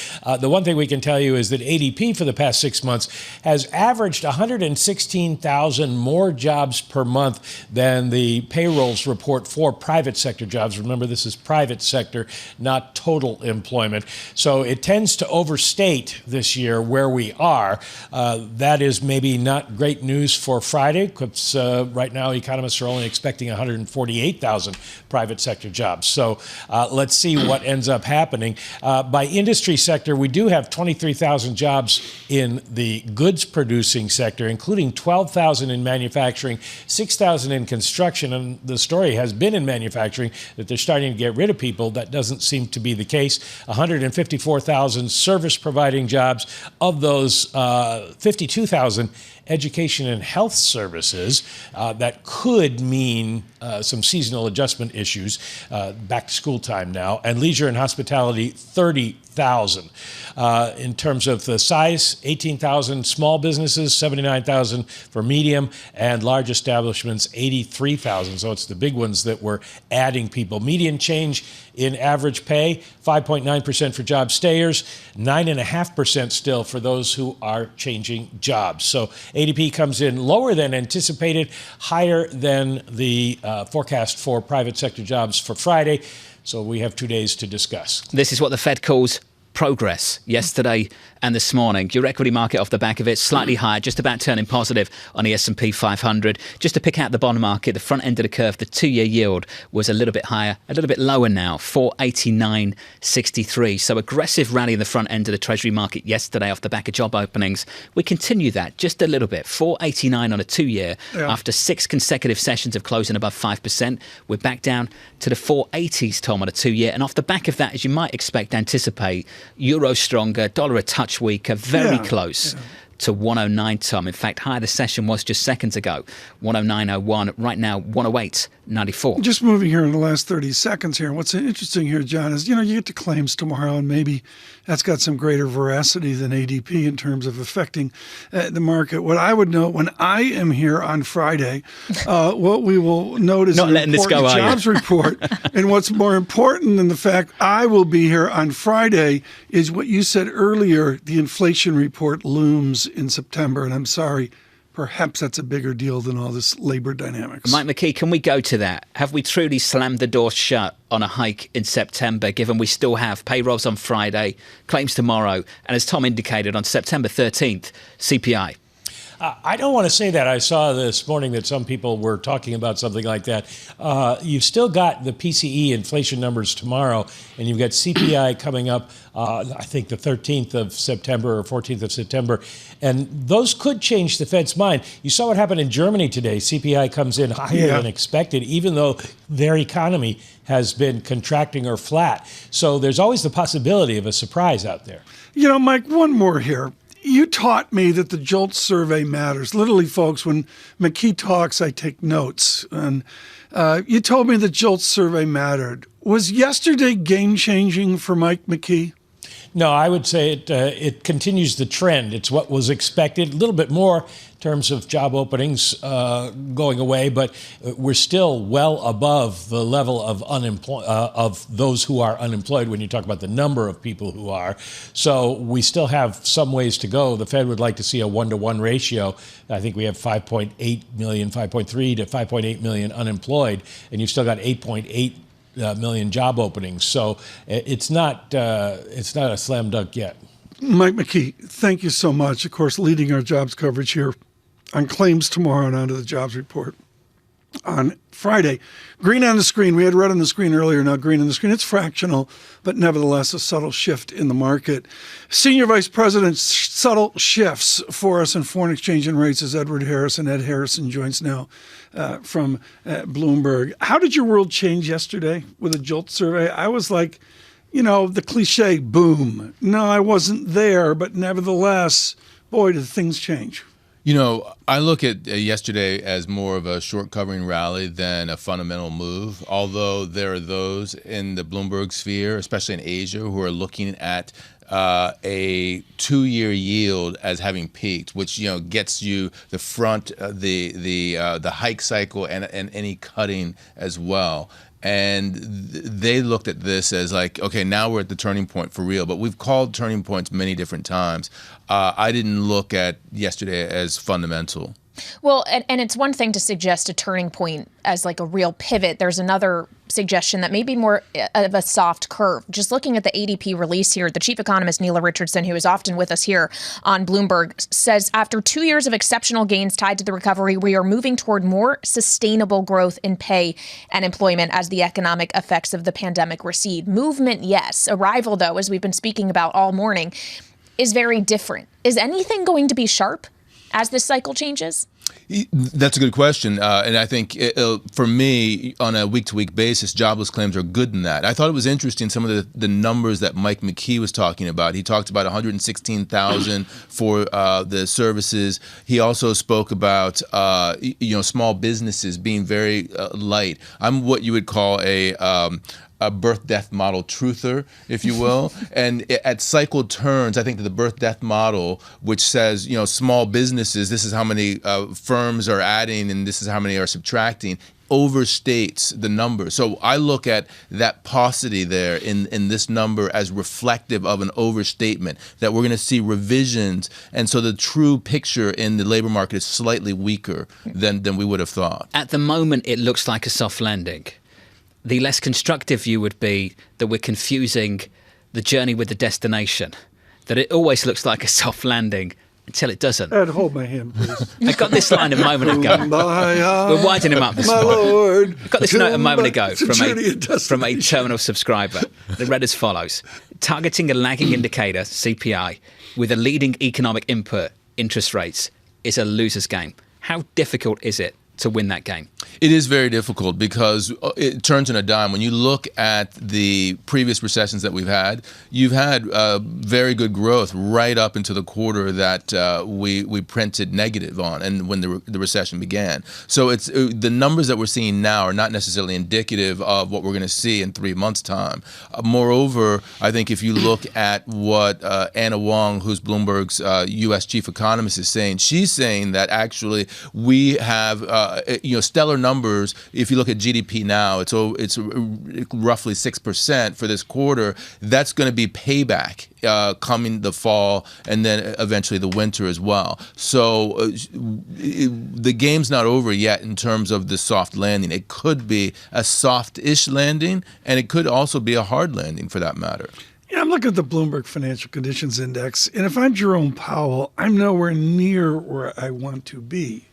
The one thing we can tell you is that ADP for the past 6 months has averaged 116,000 more jobs per month than the payrolls report for private sector jobs. Remember, this is private sector, not total employment. So it tends to overstate this year where we are. That is maybe not great news for Friday, because right now economists are only expecting 148,000 private sector jobs. So let's see what ends up happening. By industry sector, we do have 23,000 jobs in the goods producing sector, including 12,000 in manufacturing, 6,000 in construction. And the story has been in manufacturing that they're starting to get rid of people. That doesn't seem to be the case. 154,000 service providing jobs. Of those, 52,000 education and health services. That could mean some seasonal adjustment issues. Back to school time now. And leisure and hospitality, 30,000. In terms of the size, 18,000 small businesses, 79,000 for medium, and large establishments, 83,000. So it's the big ones that were adding people. Median change in average pay, 5.9% for job stayers, 9.5% still for those who are changing jobs. So ADP comes in lower than anticipated, higher than the forecast for private sector jobs for Friday. So we have 2 days to discuss. This is what the Fed calls progress yesterday and this morning. Your equity market off the back of it, slightly higher, just about turning positive on the S&P 500. Just to pick out the bond market, the front end of the curve, the 2-year yield was a little bit higher, a little bit lower now, 489.63. So aggressive rally in the front end of the Treasury market yesterday off the back of job openings. We continue that just a little bit, 489 on a 2-year. After 6 consecutive sessions of closing above 5%. We're back down to the 480s, Tom, on a 2-year. And off the back of that, as you might expect, anticipate, euro stronger, dollar a touch weaker, very close to 109, Tom. In fact, higher the session was just seconds ago, 109.01. Right now, 108.94. Just moving here in the last 30 seconds here. What's interesting here, John, is, you get to claims tomorrow, and maybe that's got some greater veracity than ADP in terms of affecting the market. What I would note when I am here on Friday, what we will note is an important jobs report. And what's more important than the fact I will be here on Friday is what you said earlier, the inflation report looms in September. And I'm sorry, perhaps that's a bigger deal than all this labor dynamics. Mike McKee, can we go to that? Have we truly slammed the door shut on a hike in September, given we still have payrolls on Friday, claims tomorrow, and as Tom indicated, on September 13th, CPI? I don't want to say that. I saw this morning that some people were talking about something like that. You've still got the PCE inflation numbers tomorrow, and you've got CPI coming up, I think the 13th of September or 14th of September. And those could change the Fed's mind. You saw what happened in Germany today. CPI comes in higher than expected, even though their economy has been contracting or flat. So there's always the possibility of a surprise out there. Mike, one more here. You taught me that the JOLT survey matters. Literally, folks, when McKee talks, I take notes. And you told me the JOLT survey mattered. Was yesterday game-changing for Mike McKee? No, I would say it continues the trend. It's what was expected, a little bit more terms of job openings going away, but we're still well above the level of of those who are unemployed when you talk about the number of people who are. So we still have some ways to go. The Fed would like to see a 1-to-1 ratio. I think we have 5.8 million, 5.3 to 5.8 million unemployed, and you've still got 8.8 million job openings. So it's not a slam dunk yet. Mike McKee, thank you so much. Of course, leading our jobs coverage here on claims tomorrow and onto the jobs report on Friday. Green on the screen. We had red on the screen earlier, now green on the screen. It's fractional, but nevertheless a subtle shift in the market. Senior Vice President, subtle shifts for us in foreign exchange and rates is Edward Harrison. Ed Harrison joins now from Bloomberg. How did your world change yesterday with the JOLT survey? I was like, the cliche, boom. No, I wasn't there, but nevertheless, boy, did things change. I look at yesterday as more of a short covering rally than a fundamental move, although there are those in the Bloomberg sphere, especially in Asia, who are looking at a 2-year yield as having peaked, which gets you the front, the hike cycle and any cutting as well. And they looked at this as like, okay, now we're at the turning point for real. But we've called turning points many different times. I didn't look at yesterday as fundamental. Well, and it's one thing to suggest a turning point as like a real pivot. There's another suggestion that may be more of a soft curve. Just looking at the ADP release here, the chief economist, Neela Richardson, who is often with us here on Bloomberg, says after 2 years of exceptional gains tied to the recovery, we are moving toward more sustainable growth in pay and employment as the economic effects of the pandemic recede. Movement, yes. Arrival, though, as we've been speaking about all morning, is very different. Is anything going to be sharp as this cycle changes? That's a good question. And I think for me, on a week-to-week basis, jobless claims are good in that. I thought it was interesting, some of the numbers that Mike McKee was talking about. He talked about 116,000 for the services. He also spoke about, small businesses being very light. I'm what you would call a birth-death model truther, if you will. And at cycle turns, I think that the birth-death model, which says, small businesses, this is how many firms are adding and this is how many are subtracting, overstates the number. So I look at that paucity there in this number as reflective of an overstatement, that we're going to see revisions. And so the true picture in the labor market is slightly weaker than we would have thought. At the moment, it looks like a soft landing. The less constructive view would be that we're confusing the journey with the destination, that it always looks like a soft landing until it doesn't. Ed, hold my hand, please. I got this line a moment ago. We're winding him up this morning. Lord, I got this note a moment ago from a terminal subscriber that read as follows. Targeting a lagging indicator, CPI, with a leading economic input, interest rates, is a loser's game. How difficult is it to win that game? It is very difficult because it turns on a dime. When you look at the previous recessions that we've had, you've had very good growth right up into the quarter that we printed negative on, and when the recession began. So it's the numbers that we're seeing now are not necessarily indicative of what we're going to see in 3 months' time. Moreover, I think if you look at what Anna Wong, who's Bloomberg's U.S. chief economist, is saying, she's saying that actually we have stellar numbers. If you look at GDP now, it's roughly 6% for this quarter. That's going to be payback coming the fall and then eventually the winter as well. So the game's not over yet in terms of the soft landing. It could be a soft-ish landing, and it could also be a hard landing for that matter. Yeah, I'm looking at the Bloomberg Financial Conditions Index, and if I'm Jerome Powell, I'm nowhere near where I want to be.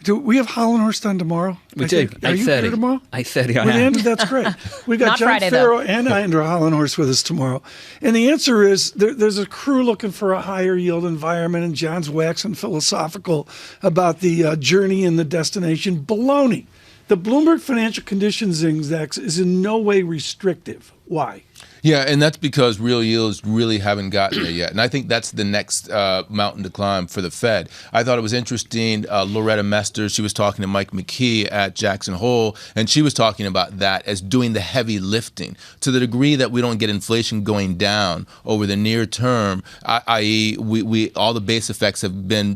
Do we have Hollenhorst on tomorrow? We do. 8:30. Are you here tomorrow? 8:30 I am. That's great. We got John Friday, Ferro and Andrew Hollenhorst with us tomorrow. And the answer is there's a crew looking for a higher yield environment, and John's waxing philosophical about the journey and the destination. Baloney. The Bloomberg Financial Conditions Index is in no way restrictive. Why? Yeah, and that's because real yields really haven't gotten there yet. And I think that's the next mountain to climb for the Fed. I thought it was interesting, Loretta Mester, she was talking to Mike McKee at Jackson Hole, and she was talking about that as doing the heavy lifting. To the degree that we don't get inflation going down over the near term, i.e. we all the base effects have been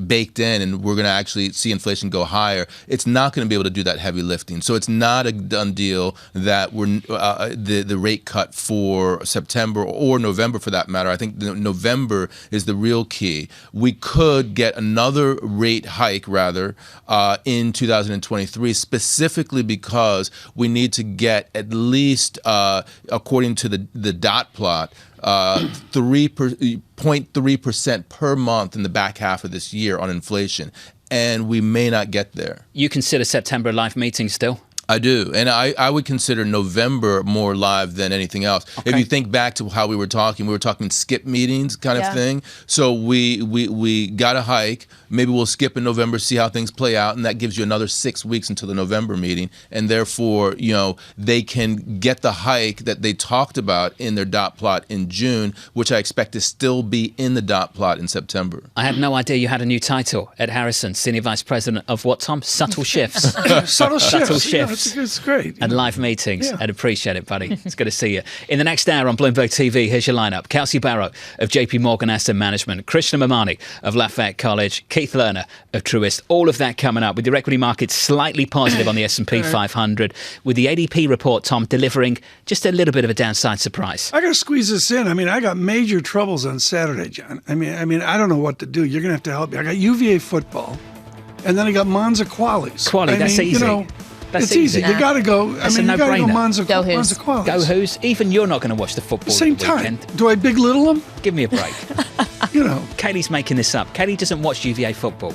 baked in, and we're going to actually see inflation go higher, it's not going to be able to do that heavy lifting. So it's not a done deal that we're the rate cut for September or November for that matter. I think November is the real key. We could get another rate hike rather in 2023 specifically because we need to get at least according to the dot plot 0.3% per month in the back half of this year on inflation, and we may not get there. You consider September a live meeting still? I do, and I would consider November more live than anything else. Okay. If you think back to how we were talking skip meetings kind of thing. So we got a hike. Maybe we'll skip in November, see how things play out, and that gives you another 6 weeks until the November meeting. And therefore, they can get the hike that they talked about in their dot plot in June, which I expect to still be in the dot plot in September. I had no idea you had a new title, Ed Harrison, Senior Vice President of what, Tom? Subtle Shifts. Subtle Shifts. Yeah, it's great. And live meetings. I'd appreciate it, buddy. It's good to see you. In the next hour on Bloomberg TV, here's your lineup. Kelsey Barrow of JP Morgan Asset Management, Krishna Mamani of Lafayette College, Keith Lerner of Truist. All of that coming up with your equity market slightly positive on the S&P 500, with the ADP report, Tom, delivering just a little bit of a downside surprise. I got to squeeze this in. I mean, I got major troubles on Saturday, John. I mean, I don't know what to do. You're going to have to help me. I got UVA football, and then I got Monza Qualis. That's easy. It's easy. You got to go. You got to go Monza Qualis. Go Who's. Even you're not going to watch the football same at the weekend. Time. Do I big little them? Give me a break. Katie's making this up. Katie doesn't watch UVA football.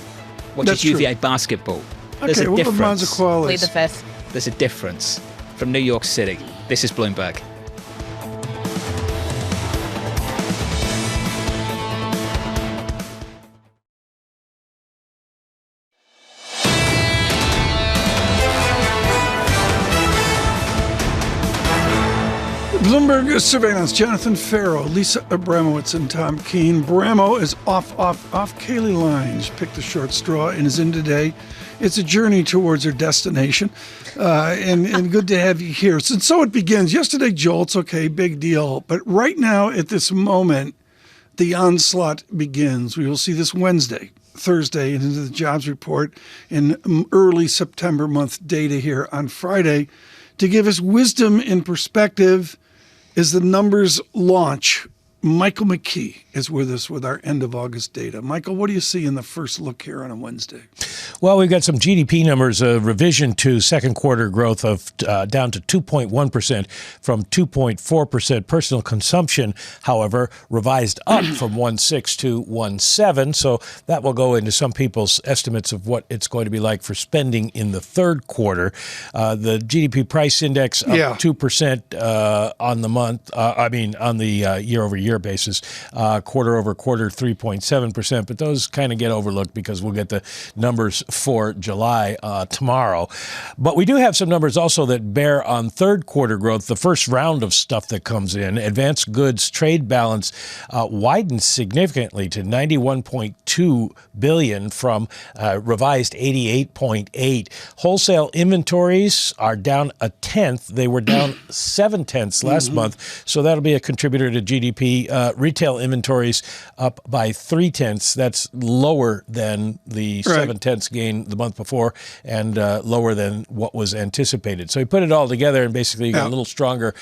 Watches UVA basketball. There's a difference. Monza Qualis. Plead the fifth. There's a difference. From New York City, this is Bloomberg. Bloomberg Surveillance, Jonathan Ferro, Lisa Abramowicz, and Tom Keene. Bramo is off Kaylee Lines, picked a short straw and is in today. It's a journey towards her destination, and good to have you here. And so it begins. Yesterday, jolts, okay, big deal. But right now, at this moment, the onslaught begins. We will see this Wednesday, Thursday, and into the jobs report in early September month data here on Friday to give us wisdom in perspective as the numbers launch. Michael McKee is with us with our end of August data. Michael, what do you see in the first look here on a Wednesday? Well, we've got some GDP numbers, a revision to second quarter growth of down to 2.1% from 2.4%. Personal consumption, however, revised up from 1.6 to 1.7. So that will go into some people's estimates of what it's going to be like for spending in the third quarter. The GDP price index up 2% on the month. On the year-over-year basis, quarter over quarter 3.7%, but those kind of get overlooked because we'll get the numbers for July tomorrow. But we do have some numbers also that bear on third quarter growth. The first round of stuff that comes in, advanced goods trade balance widens significantly to $91.2 billion from revised $88.8. Wholesale inventories are down a tenth. They were down 0.7 last month, so that'll be a contributor to GDP. Retail inventories up by 0.3. That's lower than the 0.7 gain the month before, and lower than what was anticipated. So you put it all together, and basically you got a little stronger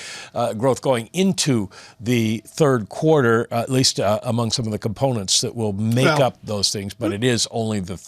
growth going into the third quarter, at least among some of the components that will make up those things. But it is only the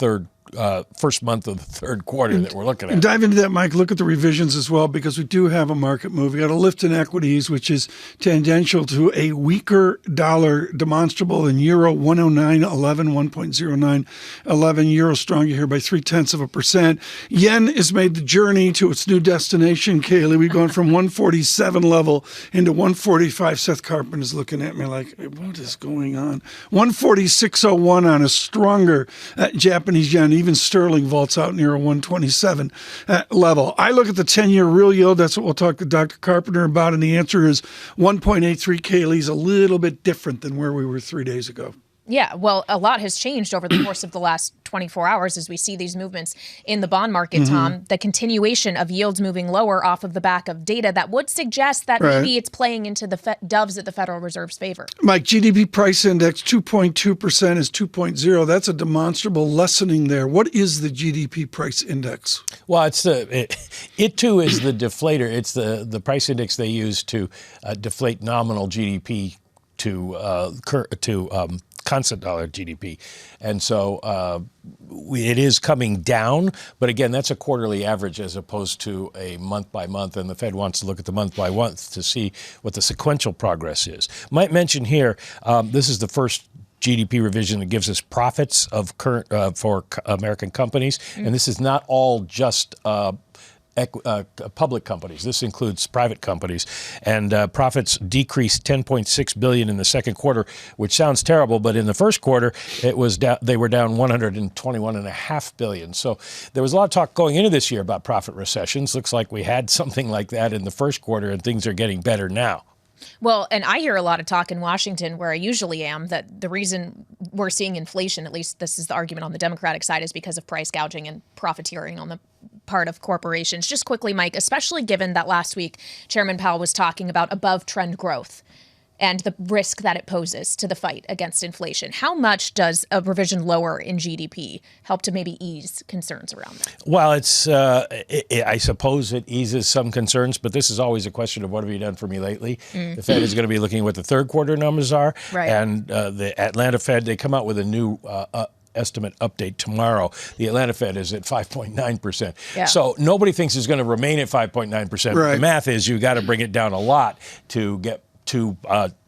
first month of the third quarter that we're looking at. And dive into that, Mike. Look at the revisions as well, because we do have a market move. We got a lift in equities, which is tangential to a weaker dollar, demonstrable in euro 109.11, 1.0911. Euro stronger here by 0.3%. Yen has made the journey to its new destination, Kaylee. We've gone from 147 level into 145. Seth Carpenter's looking at me like, what is going on? 146.01 on a stronger Japanese yen. even sterling vaults out near a 127 level. I look at the 10-year real yield. That's what we'll talk to Dr. Carpenter about. And the answer is 1.83. Kaylee's a little bit different than where we were 3 days ago. Yeah, well, a lot has changed over the course of the last 24 hours as we see these movements in the bond market, Tom. The continuation of yields moving lower off of the back of data that would suggest that maybe it's playing into the doves at the Federal Reserve's favor. Mike, GDP price index 2.2% is 2.0. That's a demonstrable lessening there. What is the GDP price index? Well, it too is the deflator. It's the price index they use to deflate nominal GDP to constant dollar GDP. And so it is coming down, but again, that's a quarterly average as opposed to a month by month, and the Fed wants to look at the month by month to see what the sequential progress is. Might mention here, this is the first GDP revision that gives us profits of for American companies, and this is not all just public companies. This includes private companies, and profits decreased $10.6 billion in the second quarter, which sounds terrible, but in the first quarter it was they were down $121.5 billion. So there was a lot of talk going into this year about profit recessions. Looks like we had something like that in the first quarter, and things are getting better now. Well, and I hear a lot of talk in Washington, where I usually am, that the reason we're seeing inflation, at least this is the argument on the Democratic side, is because of price gouging and profiteering on the part of corporations. Just quickly, Mike, especially given that last week Chairman Powell was talking about above trend growth and the risk that it poses to the fight against inflation. How much does a revision lower in GDP help to maybe ease concerns around that? Well, I suppose it eases some concerns, but this is always a question of what have you done for me lately? The Fed is going to be looking at what the third quarter numbers are. Right. And the Atlanta Fed, they come out with a new estimate update tomorrow. The Atlanta Fed is at 5.9%. Yeah. So nobody thinks it's going to remain at 5.9%. Right. The math is you got to bring it down a lot to get to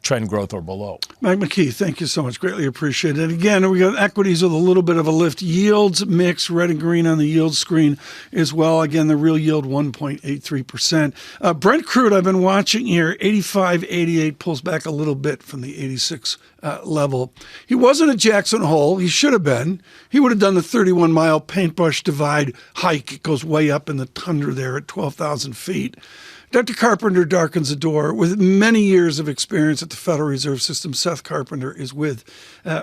trend growth or below. Mike McKee, thank you so much. Greatly appreciate it. Again, we got equities with a little bit of a lift. Yields mix, red and green on the yield screen as well. Again, the real yield 1.83%. Brent crude, I've been watching here, 85.88, pulls back a little bit from the 86 level. He wasn't at Jackson Hole. He should have been. He would have done the 31-mile paintbrush divide hike. It goes way up in the tundra there at 12,000 feet. Dr. Carpenter darkens the door. With many years of experience at the Federal Reserve System, Seth Carpenter is with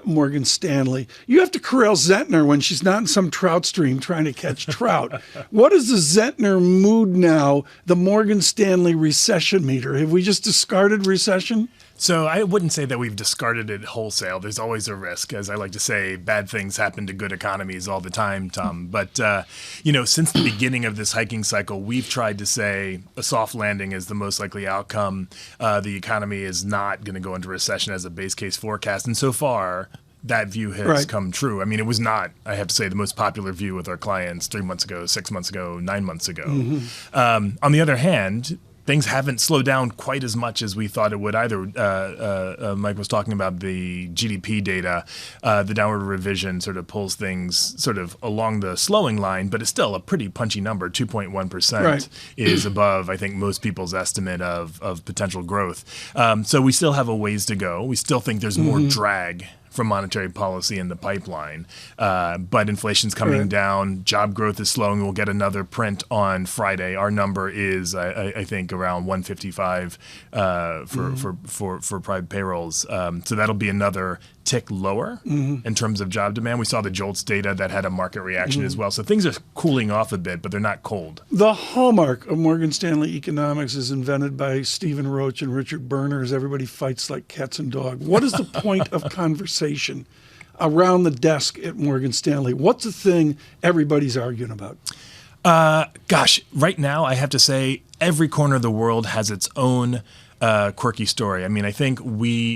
Morgan Stanley. You have to corral Zentner when she's not in some trout stream trying to catch trout. What is the Zentner mood now, the Morgan Stanley recession meter? Have we just discarded recession? So I wouldn't say that we've discarded it wholesale. There's always a risk. As I like to say, bad things happen to good economies all the time, Tom. But, since the beginning of this hiking cycle, we've tried to say a soft landing is the most likely outcome. The economy is not going to go into recession as a base case forecast. And so far, that view has come true. I mean, it was not, I have to say, the most popular view with our clients 3 months ago, 6 months ago, 9 months ago. On the other hand, things haven't slowed down quite as much as we thought it would either. Mike was talking about the GDP data. The downward revision sort of pulls things sort of along the slowing line, but it's still a pretty punchy number. 2.1% is above, I think, most people's estimate of potential growth. So we still have a ways to go. We still think there's more drag from monetary policy in the pipeline. But inflation's coming down. Job growth is slowing. We'll get another print on Friday. Our number is, I think, around 155 for private payrolls. So that'll be another tick lower in terms of job demand. We saw the JOLTS data that had a market reaction as well. So things are cooling off a bit, but they're not cold. The hallmark of Morgan Stanley economics is invented by Stephen Roach and Richard Berners. Everybody fights like cats and dogs. What is the point of conversation around the desk at Morgan Stanley? What's the thing everybody's arguing about? Right now, I have to say every corner of the world has its own quirky story. I mean, I think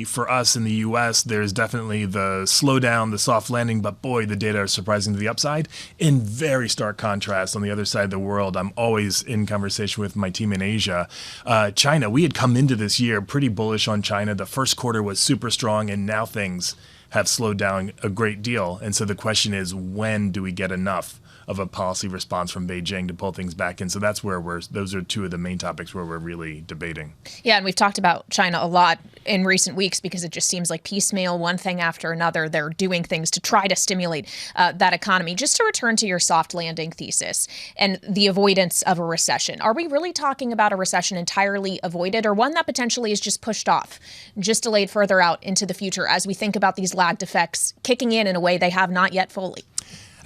for us in the U.S., there's definitely the slowdown, the soft landing, but boy, the data are surprising to the upside. In very stark contrast, on the other side of the world, I'm always in conversation with my team in Asia. China, we had come into this year pretty bullish on China. The first quarter was super strong, and now things have slowed down a great deal. And so the question is, when do we get enough of a policy response from Beijing to pull things back in. So that's where those are two of the main topics where we're really debating. Yeah, and we've talked about China a lot in recent weeks because it just seems like piecemeal, one thing after another, they're doing things to try to stimulate that economy. Just to return to your soft landing thesis and the avoidance of a recession, are we really talking about a recession entirely avoided, or one that potentially is just pushed off, just delayed further out into the future as we think about these lagged effects kicking in a way they have not yet fully?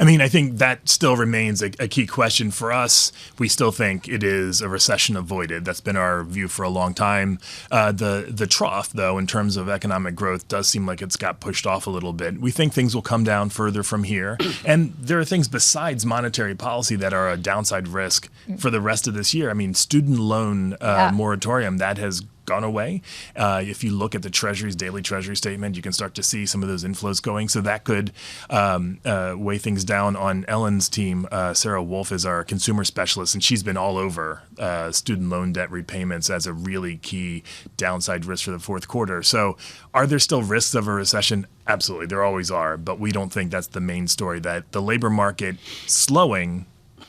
I mean, I think that still remains a key question for us. We still think it is a recession avoided. That's been our view for a long time. The trough, though, in terms of economic growth, does seem like it's got pushed off a little bit. We think things will come down further from here. And there are things besides monetary policy that are a downside risk for the rest of this year. I mean, student loan moratorium, that has gone away. If you look at the Treasury's daily Treasury statement, you can start to see some of those inflows going. So that could weigh things down. On Ellen's team, Sarah Wolf is our consumer specialist, and she's been all over student loan debt repayments as a really key downside risk for the fourth quarter. So are there still risks of a recession? Absolutely. There always are. But we don't think that's the main story, that the labor market slowing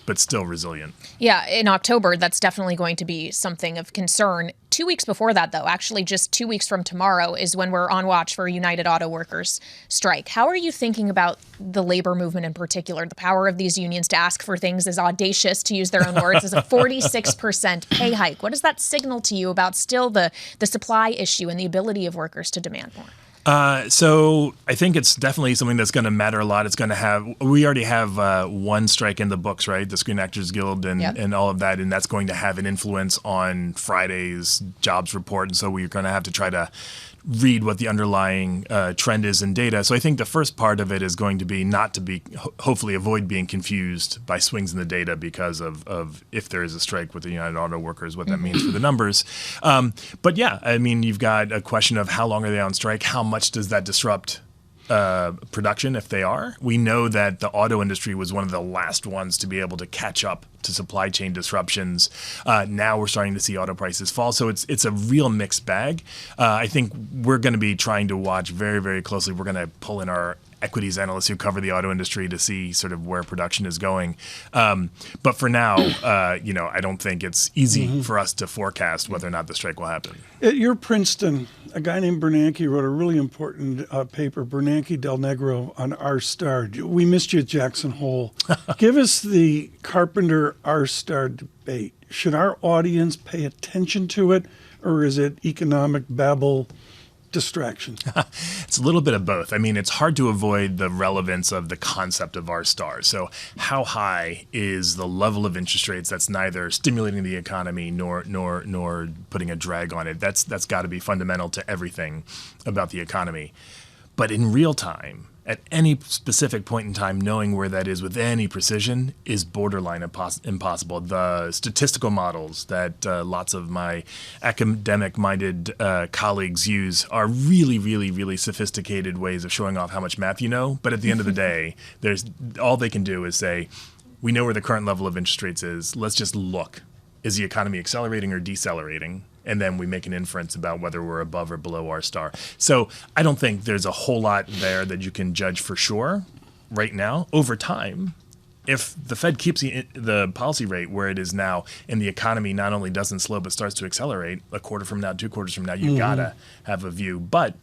but still resilient. Yeah, in October, that's definitely going to be something of concern. 2 weeks before that, though, actually just 2 weeks from tomorrow is when we're on watch for a United Auto Workers strike. How are you thinking about the labor movement in particular, the power of these unions to ask for things as audacious, to use their own words, as a 46% pay hike? What does that signal to you about still the supply issue and the ability of workers to demand more? So I think it's definitely something that's going to matter a lot. We already have one strike in the books, right? The Screen Actors Guild and all of that. And that's going to have an influence on Friday's jobs report. And so we're going to have to try to read what the underlying trend is in data. So I think the first part of it is going to be not to be, hopefully avoid being confused by swings in the data because of if there is a strike with the United Auto Workers, what that means for the numbers. But yeah, I mean, you've got a question of how long are they on strike? How much does that disrupt production if they are? We know that the auto industry was one of the last ones to be able to catch up to supply chain disruptions. Now we're starting to see auto prices fall. So it's a real mixed bag. I think we're going to be trying to watch very, very closely. We're going to pull in our equities analysts who cover the auto industry to see sort of where production is going. But for now, I don't think it's easy for us to forecast whether or not the strike will happen. At your Princeton, a guy named Bernanke wrote a really important paper, Bernanke Del Negro, on R-Star. We missed you at Jackson Hole. Give us the Carpenter R-Star debate. Should our audience pay attention to it, or is it economic babble distraction? It's a little bit of both. I mean, it's hard to avoid the relevance of the concept of R-Star. So how high is the level of interest rates that's neither stimulating the economy nor putting a drag on it? That's got to be fundamental to everything about the economy. But in real time, at any specific point in time, knowing where that is with any precision is borderline impossible. The statistical models that lots of my academic-minded colleagues use are really, really, really sophisticated ways of showing off how much math you know. But at the end of the day, all they can do is say, we know where the current level of interest rates is. Let's just look. Is the economy accelerating or decelerating? And then we make an inference about whether we're above or below R-Star. So I don't think there's a whole lot there that you can judge for sure right now. Over time, if the Fed keeps the policy rate where it is now and the economy not only doesn't slow but starts to accelerate a quarter from now, 2 quarters from now, you gotta have a view. But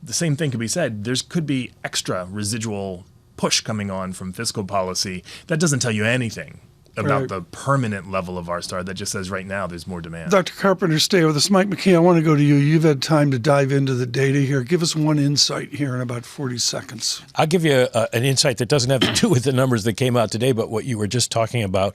the same thing could be said. There could be extra residual push coming on from fiscal policy. That doesn't tell you anything about the permanent level of R-Star. That just says right now there's more demand. Dr. Carpenter, stay with us. Mike McKee, I want to go to you. You've had time to dive into the data here. Give us one insight here in about 40 seconds. I'll give you an insight that doesn't have to do with the numbers that came out today, but what you were just talking about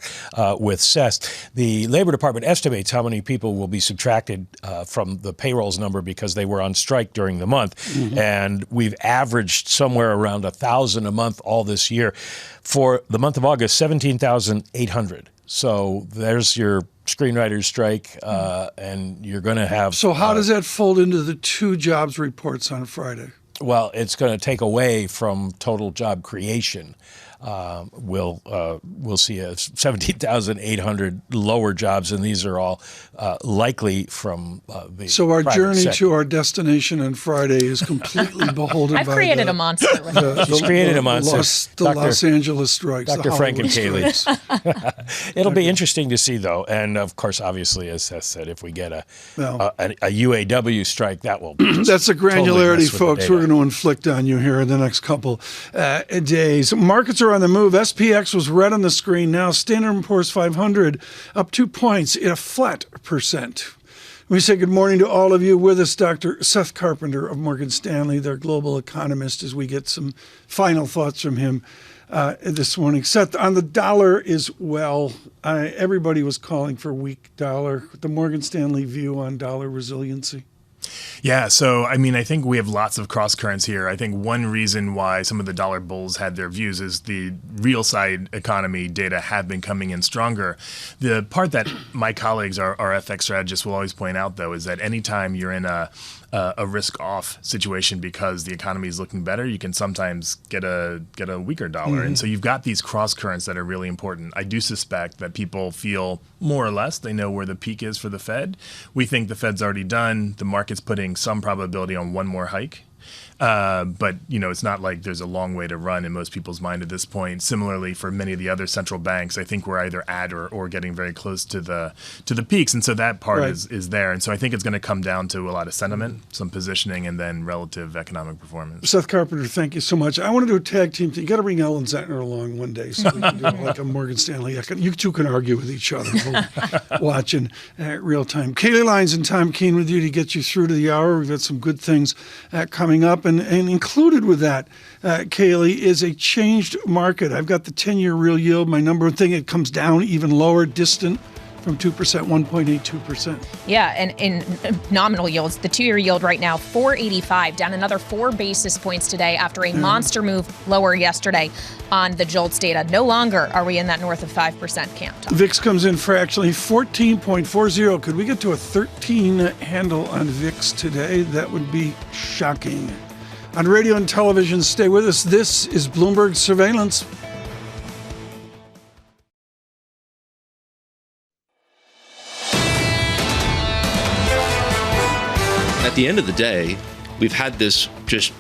with Seth. The Labor Department estimates how many people will be subtracted from the payrolls number because they were on strike during the month. And we've averaged somewhere around 1,000 a month all this year. For the month of August, 17,800. So there's your screenwriter's strike, and you're going to have... So how does that fold into the 2 jobs reports on Friday? Well, it's going to take away from total job creation. we'll see a 17,800 lower jobs, and these are all likely from the So our private journey sector. to our destination on Friday is completely beholden I've by created a monster with it. She's created a monster. Los Angeles strikes. Dr. Frank and Kaylee. It'll be interesting to see, though. And, of course, obviously, as Seth said, if we get a UAW strike, that will That's the granularity, totally mess with the folks, data. we're going to inflict on you here in the next couple days. Markets are on the move. SPX was red on the screen. Now Standard & Poor's 500 up 2 points in a flat percent. We say good morning to all of you. With us, Dr. Seth Carpenter of Morgan Stanley, their global economist, as we get some final thoughts from him this morning. Seth, on the dollar as well, everybody was calling for weak dollar. The Morgan Stanley view on dollar resiliency? Yeah, so I mean, I think we have lots of cross currents here. I think one reason why some of the dollar bulls had their views is the real side economy data have been coming in stronger. The part that my colleagues, our FX strategists, will always point out, though, is that anytime you're in a risk-off situation because the economy is looking better, you can sometimes get a weaker dollar. Mhm. And so you've got these cross currents that are really important. I do suspect that people feel more or less they know where the peak is for the Fed. We think the Fed's already done. The market's putting some probability on one more hike. But, you know, it's not like there's a long way to run in most people's mind at this point. Similarly, for many of the other central banks, I think we're either at or getting very close to the peaks. And so that part Right. is there. And so I think it's going to come down to a lot of sentiment, some positioning, and then relative economic performance. Seth Carpenter, thank you so much. I want to do a tag team thing. You got to bring Ellen Zentner along one day so we can do like a Morgan Stanley. You two can argue with each other. We'll watch in real time. Kaylee Lyons and Tom Keene with you to get you through to the hour. We've got some good things coming up. And included with that, Kaylee, is a changed market. I've got the 10-year real yield. My number one thing, it comes down even lower, distant from 2%, 1.82%. Yeah, and in nominal yields, the 2-year yield right now, 485, down another 4 basis points today after a monster move lower yesterday on the JOLTS data. No longer are we in that north of 5% camp. VIX comes in fractionally, 14.40. Could we get to a 13 handle on VIX today? That would be shocking. On radio and television, stay with us. This is Bloomberg Surveillance. At the end of the day, we've had this just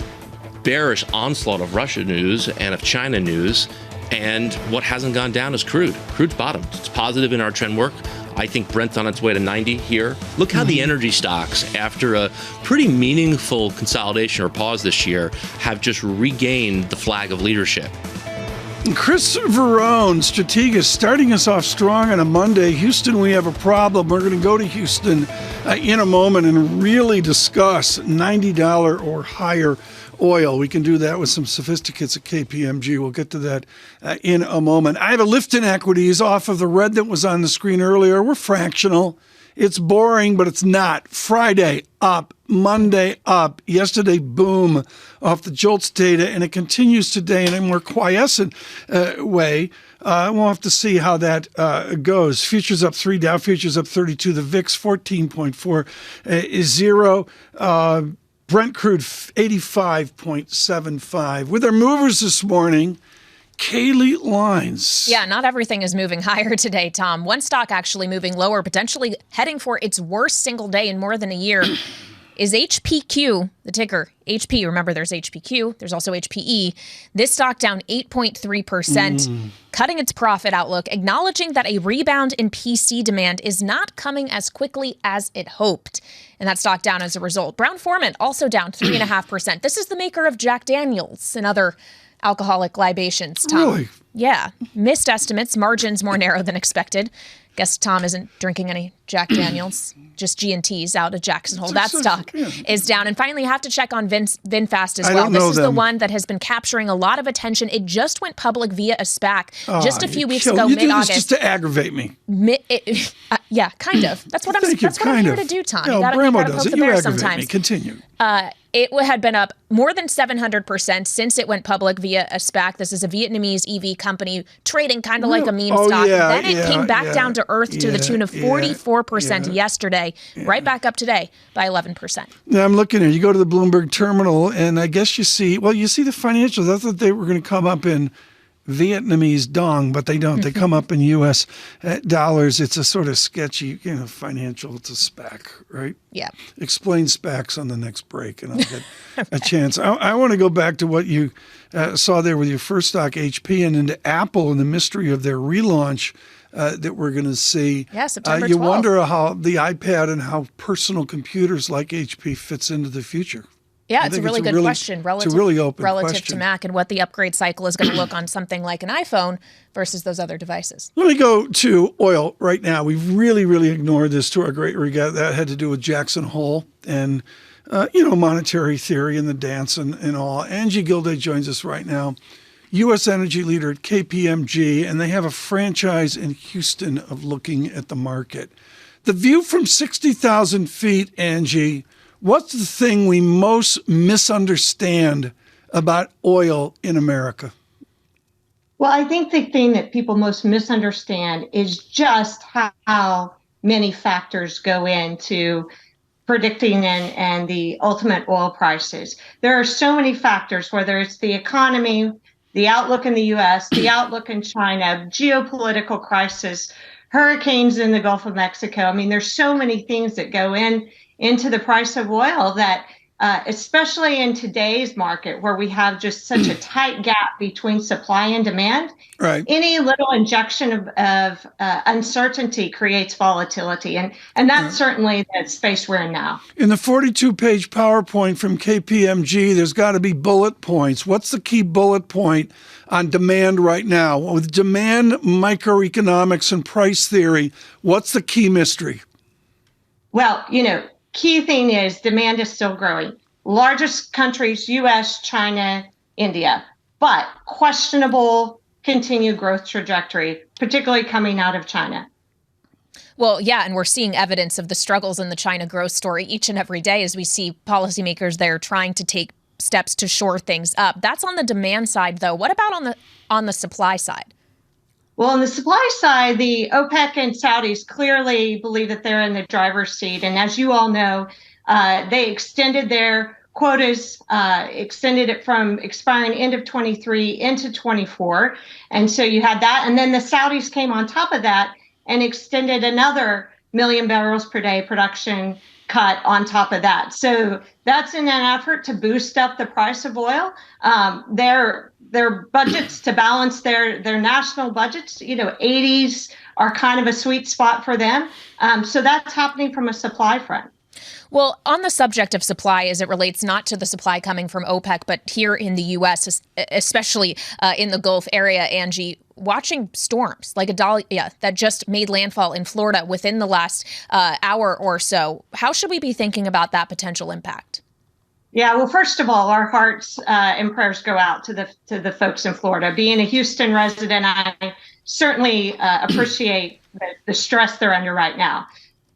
bearish onslaught of Russia news and of China news, and what hasn't gone down is crude. Crude's bottomed. It's positive in our trend work. I think Brent's on its way to 90 here. Look how the energy stocks, after a pretty meaningful consolidation or pause this year, have just regained the flag of leadership. Chris Verone, strategist, starting us off strong on a Monday. Houston, we have a problem. We're going to go to Houston in a moment and really discuss $90 or higher oil. We can do that with some sophisticates at KPMG. We'll get to that in a moment. I have a lift in equities off of the red that was on the screen earlier. We're fractional. It's boring, but it's not. Friday up, Monday up. Yesterday, boom, off the JOLTS data, and it continues today in a more quiescent way. We'll have to see how that goes. Futures up 3, Dow futures up 32, the VIX 14.4 is 0. Brent crude 85.75. With our movers this morning, Kaylee Lyons. Yeah, not everything is moving higher today, Tom. One stock actually moving lower, potentially heading for its worst single day in more than a year, is HPQ, the ticker. HP, remember there's HPQ, there's also HPE. This stock down 8.3%, cutting its profit outlook, acknowledging that a rebound in PC demand is not coming as quickly as it hoped. And that stock down as a result. Brown-Forman also down 3.5%. This is the maker of Jack Daniels and other alcoholic libations, Tom. Really? Yeah. Missed estimates, margins more narrow than expected. Guess Tom isn't drinking any Jack Daniels, just G&Ts out of Jackson Hole. That stock is down. And finally, you have to check on VinFast as well. This is the one that has been capturing a lot of attention. It just went public via a SPAC just a few weeks ago, mid-August. mid-August. You do this just to aggravate me. Yeah, kind of. That's what I'm here to do, Tom. No, You gotta Bramo poke does the it. You bear aggravate sometimes. me. Continue. It had been up more than 700% since it went public via a SPAC. This is a Vietnamese EV company trading kind of like a meme stock. Then it came back down to earth to the tune of 44% yesterday, right back up today by 11%. Now I'm looking at, you go to the Bloomberg terminal, and I guess you see the financials. I thought they were going to come up in Vietnamese dong, but they don't. They come up in U.S. dollars. It's a sort of sketchy, financial. It's a SPAC, right? Yeah. Explain SPACs on the next break, and I'll get a chance. I want to go back to what you saw there with your first stock, HP, and into Apple and the mystery of their relaunch that we're going to see. Yeah, September 12th. You wonder how the iPad and how personal computers like HP fits into the future. Yeah, it's a really good question relative question to Mac and what the upgrade cycle is going to look on something like an iPhone versus those other devices. Let me go to oil right now. We've really ignored this to our great regret. That had to do with Jackson Hole and, monetary theory and the dance and all. Angie Gilday joins us right now, U.S. energy leader at KPMG, and they have a franchise in Houston of looking at the market. The view from 60,000 feet, Angie, what's the thing we most misunderstand about oil in America? Well, I think the thing that people most misunderstand is just how many factors go into predicting and the ultimate oil prices. There are so many factors, whether it's the economy, the outlook in the U.S., the outlook in China, geopolitical crisis, hurricanes in the Gulf of Mexico. I mean, there's so many things that go into the price of oil that, especially in today's market where we have just such a tight gap between supply and demand, right, any little injection of uncertainty creates volatility. And that's certainly the space we're in now. In the 42-page PowerPoint from KPMG, there's got to be bullet points. What's the key bullet point on demand right now? With demand, microeconomics, and price theory, what's the key mystery? Well, key thing is demand is still growing. Largest countries, U.S., China, India, but questionable continued growth trajectory, particularly coming out of China. Well, yeah, and we're seeing evidence of the struggles in the China growth story each and every day as we see policymakers there trying to take steps to shore things up. That's on the demand side, though. What about on the supply side? Well, on the supply side, the OPEC and Saudis clearly believe that they're in the driver's seat. And as you all know, they extended their quotas, extended it from expiring end of 23 into 24. And so you had that. And then the Saudis came on top of that and extended another 1 million barrels per day production cut on top of that. So that's in an effort to boost up the price of oil. Their budgets to balance their national budgets, 80s are kind of a sweet spot for them. So that's happening from a supply front. Well, on the subject of supply, as it relates not to the supply coming from OPEC, but here in the U.S., especially in the Gulf area, Angie, watching storms like Idalia that just made landfall in Florida within the last hour or so, how should we be thinking about that potential impact? Yeah, well, first of all, our hearts and prayers go out to the folks in Florida. Being a Houston resident, I certainly appreciate the stress they're under right now.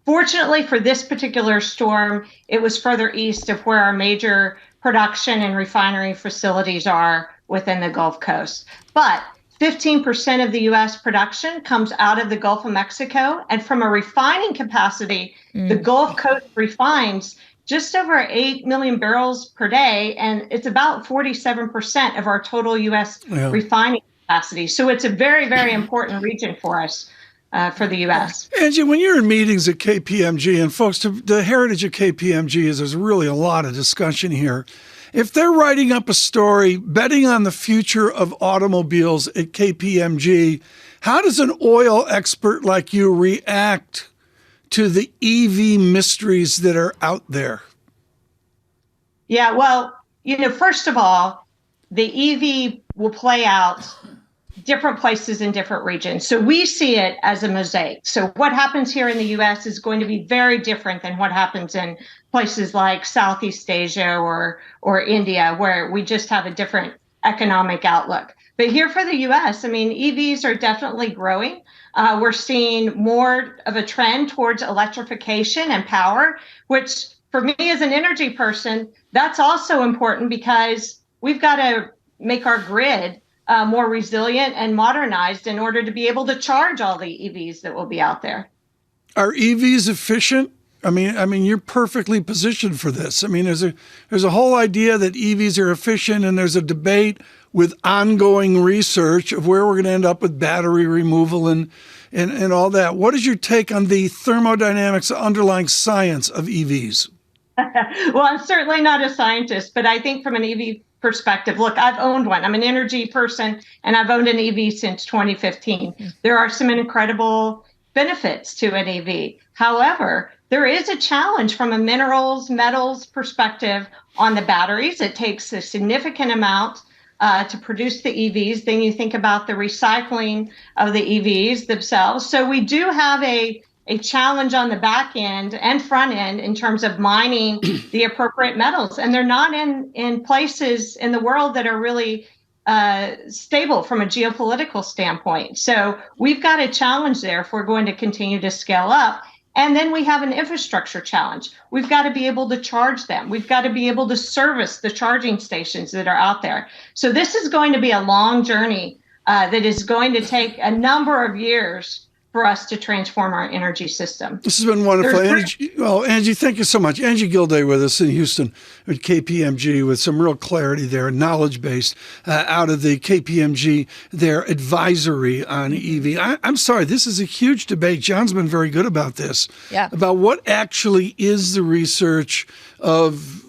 Fortunately for this particular storm, it was further east of where our major production and refinery facilities are within the Gulf Coast. But 15% of the U.S. production comes out of the Gulf of Mexico. And from a refining capacity, the Gulf Coast refines just over 8 million barrels per day. And it's about 47% of our total U.S. refining capacity. So it's a very, very important region for us. For the U.S. Angie, when you're in meetings at KPMG, and folks, the heritage of KPMG is there's really a lot of discussion here. If they're writing up a story betting on the future of automobiles at KPMG, how does an oil expert like you react to the EV mysteries that are out there? Yeah, well, first of all, the EV will play out different places in different regions. So we see it as a mosaic. So what happens here in the U.S. is going to be very different than what happens in places like Southeast Asia or India, where we just have a different economic outlook. But here for the U.S., EVs are definitely growing. We're seeing more of a trend towards electrification and power, which for me as an energy person, that's also important because we've got to make our grid more resilient and modernized in order to be able to charge all the EVs that will be out there. Are EVs efficient? I mean, you're perfectly positioned for this. There's a whole idea that EVs are efficient, and there's a debate with ongoing research of where we're going to end up with battery removal and all that. What is your take on the thermodynamics, underlying science of EVs? Well, I'm certainly not a scientist, but I think from an EV perspective, look, I've owned one. I'm an energy person, and I've owned an EV since 2015. There are some incredible benefits to an EV. However, there is a challenge from a metals perspective on the batteries. It takes a significant amount to produce the EVs. Then you think about the recycling of the EVs themselves. So we do have a challenge on the back end and front end in terms of mining the appropriate metals. And they're not in places in the world that are really stable from a geopolitical standpoint. So we've got a challenge there if we're going to continue to scale up. And then we have an infrastructure challenge. We've got to be able to charge them. We've got to be able to service the charging stations that are out there. So this is going to be a long journey that is going to take a number of years for us to transform our energy system. This has been wonderful. Angie, thank you so much. Angie Gilday with us in Houston at KPMG with some real clarity there, knowledge-based, out of the KPMG, their advisory on EV. I'm sorry, this is a huge debate. John's been very good about this, about what actually is the research of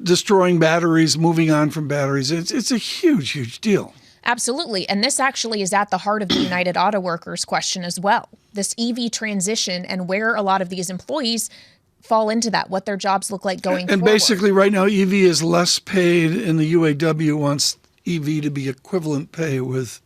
destroying batteries, moving on from batteries. It's a huge, huge deal. Absolutely. And this actually is at the heart of the United Auto Workers question as well. This EV transition and where a lot of these employees fall into that, what their jobs look like going forward. And basically right now, EV is less paid, and the UAW wants EV to be equivalent pay with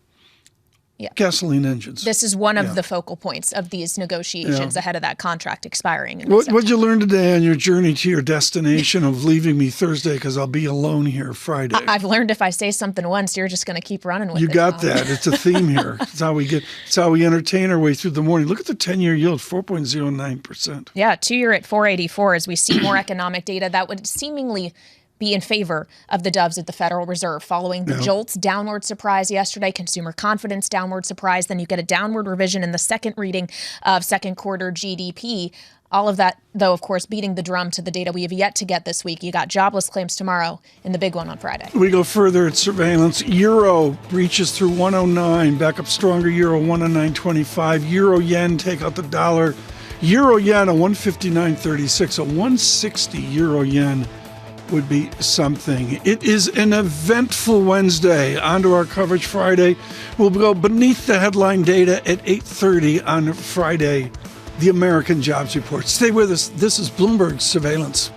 gasoline engines. This is one of the focal points of these negotiations ahead of that contract expiring. What did you learn today on your journey to your destination of leaving me Thursday because I'll be alone here Friday? I've learned if I say something once, you're just going to keep running with it. You got that. It's a theme here. It's how we entertain our way through the morning. Look at the 10-year yield, 4.09%. Yeah, 2-year at 4.84 as we see more economic data that would seemingly be in favor of the doves at the Federal Reserve following the JOLTS downward surprise yesterday, consumer confidence downward surprise. Then you get a downward revision in the second reading of second quarter GDP. All of that, though, of course, beating the drum to the data we have yet to get this week. You got jobless claims tomorrow and the big one on Friday. We go further at surveillance. Euro breaches through 109, back up stronger. Euro 109.25. Euro yen, take out the dollar. Euro yen a 159.36, a 160 euro yen would be something. It is an eventful Wednesday. On to our coverage Friday. We'll go beneath the headline data at 8:30 on Friday, the American Jobs Report. Stay with us. This is Bloomberg Surveillance.